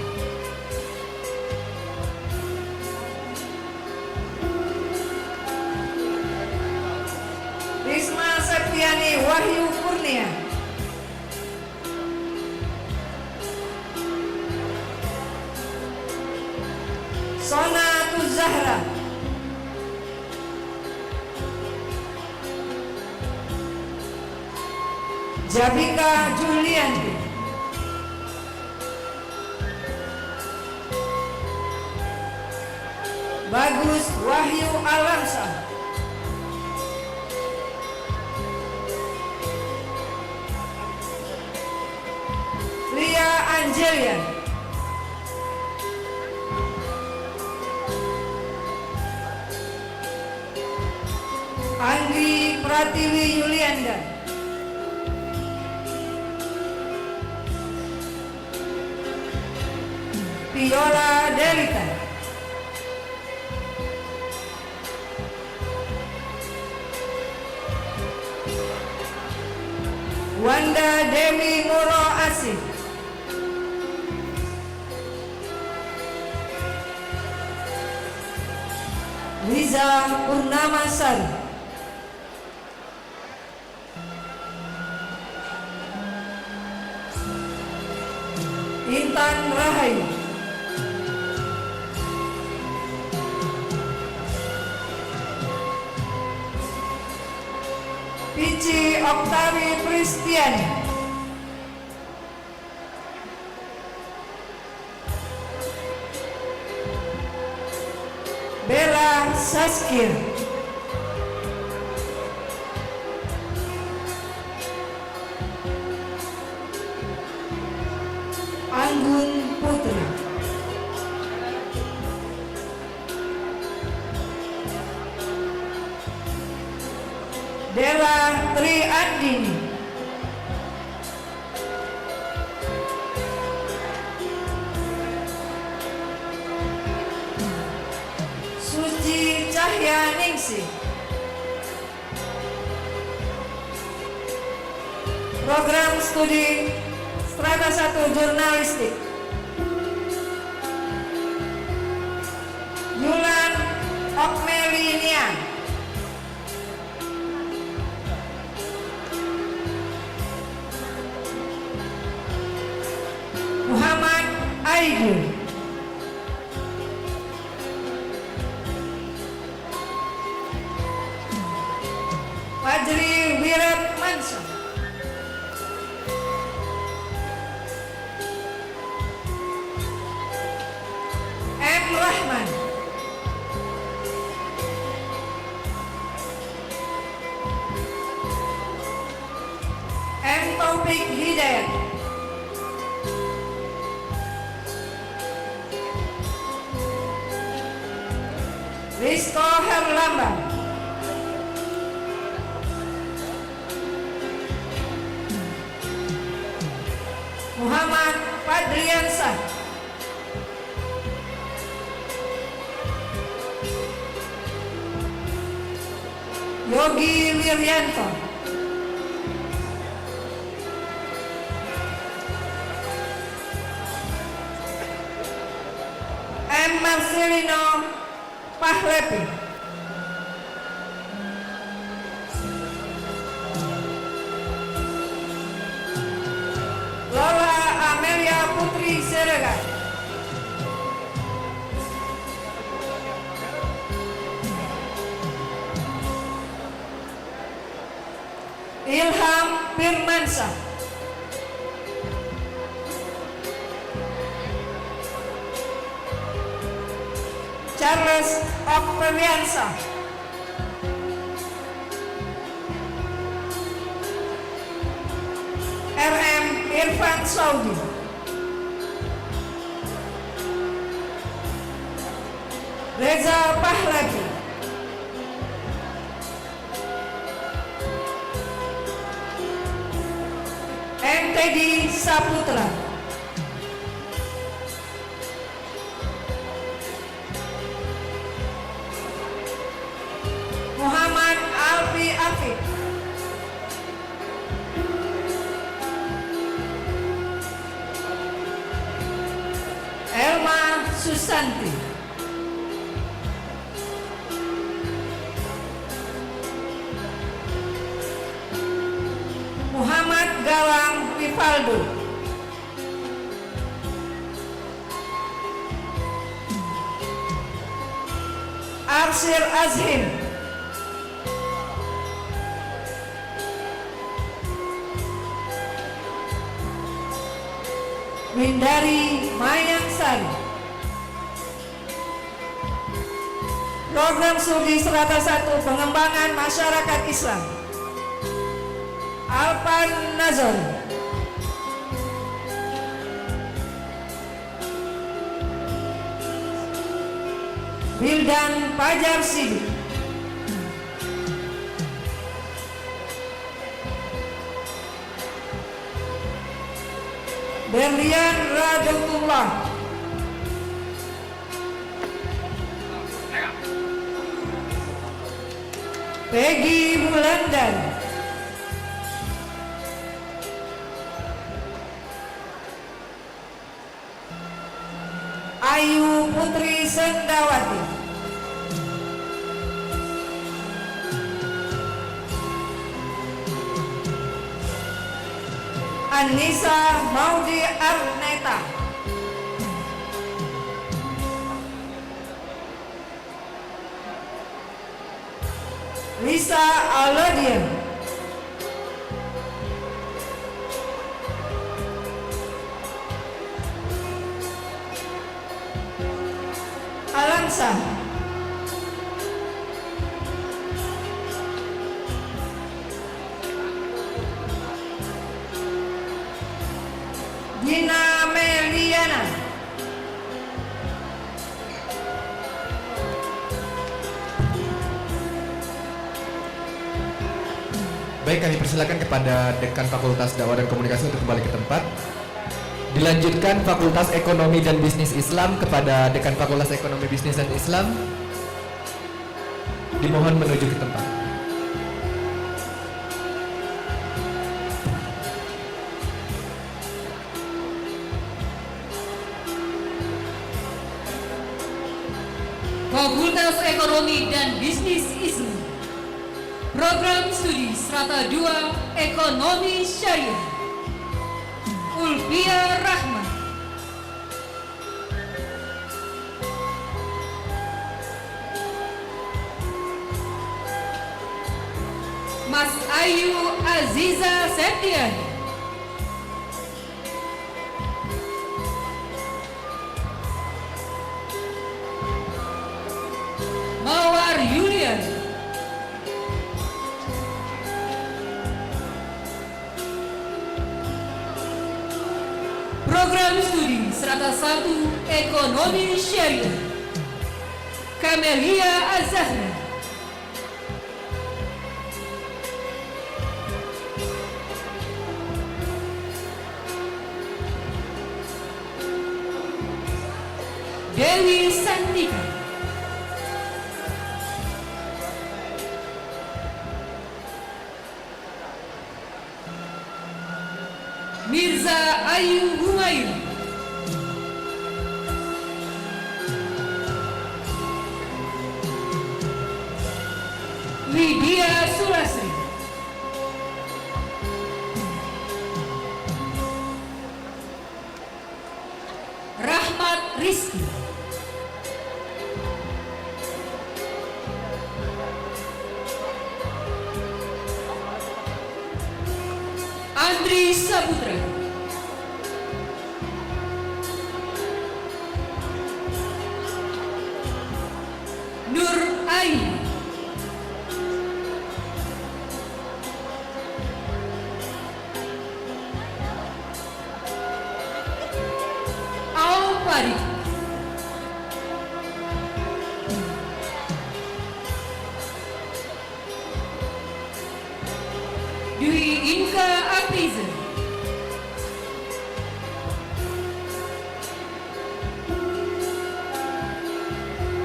Risma Septiani Wahyu Kurnia, Sona Tuzahra, Jabika Julianti, Bagus Wahyu Alamsa, Lia Angelia, Anggi Pratiwi Yulianda, Viola Delita, Wanda Dewi Muro Asih, Liza Purnamasari, Intan Rahayu, Pici Oktavi Pristiani, Bella Saskir, Anggun Putri, Dela Tri Andini, Suci Cahya Ningsi, Program Studi Strata 1 Jurnalistik, Yulan Okmelinia, Muhammad Aidil, Fajri Wirat Mansur, M. Rahman, M. Taufik Hidayat, Rizko Herlambang, Muhammad Fadriansah, Yogi Wiryanto, M. Marcelino Pahlepi, Lola Amelia Putri Siregar, Ilham Firmansyah, Charles Octaviansyah, RM Irfan Saudi, Reza Pahlavi, Teddy Saputra, Muhammad Alfi Afif, Elma Susanti, Muhammad Galang Vivaldo, Arsir Azhim, Windari Mayangsari. Program Studi Strata 1 Pengembangan Masyarakat Islam, Alpan Nazar, Wildan Pajar Sidik, Berlian Radutullah, Peggy Wulandari, Ayu Putri Sendawati, Anissa Maudi Arneta, Lisa Alodian, Alamsa, Dina Meliana, Baik, kami persilakan kepada Dekan Fakultas Dakwah dan Komunikasi untuk kembali ke tempat. Dilanjutkan Fakultas Ekonomi dan Bisnis Islam kepada Dekan Fakultas Ekonomi Bisnis dan Islam. Dimohon menuju ke tempat. Fakultas Ekonomi dan Bisnis Islam, Program Studi Strata 2 Ekonomi Syariah, Ulfia Rahman, Mas Ayu Aziza Septiani, Mawar Yulian, Program Studi Strata 1 Ekonomi Syariah, Kamelia Azahra, Dewi Santika, Mirza Ayu Humayun, Widya Sulasri, Rahmat Rizki, Andri Saputra, Nur Aini, Al Farid, Inka Apriza,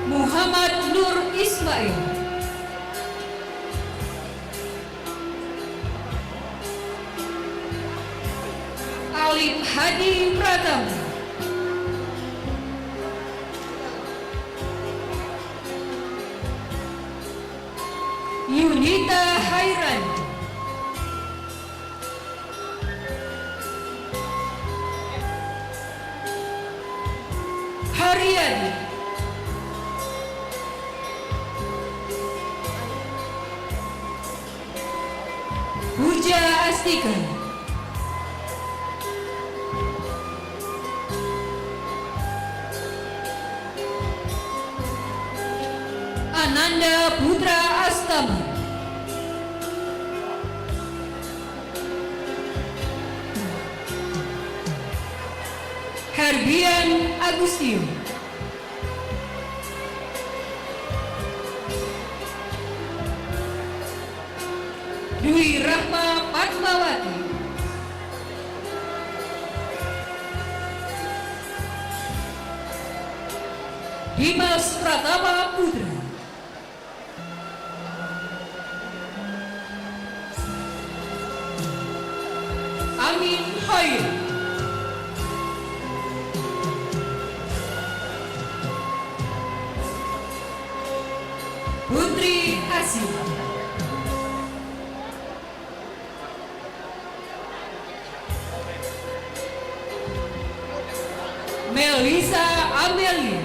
Muhammad Nur Ismail, Alim Hadi Pratama, Yunita Hairan, Haryadi, Puja Astika, Ananda Putra Astama, Herbian Agustio, Dwi Rahma Padmawati, Dimas Pratama Putra, Amin Hoyer, Putri Asih, Melisa Amelia,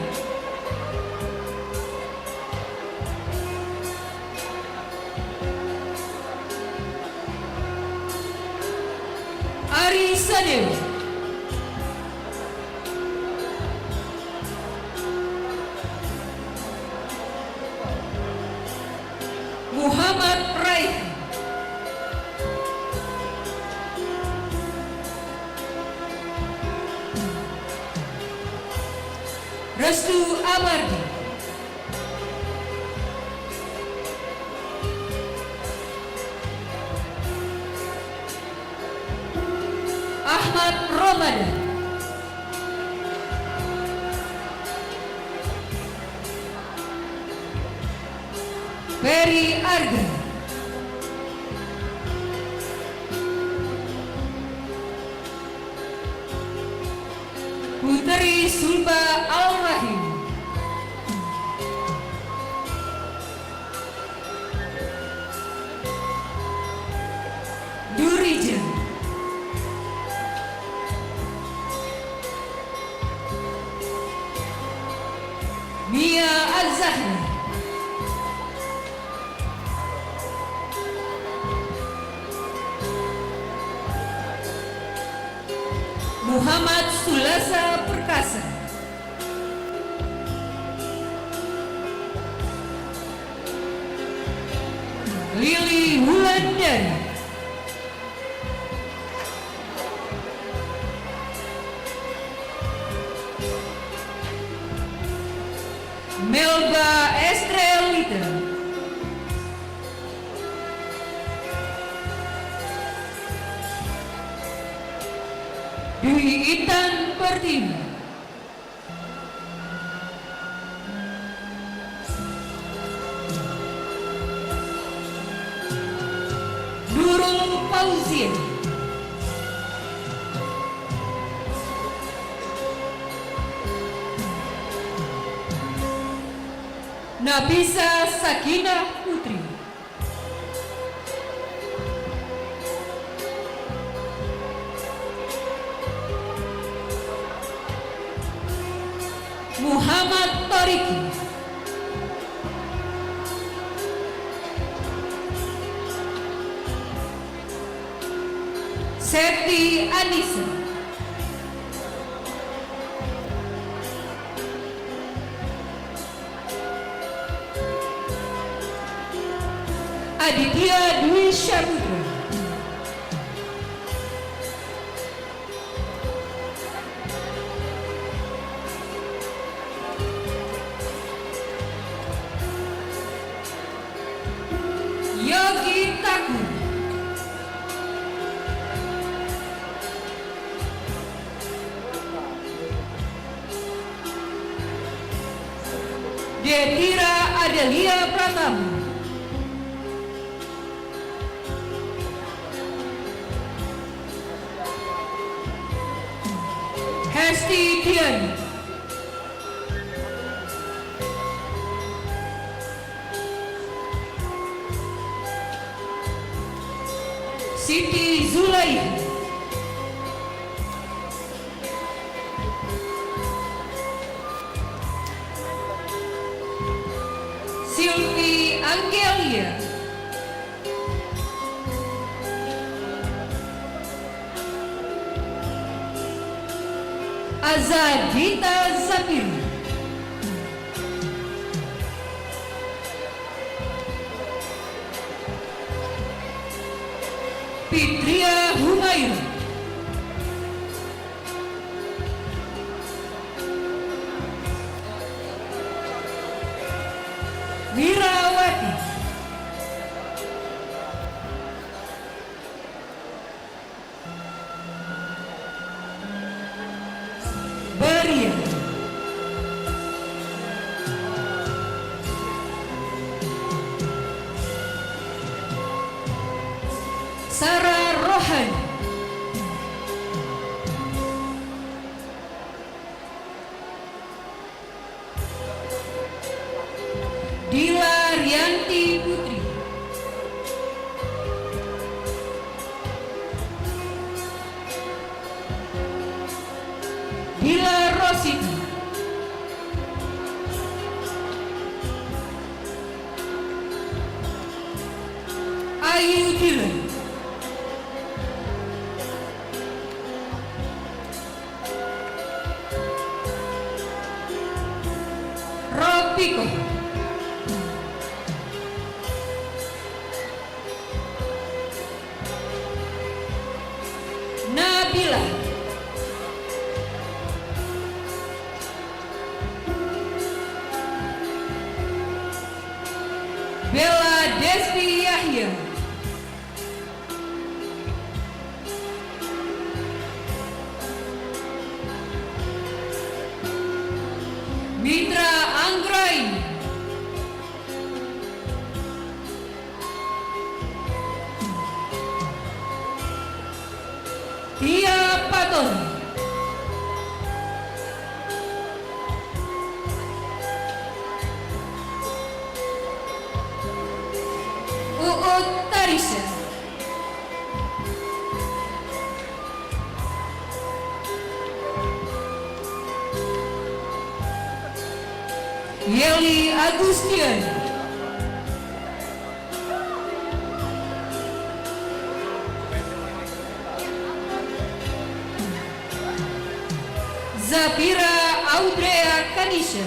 Ari Sadewa, Muhammad Raihan, Restu Amardi, Ahmad Ramadan, Ferry Arga, Putri Sulba Al-Rahim, Durija, Mia Az-Zahra, Muhammad Sulasa Perkasa, Lili Wulandari, Melba Estrelita, Dwi Intan Pertiwi, Nurul Fauzia, Nabisa Sakinah Putri, Muhammad Toriki, Seti Anissa, Aditya Dwi Syaputra, Yogi Taku, Detira Adelia Pratama, Hesti Diani, Siti Zulaiha, Silvi Angelia, Azadita Zabira, Fitria Humayra, Mirawati, Beria, Sarah Rohani, Dila Rianti Putri, Dila Rosita, Ayu Dilan, Ropiko, Nabila, Bella Desti Yahya, Mitra Anggraini, Tia Patoni, Uut Tarisa, Yeli Agustian, Zafira Audrea Kanisha,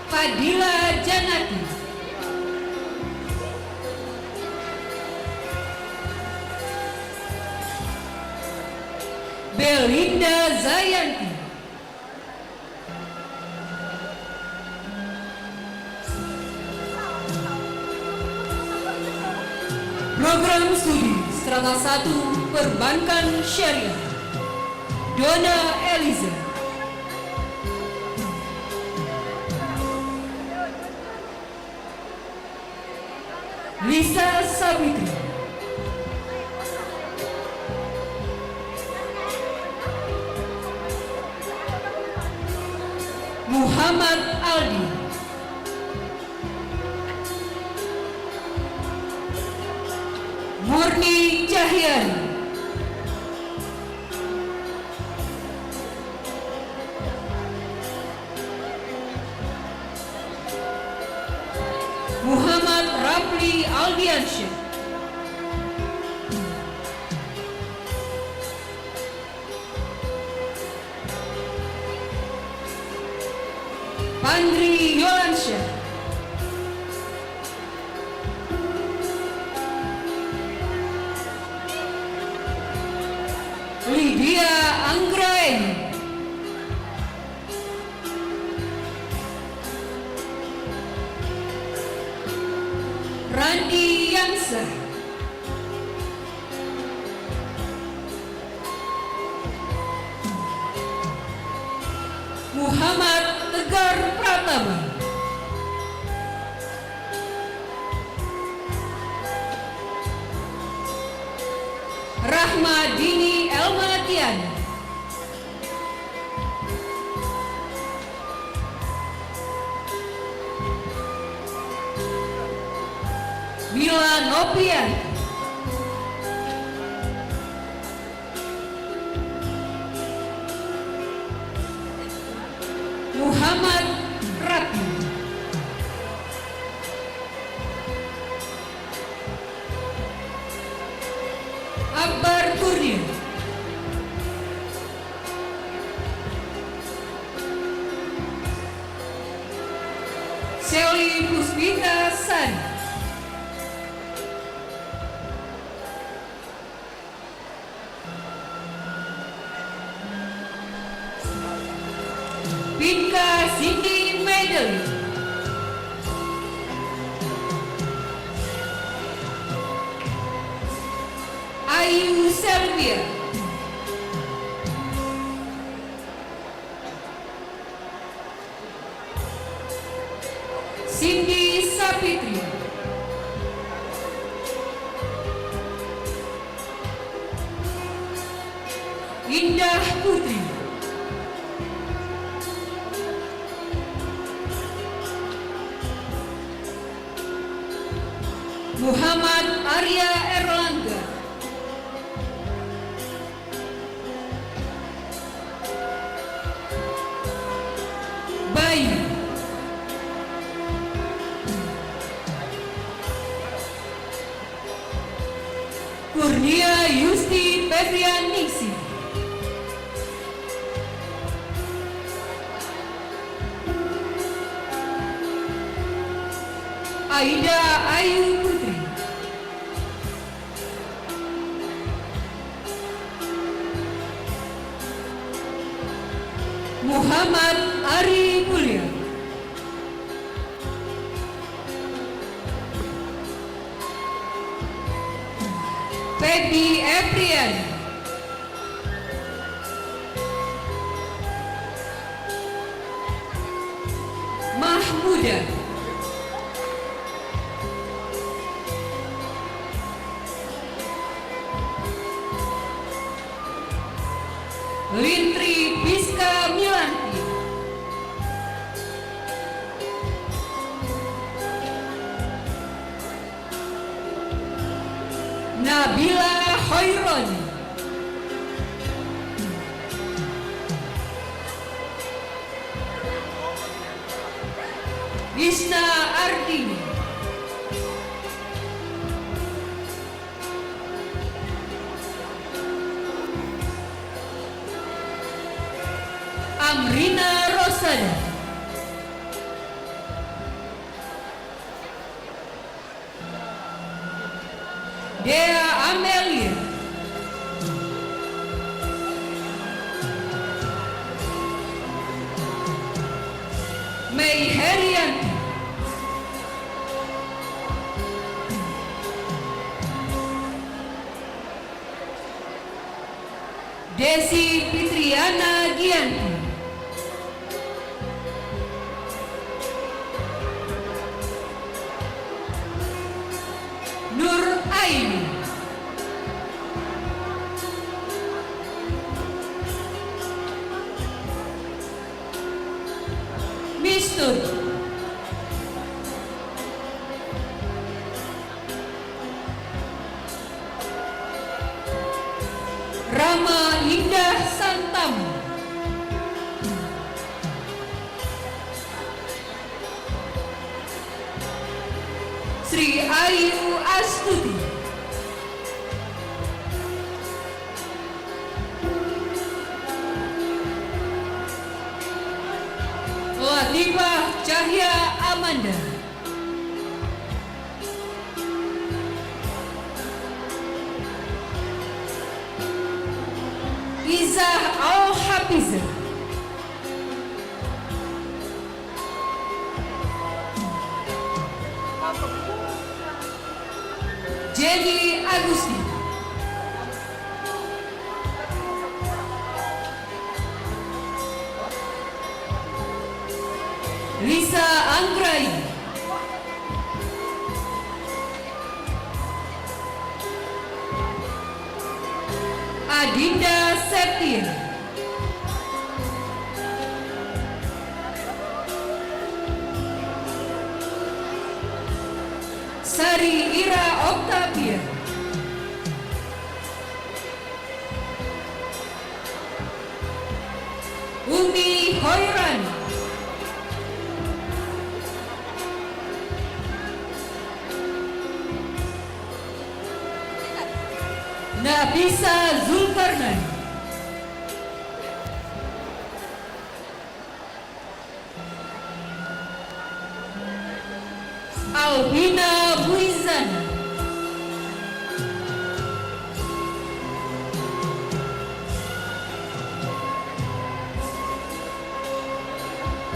Fadila Janati, Belinda Zayanti, Program Studi Strata 1 Perbankan Syariah, Dona Eliza, Lisa Sabitri, Muhammad Aldi, Murni Cahyani, Muhammad Rapli Aldiansyah, Pandri Yolansyah, Lydia Anggraini, Randi Yansa, Muhammad Tegar Pratama, Rahmadini Elmatiana, Mila Nopian, Muhammad Ratna, Akbar Kurnia, Shelly Puspita Sari, Pinka Cindy Medley, Ayu Selvia, Cindy Sapitri, Indah Putri, Muhammad Arya Erlangga, Bayu, Kurnia Yusti Febrianingsi, Aida Ayu Putri, Muhammad Ari Mulya, Peggy Eprian, Mahmuda, Lintri Biska Milanti, Nabila Hoironi, Isna Ardini, Amrina Rosada, Dea Amelia, Mei Herianti, Desi Fitriana Gianti, Nur Aini, Mistur, Rama Indah Santam, Sri Ayu Astuti, Latifah Cahya Amanda, Izah Al-Hafizah, Jenny Agusti, Lisa Anggraini, Adinda Septia, Sari Ira Octavia, Umi Hoirani, Nabisa Zulkarnain, Albina Buizana,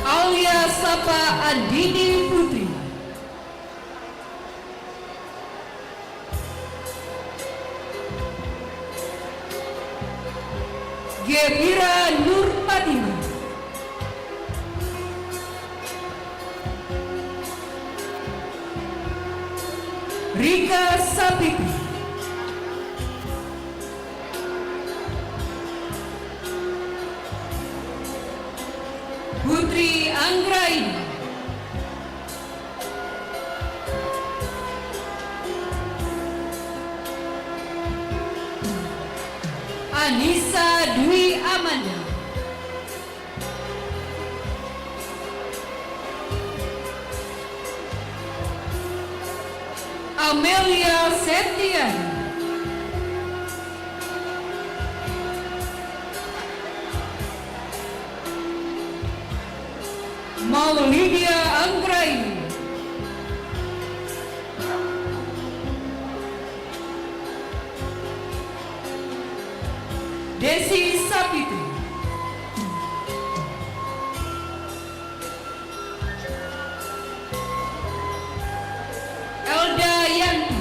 Alia Sapa Andini Putri, Gebira Nur Fatima, Rika Sapiti, Putri Anggraini, Anissa Dwi Amanda, Amelia Setiani, Maulidia Anggraini, Desi Sapiti, Elda Yanti,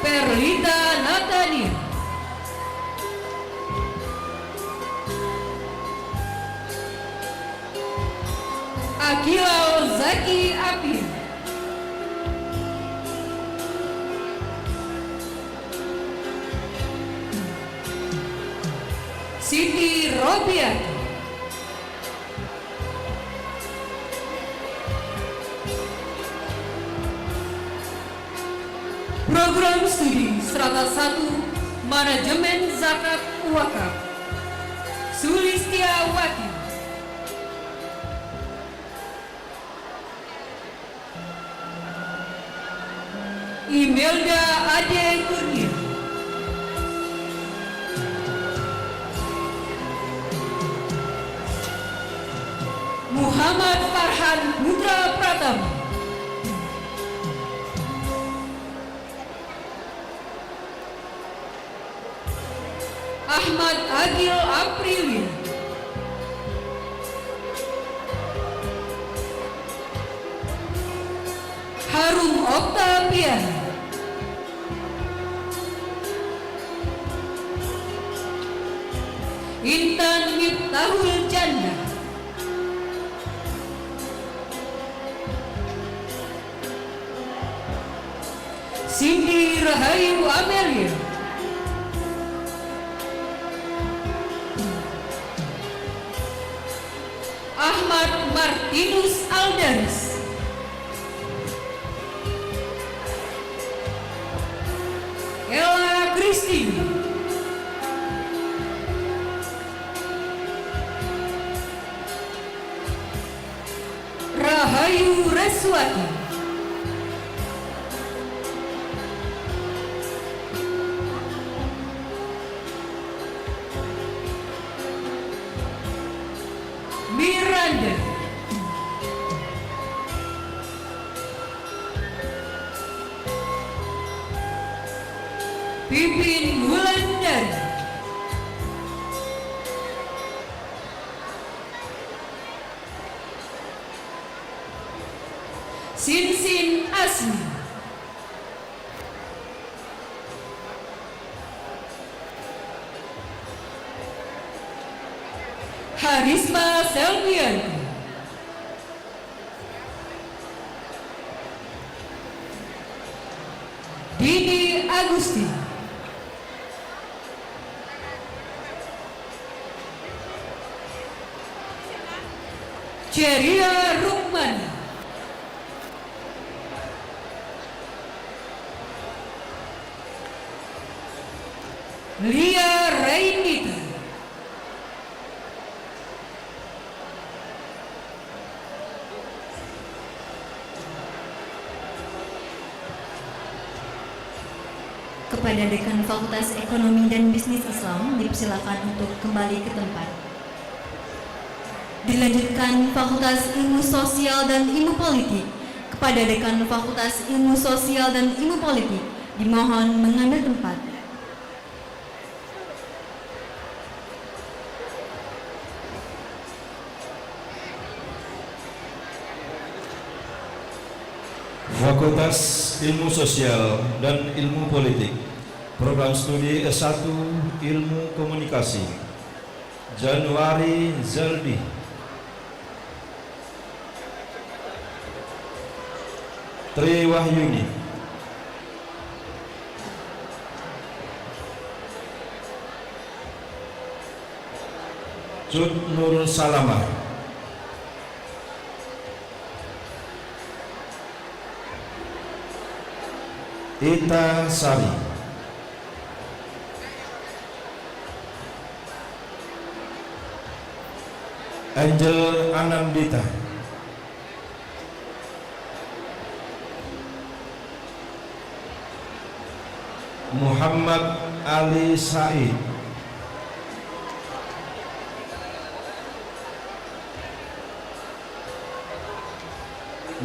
Perlita Natania, Akilal Zaki Apir, Siti Robiati, Program Studi Strata 1 Manajemen Zakat Wakaf, Sulistiawati, Imelda Ade Kurnia, Muhammad Farhan Putra Pratama, Ahmad Agil Aprilia, Harum Octaviana, Intan Miftahul Janda, Cindy Rahayu Amelia, Ahmad Martinus Aldaris, Ella Christine, Rahayu Reswati, Miranda, Pipin Wulandari, Sinsin Asmi, Karisma Selvianti, Dini Agusti, Ceria Rukmana, Lia Rainita, Kepada Dekan Fakultas Ekonomi dan Bisnis Islam dipersilakan untuk kembali ke tempat. Dilanjutkan Fakultas Ilmu Sosial dan Ilmu Politik. Kepada Dekan Fakultas Ilmu Sosial dan Ilmu Politik dimohon mengambil tempat. Fakultas Ilmu Sosial dan Ilmu Politik, Program Studi S1 Ilmu Komunikasi, Januari Zaldi, Tri Wahyuni, Cut Nur Salamah, Ita Sari, Angel Anandita, Muhammad Ali Said,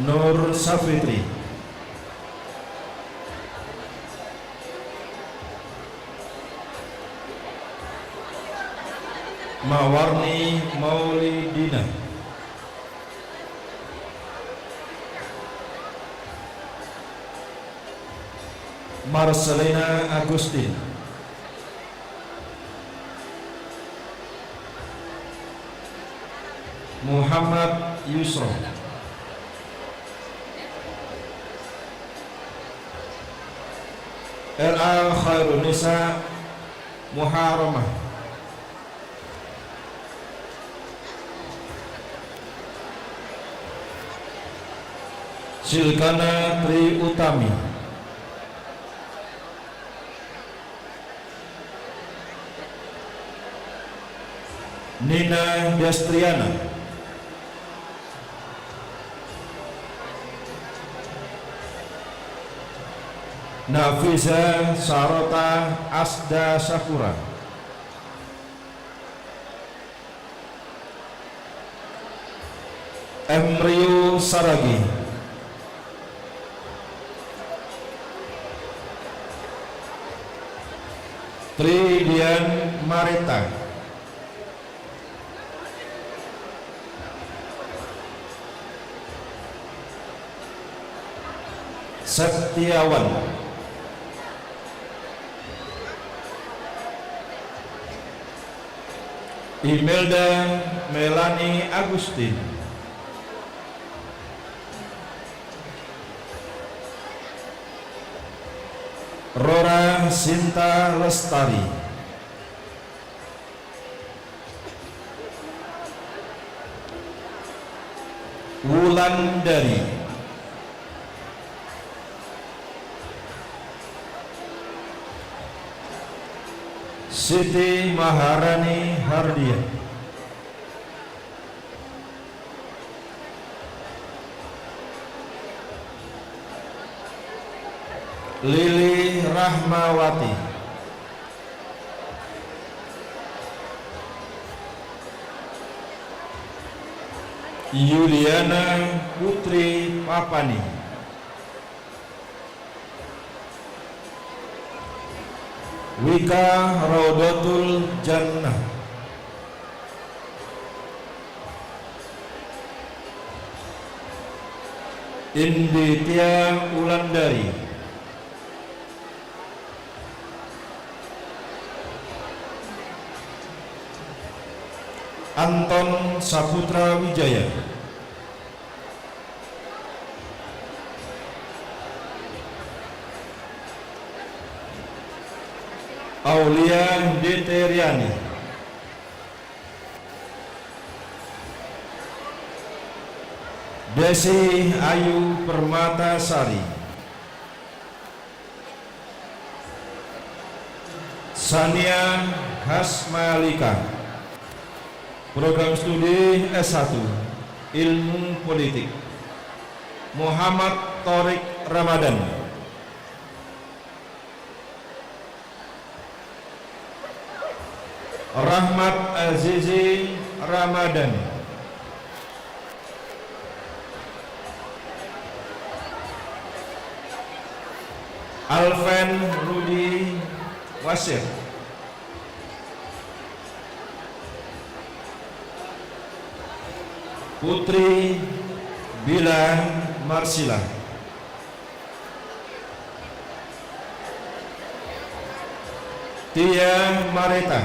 Nur Safitri, Mawarni Maulidina, Marcelina Agustin, Muhammad Yusro, R.A. Khairunisa Muharramah, Silkana Tri Utami, Nina Destriana, Nafiza Sarota Asda Sakura, Emryo Saragi, Tridian Marita, Setiawan, Imelda Melani Agustin, Rora Sinta Lestari, Wulandari, Siti Maharani Hardiah, Lili Rahmawati, Yuliana Putri Papani, Wika Raudatul Jannah, Inditia Ulandari, Anton Saputra Wijaya, Aulia Deteriani, Desi Ayu Permatasari, Sania Hasmalika, program studi S1 Ilmu Politik, Muhammad Torik Ramadan, Rahmat Azizi Ramadan, Alven Rudi Wasir, Putri Bila Marsila, Tia Mareta,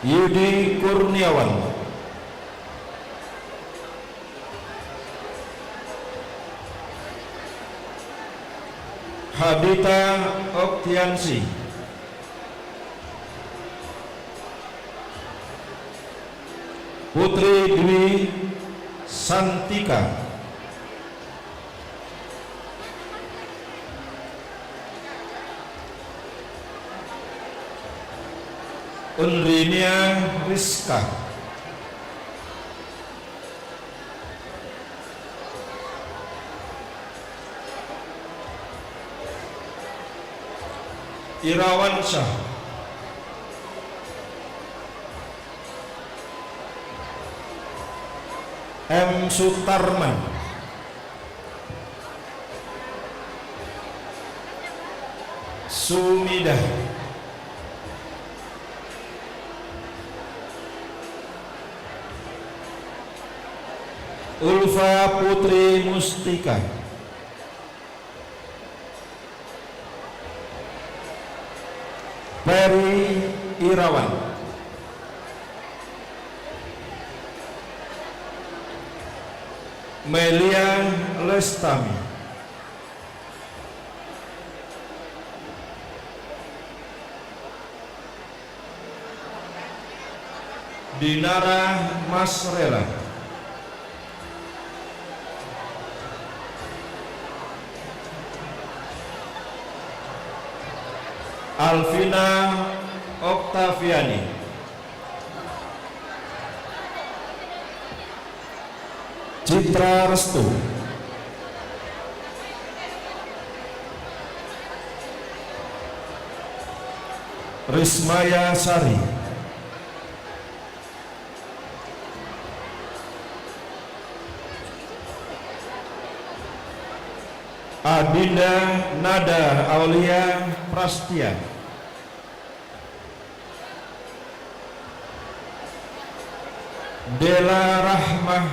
Yudi Kurniawan, Hadita Oktiansi, Putri Dwi Santika, Unrinia Rizka, Irawan Syah, M. Sutarman, Sumidah, Ulfa Putri Mustika, Peri Irawan, Melia Lestami, Dinara Masrela, Alvina Oktaviani, Citra Restu, Rismaya Sari, Adinda Nada Aulia Prastia, Dela Rahmah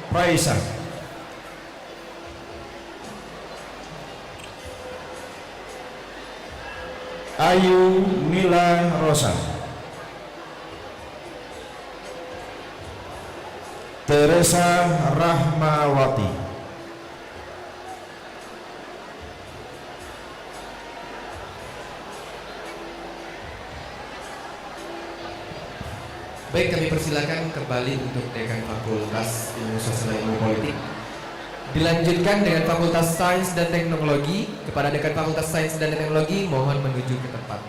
Praisa, Ayu Mila Rosa, Teresa Rahmawati, Baik, kami persilakan kembali untuk Dekan Fakultas Ilmu Sosial Ilmu Politik. Dilanjutkan dengan Fakultas Sains dan Teknologi. Kepada Dekan Fakultas Sains dan Teknologi, mohon menuju ke tempat.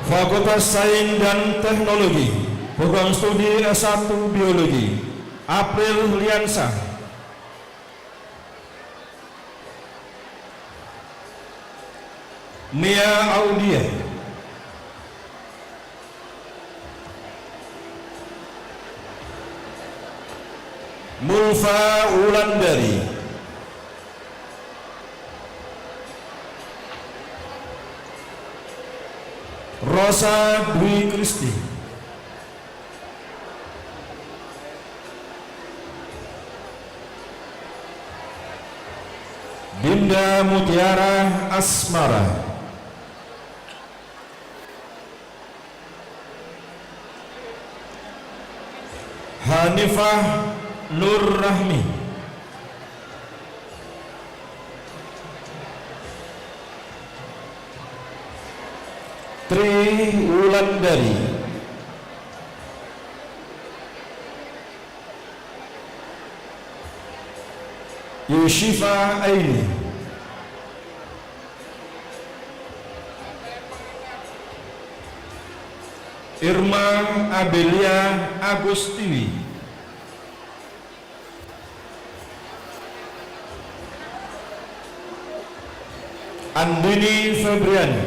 Fakultas Sains dan Teknologi, program studi S1 Biologi, April Liansah, Mia Audia, Mulfa Wulandari, Rosa Dwi Kristi, Mutiara Asmara. Hanifah Nur Rahmi. Tri Wulandari. Yushifa Aini. Irma Abelia Agustiwi. Andini Febriani.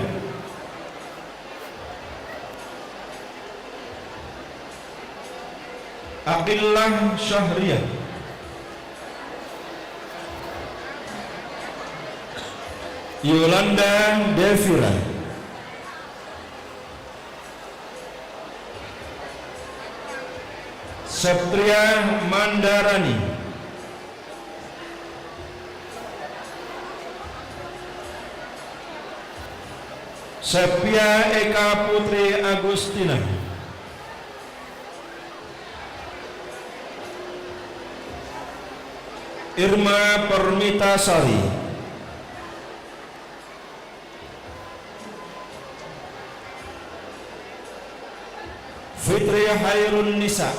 Aqillah Syahriah. Yolanda Devira. Septria Mandarani. Sepia Eka Putri Agustina. Irma Permita Sari. Fitri Hairun Nisa.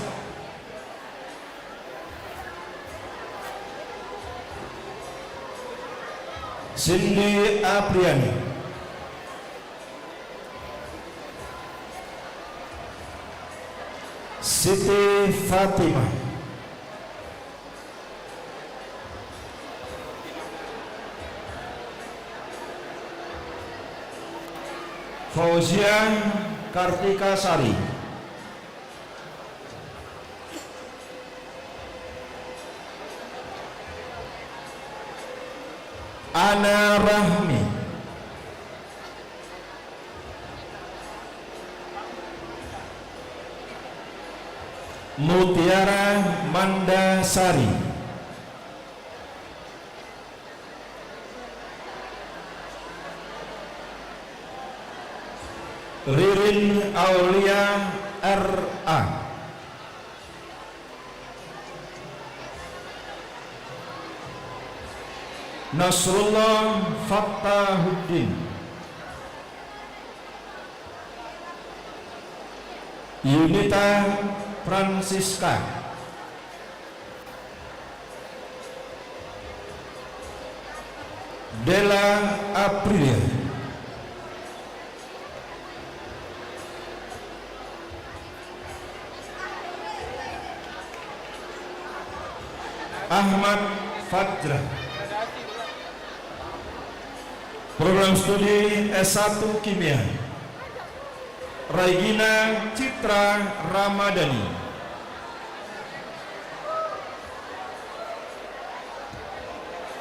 Cindy Apriani. Siti Fatimah. Fauzia Kartika Sari. Ana Rahmi. Mutiara Mandasari. Ririn Aulia R.A. Nasrullah Fattahuddin. Yunita Francisca. Della Aprilia. Ahmad Fajrah. Program studi S1 Kimia. Regina Citra Ramadhani.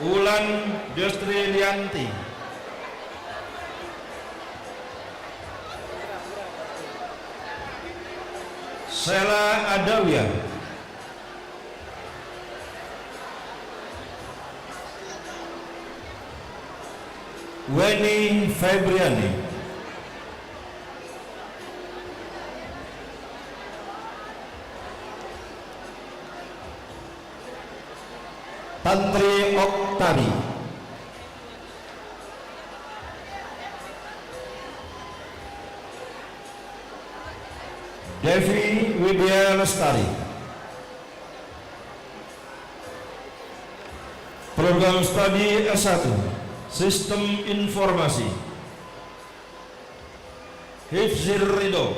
Ulan Destrilianti. Sela Adawiyah. Weni Febriani. Tantri Oktari. Devi Widya Lestari. Program studi S1 Sistem Informasi. Hifzir Ridho.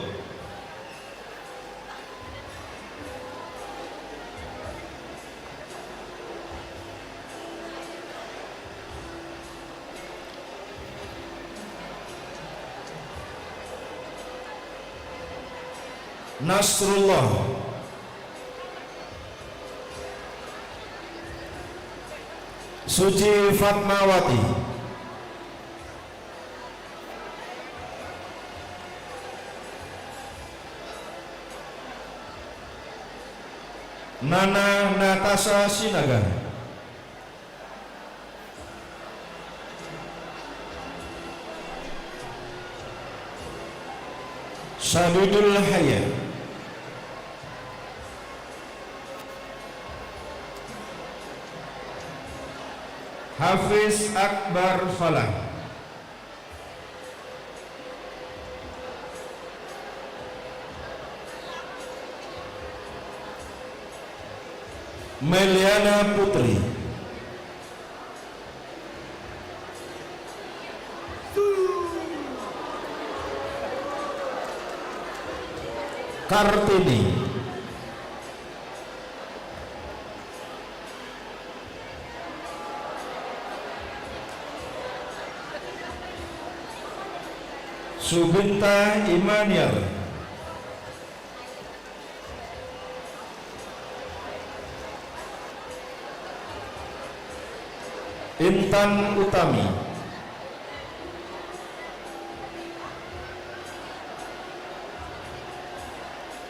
Nasrullah. Suci Fatmawati. Nana Natasha Sinaga. Sadudul Hayat, Hafiz Akbar Falah, Meliana Putri, Kartini, Subinta Imaniar, Intan Utami,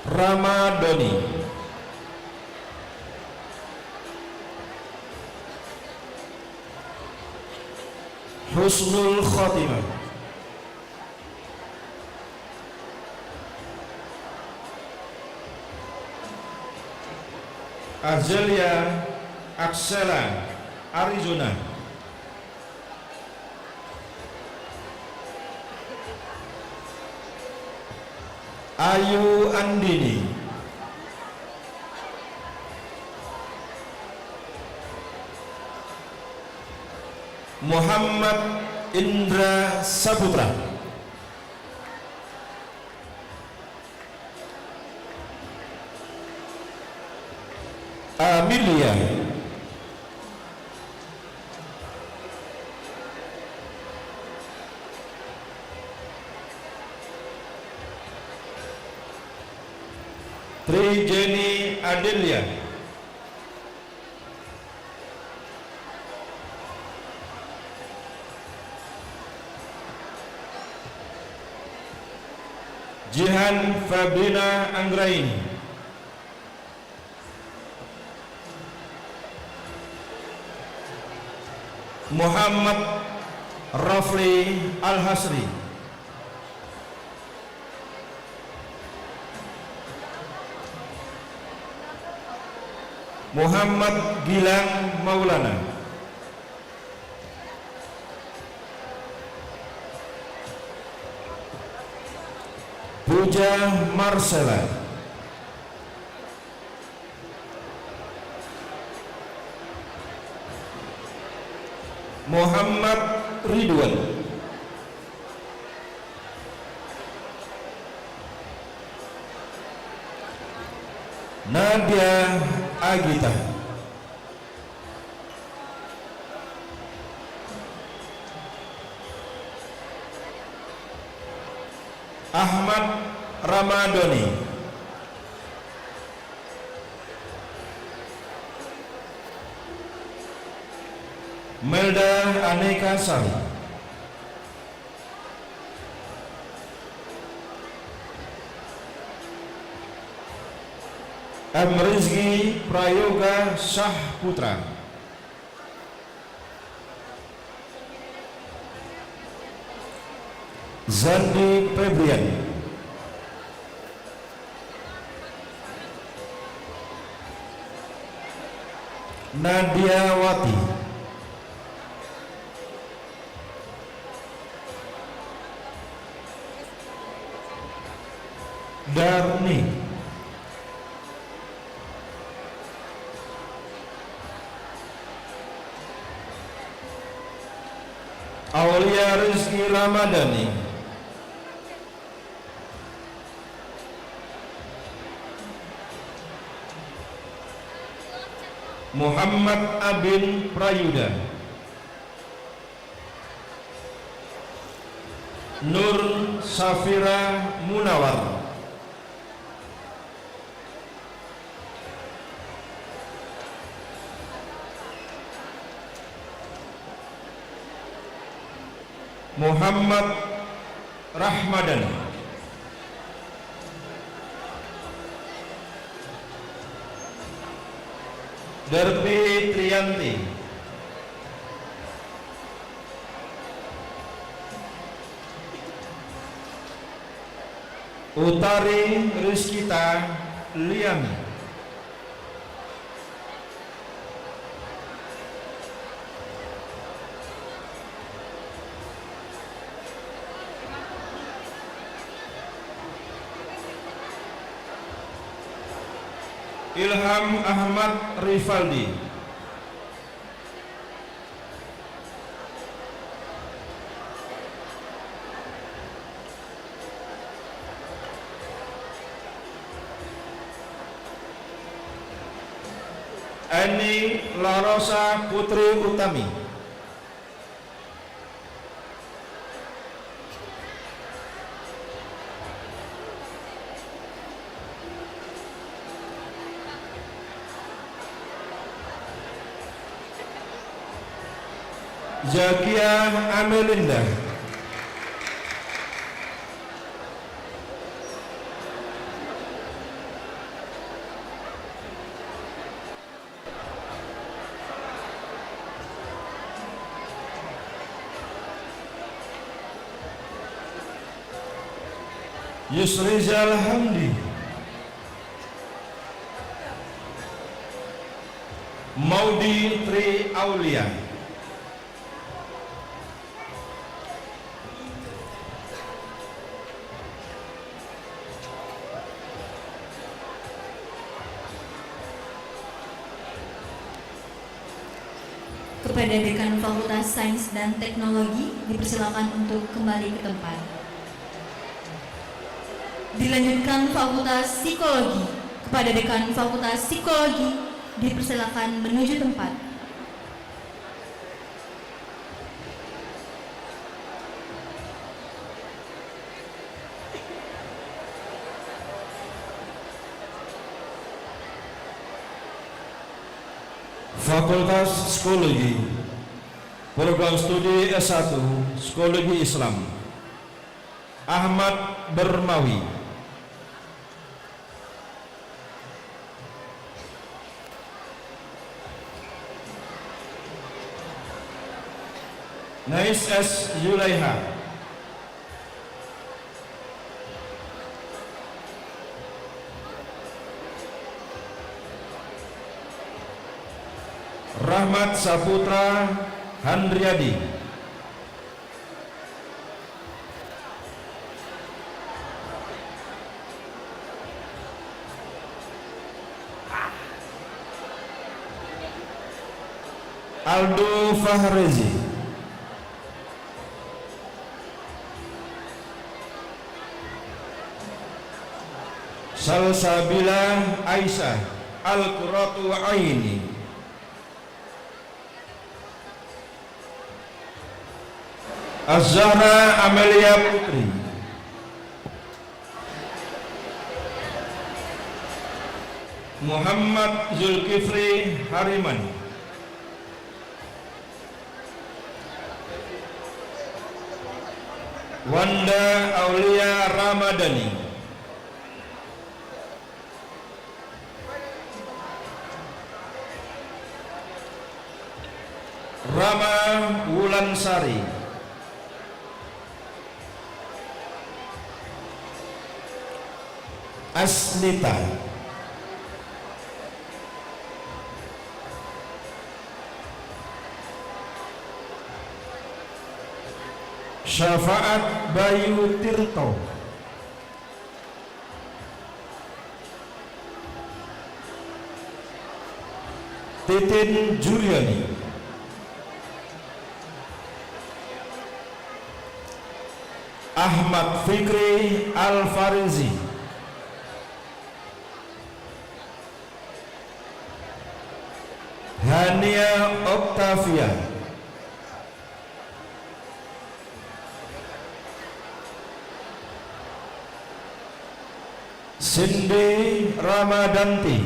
Ramadhani, Husnul Khotimah, Azelia Aksela, Arizona, Ayu Andini, Muhammad Indra Saputra, Amelia, Trijeni Adelia, Jihan Fabrina Anggraini, Muhammad Rafli Al-Hasri, Muhammad Gilang Maulana, Puja Marcela, Muhammad Ridwan, Nadia Agita, Ahmad Ramadhani, Melda Aneka Sari, M. Rizky Prayoga Shah Putra, Zandi Febrian, Nadia Wati, Darni, Aulia Rizky Ramadhani, Muhammad Abin Prayuda, Nur Safira Munawar, Muhammad Rahmadan, Derpi Triyanti, Utari Rizkita Liami, Ilham Ahmad Rifaldi, Eni Larosa Putri Utami, Zakia Amelinda, Yusrizal Hamdi, Maudi Tri Aulia, Kepada Dekan Fakultas Sains dan Teknologi dipersilakan untuk kembali ke tempat. Dilanjutkan Fakultas Psikologi. Kepada Dekan Fakultas Psikologi dipersilakan menuju tempat. Fakultas Psikologi, Program Studi S1 Psikologi Islam, Ahmad Bermawi, Nais S. Yulaiha, Rahmat Saputra Handriadi, Aldo Fahrezi, Salsabila Aisyah Al-Qurratu Aini, Az-Zahra Amelia Putri, Muhammad Zulkifli Hariman, Wanda Aulia Ramadhani, Rama Wulansari, Asnita, Syafaat Bayu Tirto, Titin Juliani, Ahmad Fikri Al-Farizi, Hania Oktavia, Cindy Ramadanti,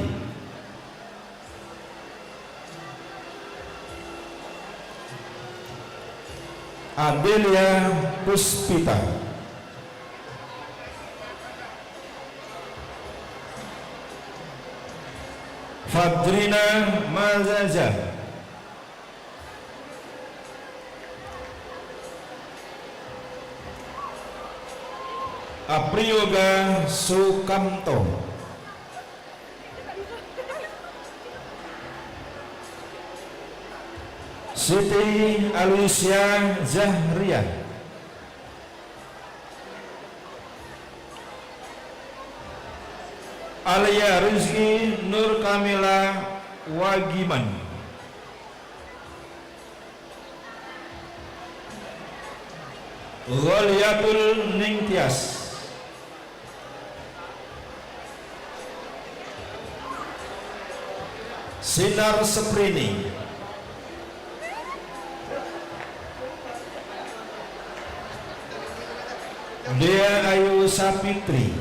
Adelia Puspita, Fadrina Mazaza, Apriyoga Sukamto, Siti Alicia Zahriah, Alia Rizki Nur Kamila Wagiman, Ghaliyatul Ningtyas, Sinar Seprini, Dea Ayu Sapitri,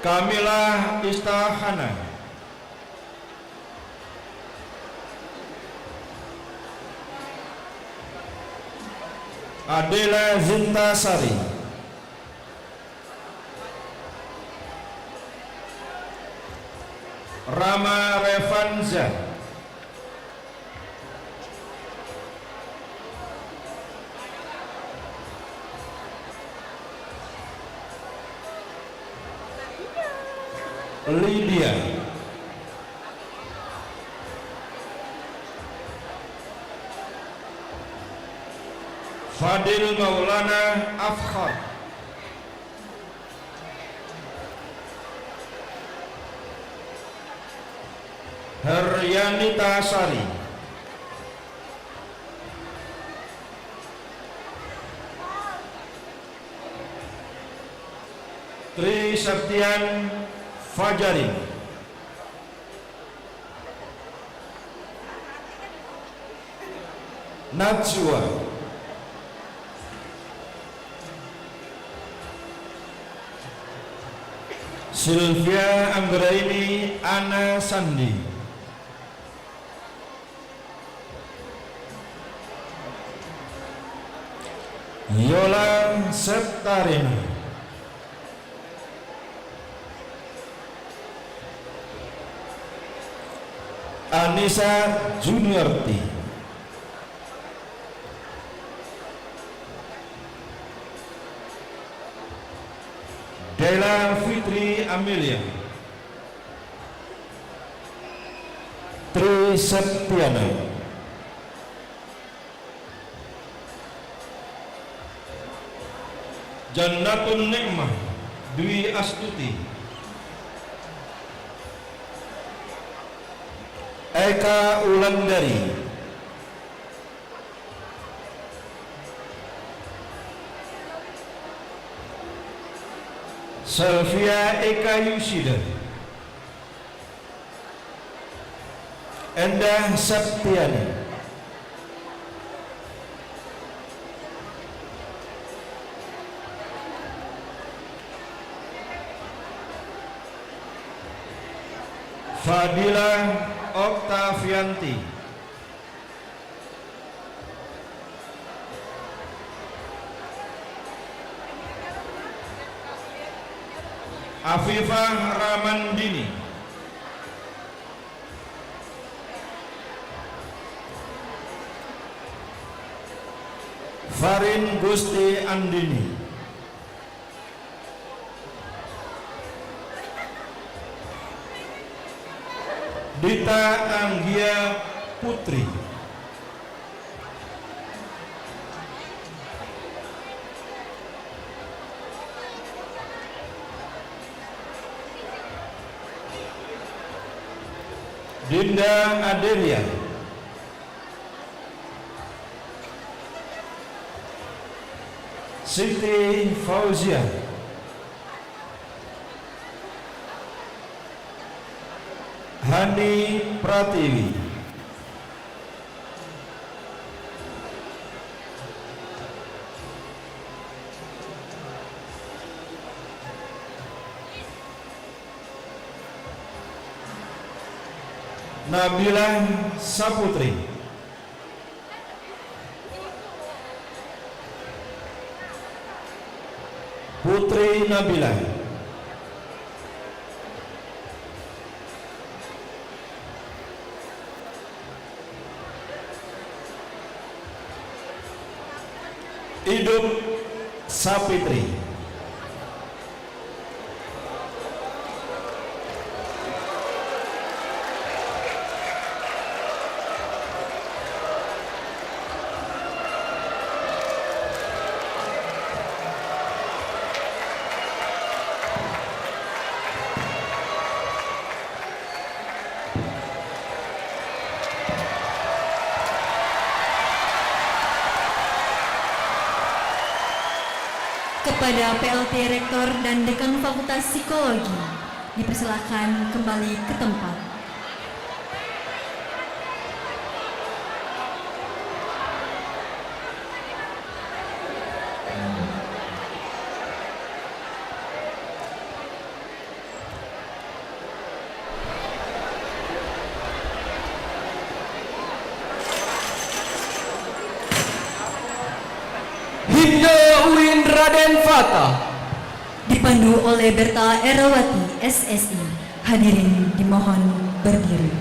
Kamila Istahana, Adela Zintasari, Rama Revanza, Lydia, Fadil Maulana Afkhar, Heryanita Sari, Tri Septian Fajari, Najwa, Sylvia Anggraini Ana Sandi, Yola Septarina, Anissa Juniorti, Dela Fitri Amelia, Tri Septiana, Jannatun Nikmah Dwi Astuti, Eka Ulandari, Selvia Eka Yusida, Endah Septiani, Fadila Oktavianti, Afifah Ramandini, Farin Gusti Andini, Dita Anggia Putri, Dinda Adelia, Siti Fauzia, Hani Pratiwi, Nabila Saputri, Putri Nabila, Idum Sapitri. Kepada PLT Rektor dan Dekan Fakultas Psikologi, dipersilakan kembali ke tempat. Himne UIN Raden Fatah Dipandu oleh Berta Erawati, SSI. Hadirin dimohon berdiri.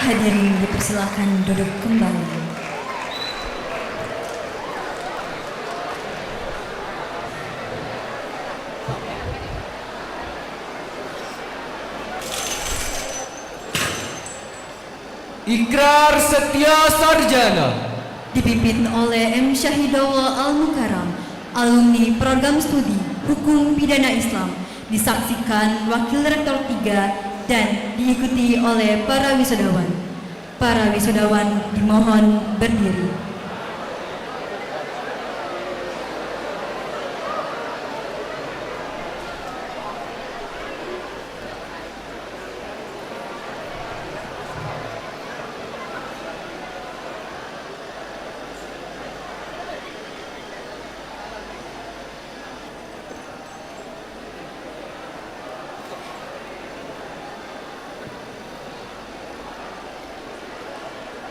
Hadirin dipersilakan duduk kembali. Ikrar Setia Sarjana Dipimpin oleh M. Syahidullah Al-Mukarram, alumni program studi Hukum Pidana Islam, disaksikan Wakil Rektor 3 dan diikuti oleh para wisudawan. Para wisudawan dimohon berdiri.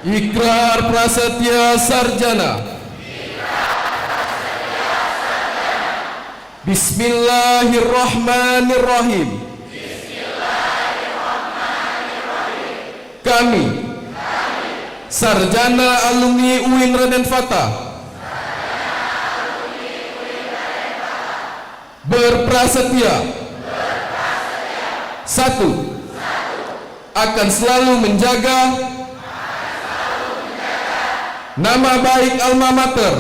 Ikrar prasetya sarjana. Bismillahirrahmanirrahim. Kami, sarjana alumni UIN Raden Fatah, berprasetya, 1. Akan selalu menjaga nama baik alma mater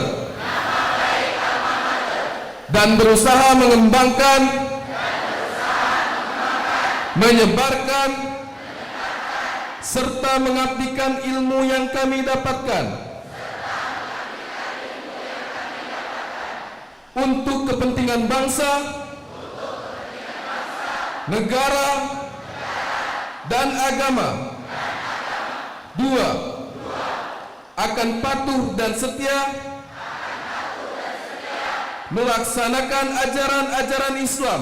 dan berusaha mengembangkan, menyebarkan, serta mengabdikan ilmu yang kami dapatkan untuk kepentingan bangsa, negara, dan agama. 2. Akan patuh dan setia melaksanakan ajaran-ajaran Islam,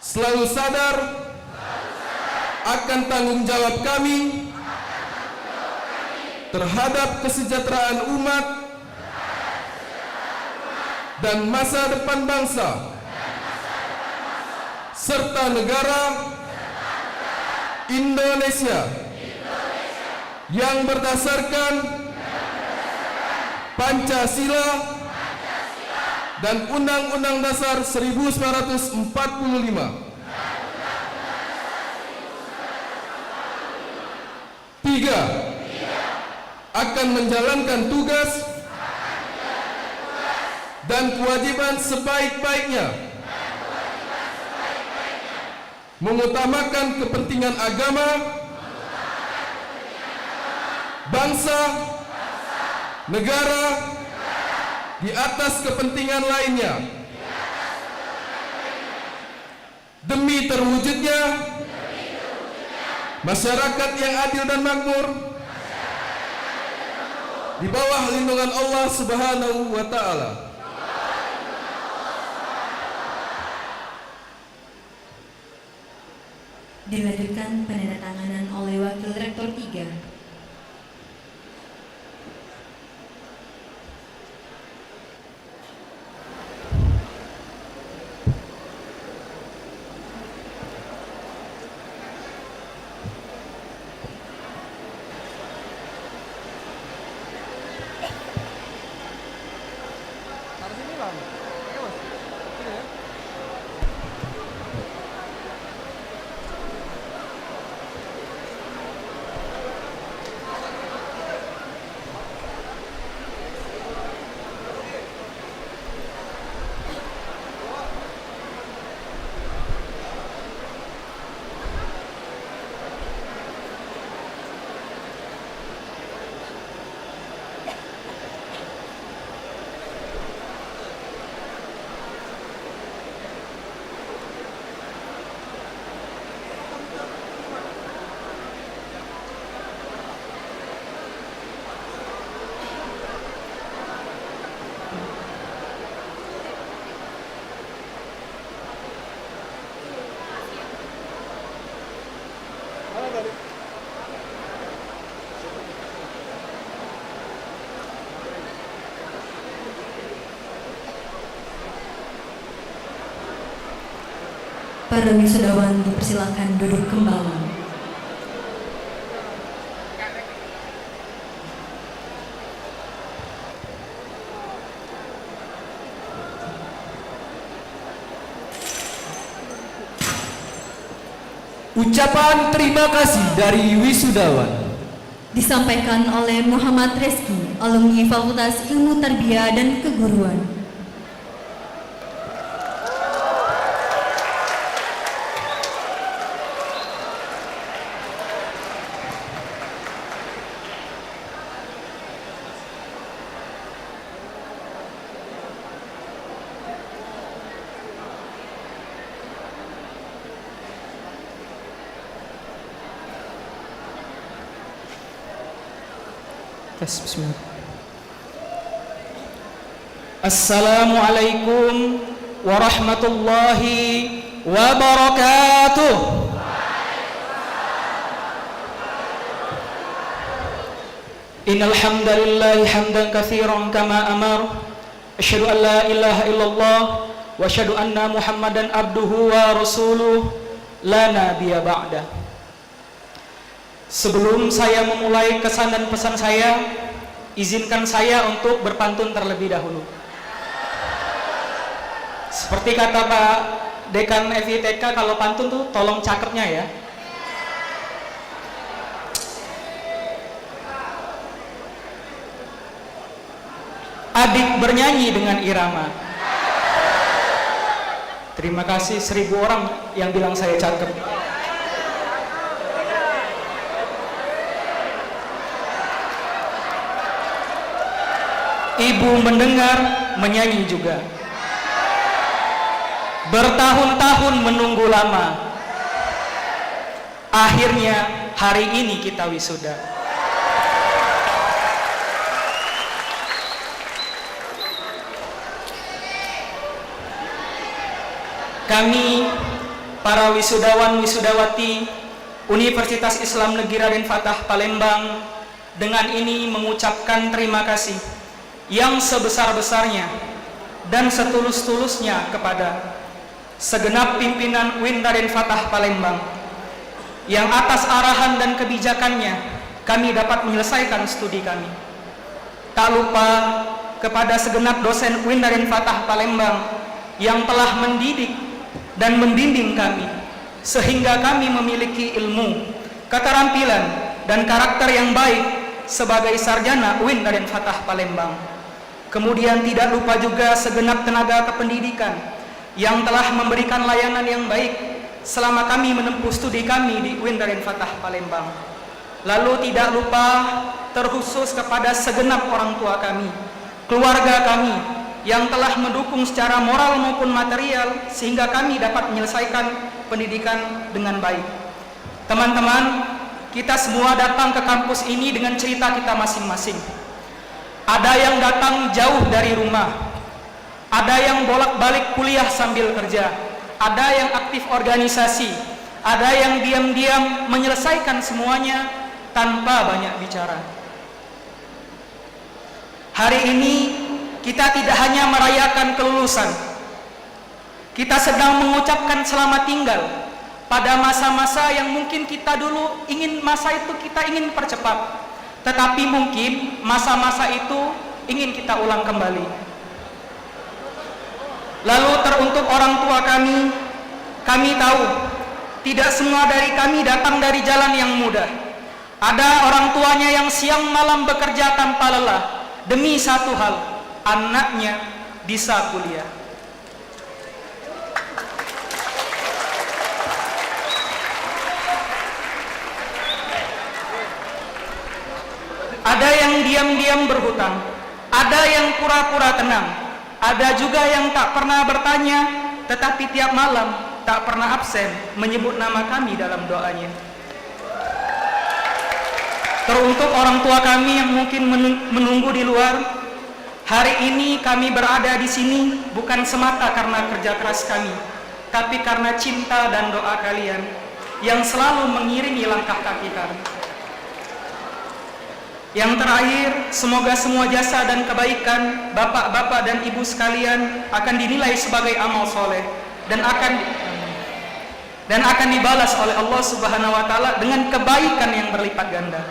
selalu sadar akan tanggung jawab kami terhadap kesejahteraan umat dan masa depan bangsa serta negara Indonesia yang berdasarkan Pancasila dan Undang-Undang Dasar 1945. 3. Akan menjalankan tugas dan kewajiban sebaik-baiknya, mengutamakan kepentingan agama, bangsa, negara di atas kepentingan lainnya, demi terwujudnya masyarakat yang adil dan makmur di bawah lindungan Allah Subhanahu wa Ta'ala. Dilanjutkan penandatanganan oleh Wakil Rektor 3. Para wisudawan dipersilakan duduk kembali. Ucapan terima kasih dari wisudawan Disampaikan oleh Muhammad Reski, alumni Fakultas Ilmu Tarbiyah dan Keguruan. Assalamualaikum warahmatullahi wabarakatuh. Innal hamdalillah hamdan katsiran kama amar. Asyhadu an la ilaha illallah wa asyhadu anna Muhammadan abduhu wa rasuluh la nabiyya ba'da. Sebelum saya memulai kesan dan pesan saya, izinkan saya untuk berpantun terlebih dahulu. Seperti kata Pak Dekan FITK, kalau pantun tuh tolong cakrnya ya. Adik bernyanyi dengan irama. Terima kasih 1000 orang yang bilang saya cakep. Ibu mendengar, menyanyi juga. Bertahun-tahun menunggu lama. Akhirnya hari ini kita wisuda. Kami, para wisudawan wisudawati Universitas Islam Negeri Raden Fatah Palembang, dengan ini mengucapkan terima kasih yang sebesar-besarnya dan setulus-tulusnya kepada segenap pimpinan UIN Raden Fatah Palembang, yang atas arahan dan kebijakannya kami dapat menyelesaikan studi kami. Tak lupa kepada segenap dosen UIN Raden Fatah Palembang yang telah mendidik dan membimbing kami sehingga kami memiliki ilmu, keterampilan, dan karakter yang baik sebagai sarjana UIN Raden Fatah Palembang. Kemudian tidak lupa juga segenap tenaga kependidikan yang telah memberikan layanan yang baik selama kami menempuh studi kami di UIN Raden Fatah Palembang. Lalu tidak lupa terkhusus kepada segenap orang tua kami, keluarga kami yang telah mendukung secara moral maupun material sehingga kami dapat menyelesaikan pendidikan dengan baik. Teman-teman, kita semua datang ke kampus ini dengan cerita kita masing-masing. Ada yang datang jauh dari rumah, ada yang bolak-balik kuliah sambil kerja, ada yang aktif organisasi, ada yang diam-diam menyelesaikan semuanya tanpa banyak bicara. Hari ini kita tidak hanya merayakan kelulusan, kita sedang mengucapkan selamat tinggal pada masa-masa yang mungkin kita dulu masa itu kita ingin percepat, tetapi mungkin masa-masa itu ingin kita ulang kembali. Lalu teruntuk orang tua kami tahu tidak semua dari kami datang dari jalan yang mudah. Ada orang tuanya yang siang malam bekerja tanpa lelah demi satu hal, anaknya bisa kuliah. Ada yang diam-diam berhutang, ada yang pura-pura tenang, ada juga yang tak pernah bertanya, tetapi tiap malam tak pernah absen menyebut nama kami dalam doanya. Teruntuk orang tua kami yang mungkin menunggu di luar, hari ini kami berada di sini bukan semata karena kerja keras kami, tapi karena cinta dan doa kalian yang selalu mengiringi langkah kaki kami. Yang terakhir, semoga semua jasa dan kebaikan bapak-bapak dan ibu sekalian akan dinilai sebagai amal soleh dan akan dibalas oleh Allah Subhanahu wa Ta'ala dengan kebaikan yang berlipat ganda.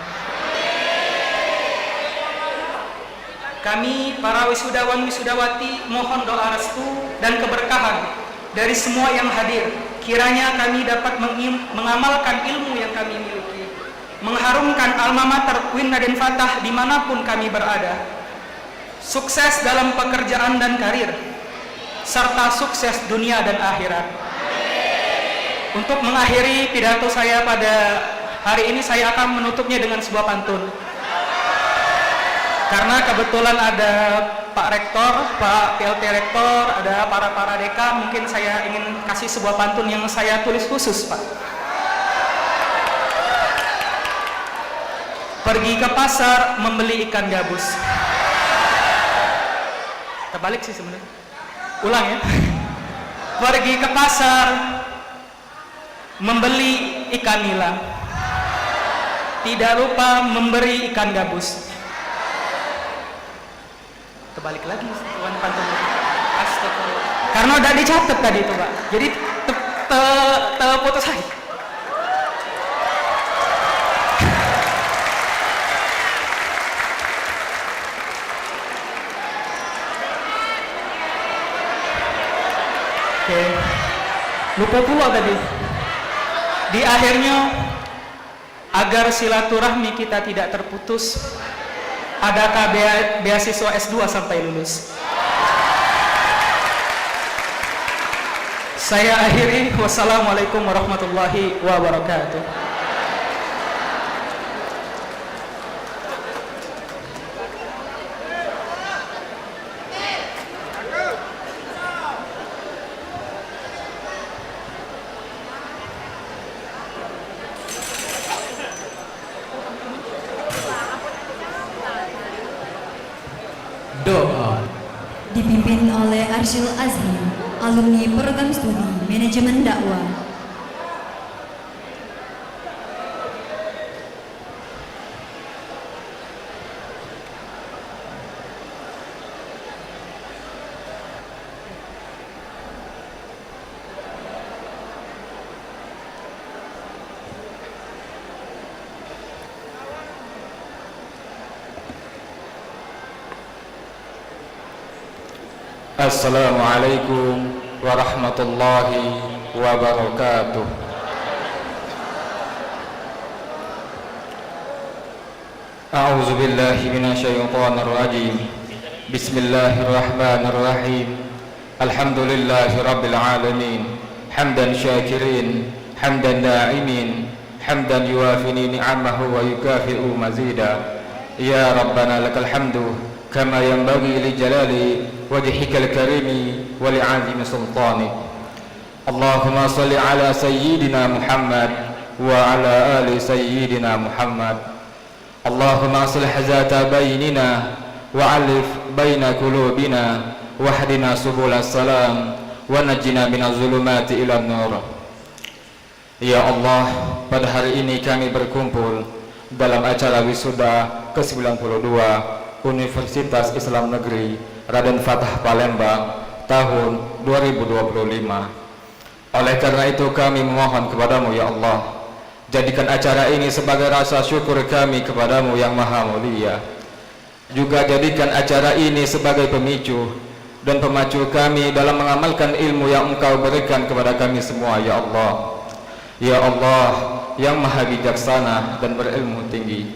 Kami para wisudawan wisudawati mohon doa restu dan keberkahan dari semua yang hadir. Kiranya kami dapat mengamalkan ilmu yang kami miliki, mengharumkan alma mater UIN Raden Fatah dimanapun kami berada. Sukses dalam pekerjaan dan karir, serta sukses dunia dan akhirat. Untuk mengakhiri pidato saya pada hari ini, saya akan menutupnya dengan sebuah pantun. Karena kebetulan ada Pak Rektor, Pak PLT Rektor, ada para dekan, mungkin saya ingin kasih sebuah pantun yang saya tulis khusus, Pak. Pergi ke pasar membeli ikan gabus. Terbalik sih sebenarnya. Ulang ya. Pergi ke pasar membeli ikan nila. Tidak lupa memberi ikan gabus. Kebalik lagi Tuan pantun. Astagfirullah. Karena udah dicatat tadi itu, Pak. Jadi putus lagi. Oke. Lupa pula tadi. Di akhirnya, agar silaturahmi kita tidak terputus, adakah beasiswa S2 sampai lulus? Saya akhiri. Wassalamualaikum warahmatullahi wabarakatuh. Doa dipimpin oleh Arsyil Azmi, alumni program studi manajemen dakwah. Assalamualaikum warahmatullahi wabarakatuh. A'udzu billahi minasyaitonir rajim. Bismillahirrahmanirrahim. Alhamdulillahi rabbil alamin. Hamdan syakirin, hamdan da'imin, hamdan yuwafini ni'amahu wa yukafi'u mazida. Ya Rabbana lakal hamdu kama yanbaghi li jalali wajhikal karimi wa li'azimi sultanik. Allahumma salli ala sayyidina Muhammad wa ala ali sayyidina Muhammad. Allahumma aslih zata bainina wa alif baina qulubina wahdina subulas salam wa najjina minaz zulumati ilan nur. Ya Allah, pada hari ini kami berkumpul dalam acara wisuda ke-92 Universitas Islam Negeri Raden Fatah Palembang tahun 2025. Oleh karena itu kami memohon kepadamu ya Allah, jadikan acara ini sebagai rasa syukur kami kepadamu yang maha mulia. Juga jadikan acara ini sebagai pemicu dan pemacu kami dalam mengamalkan ilmu yang Engkau berikan kepada kami semua ya Allah. Ya Allah yang maha bijaksana dan berilmu tinggi,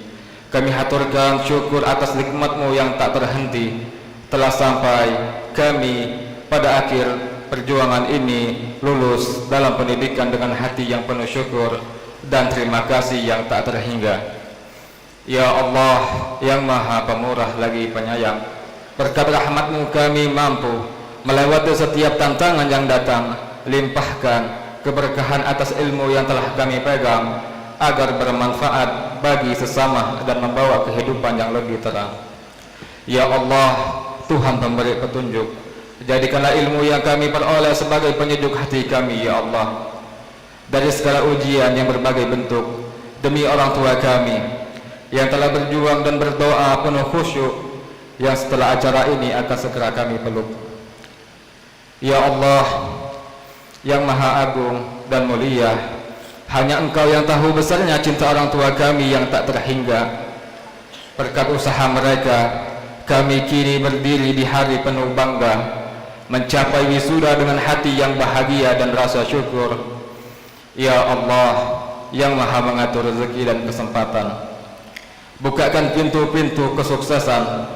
kami haturkan syukur atas nikmat-Mu yang tak terhenti. Telah sampai kami pada akhir perjuangan ini lulus dalam pendidikan dengan hati yang penuh syukur dan terima kasih yang tak terhingga. Ya Allah yang maha pemurah lagi penyayang, berkat rahmat-Mu kami mampu melewati setiap tantangan yang datang. Limpahkan keberkahan atas ilmu yang telah kami pegang agar bermanfaat bagi sesama dan membawa kehidupan yang lebih terang. Ya Allah, Tuhan pemberi petunjuk, jadikanlah ilmu yang kami peroleh sebagai penyejuk hati kami ya Allah, dari segala ujian yang berbagai bentuk, demi orang tua kami yang telah berjuang dan berdoa penuh khusyuk, yang setelah acara ini akan segera kami peluk. Ya Allah yang maha agung dan mulia, hanya Engkau yang tahu besarnya cinta orang tua kami yang tak terhingga. Berkat usaha mereka, kami kini berdiri di hari penuh bangga, mencapai wisuda dengan hati yang bahagia dan rasa syukur. Ya Allah yang maha mengatur rezeki dan kesempatan, bukakan pintu-pintu kesuksesan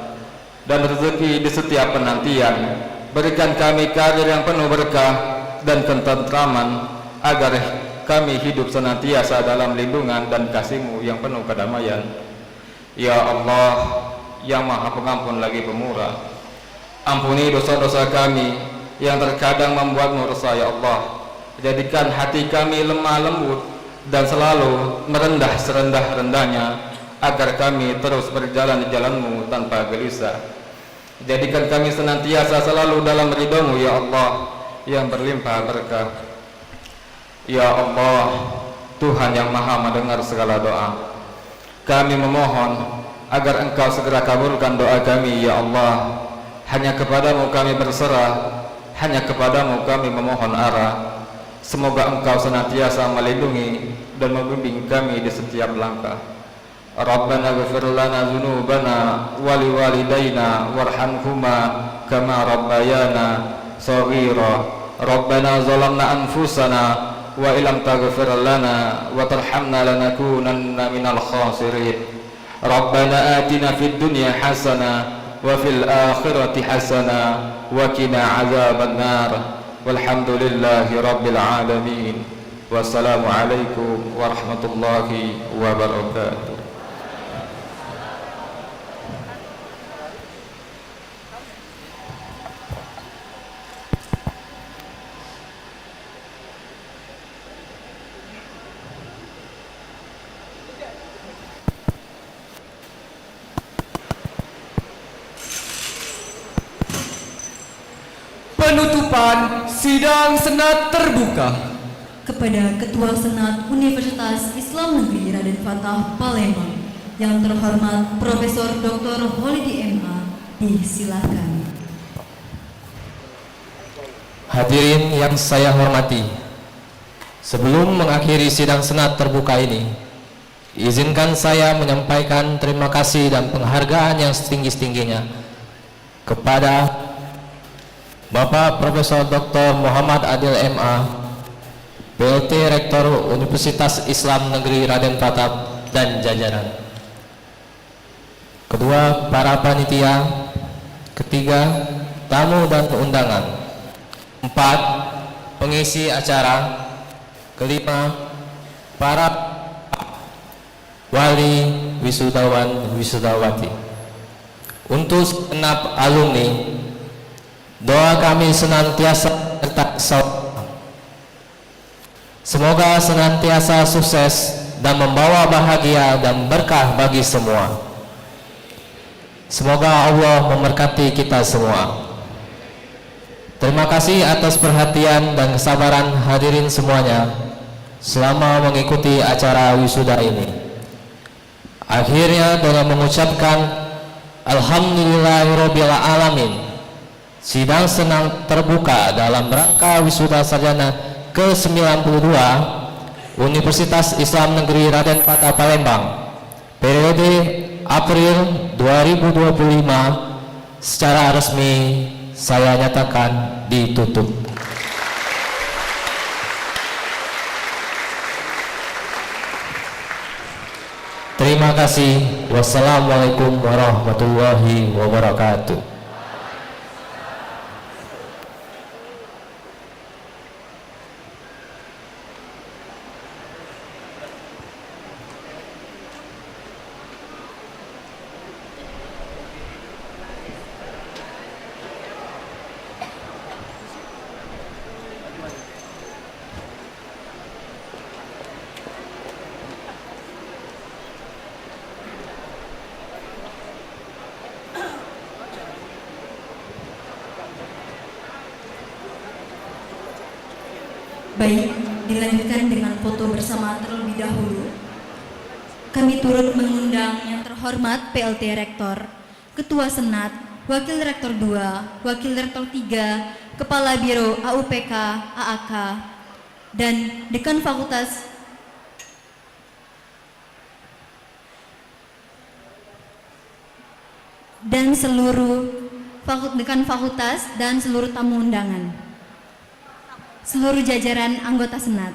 dan rezeki di setiap penantian. Berikan kami karir yang penuh berkah dan ketentraman, agar kami hidup senantiasa dalam lindungan dan kasih-Mu yang penuh kedamaian. Ya Allah yang maha pengampun lagi pemurah, ampuni dosa-dosa kami yang terkadang membuat-Mu resah ya Allah. Jadikan hati kami lemah lembut dan selalu merendah serendah-rendahnya, agar kami terus berjalan di jalan-Mu tanpa gelisah. Jadikan kami senantiasa selalu dalam ridho-Mu ya Allah yang berlimpah berkah. Ya Allah, Tuhan yang maha mendengar segala doa, kami memohon agar Engkau segera kabulkan doa kami ya Allah. hanya kepadamu kami berserah, hanya kepadamu kami memohon arah. Semoga Engkau senantiasa melindungi dan membimbing kami di setiap langkah. Rabbana ghfir lana dzunubana wa liwalidayna warhamhuma kama rabbayana shaghira. Rabbana zalamna anfusana wa illam taghfir lana wa tarhamna lanakunanna minal khasirin. Rabbana atina fid dunya hasanah wa fil akhirati hasanah wa qina adzabannar. Walhamdulillahi rabbil alamin. Wassalamualaikum warahmatullahi wabarakatuh. Penutupan sidang Senat terbuka. Kepada Ketua Senat Universitas Islam Negeri Raden Fatah Palembang yang terhormat Profesor Dr. Holidi MA, disilakan. Hadirin yang saya hormati, sebelum mengakhiri sidang Senat terbuka ini, izinkan saya menyampaikan terima kasih dan penghargaan yang setinggi-tingginya kepada Bapak Profesor Dr. Muhammad Adil MA, PLT Rektor Universitas Islam Negeri Raden Pratap dan jajaran. Kedua, para panitia. Ketiga, tamu dan undangan. 4, pengisi acara. Kelima, para wali wisudawan wisudawati. Untuk segenap alumni, doa kami senantiasa serta semoga senantiasa sukses dan membawa bahagia dan berkah bagi semua. Semoga Allah memberkati kita semua. Terima kasih atas perhatian dan kesabaran hadirin semuanya selama mengikuti acara wisuda ini. Akhirnya dengan mengucapkan Alhamdulillahirabbil alamin, sidang Senat terbuka dalam rangka wisuda sarjana ke-92 Universitas Islam Negeri Raden Fatah Palembang periode April 2025 secara resmi saya nyatakan ditutup. Terima kasih. Wassalamualaikum warahmatullahi wabarakatuh. Baik, dilanjutkan dengan foto bersama terlebih dahulu. Kami turut mengundang yang terhormat PLT Rektor, Ketua Senat, Wakil Rektor 2, Wakil Rektor 3, Kepala Biro AUPK, AAK, dan Dekan Fakultas dan seluruh Dekan Fakultas dan seluruh tamu undangan, seluruh jajaran anggota Senat.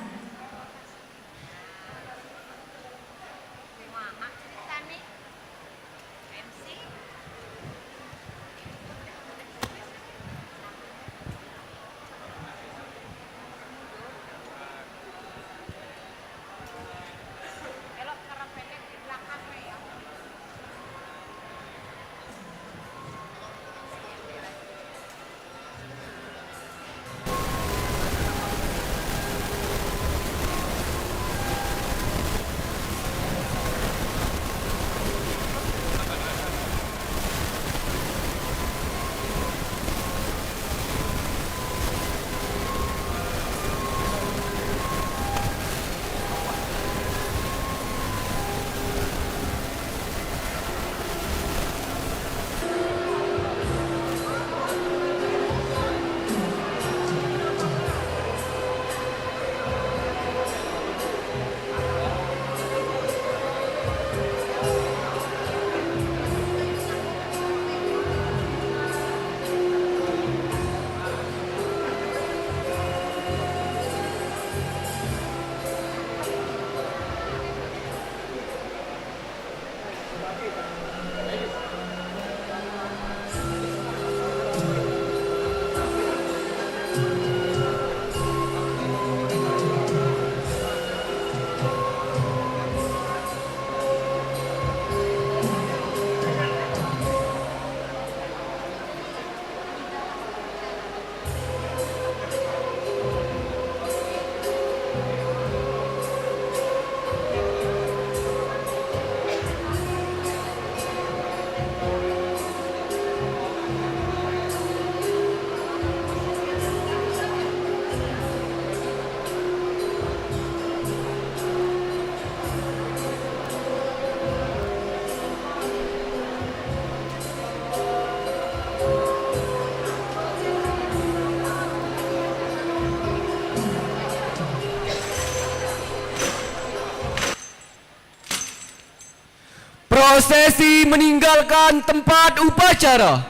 Prosesi meninggalkan tempat upacara.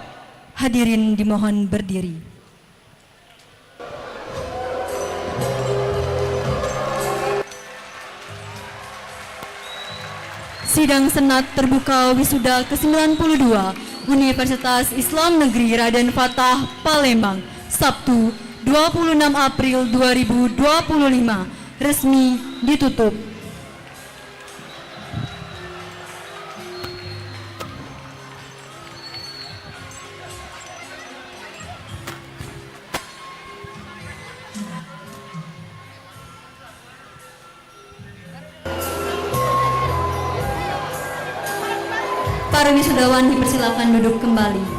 Hadirin dimohon berdiri. Sidang Senat Terbuka Wisuda ke-92 Universitas Islam Negeri Raden Fatah Palembang, Sabtu 26 April 2025, resmi ditutup. Para wisudawan dipersilakan duduk kembali.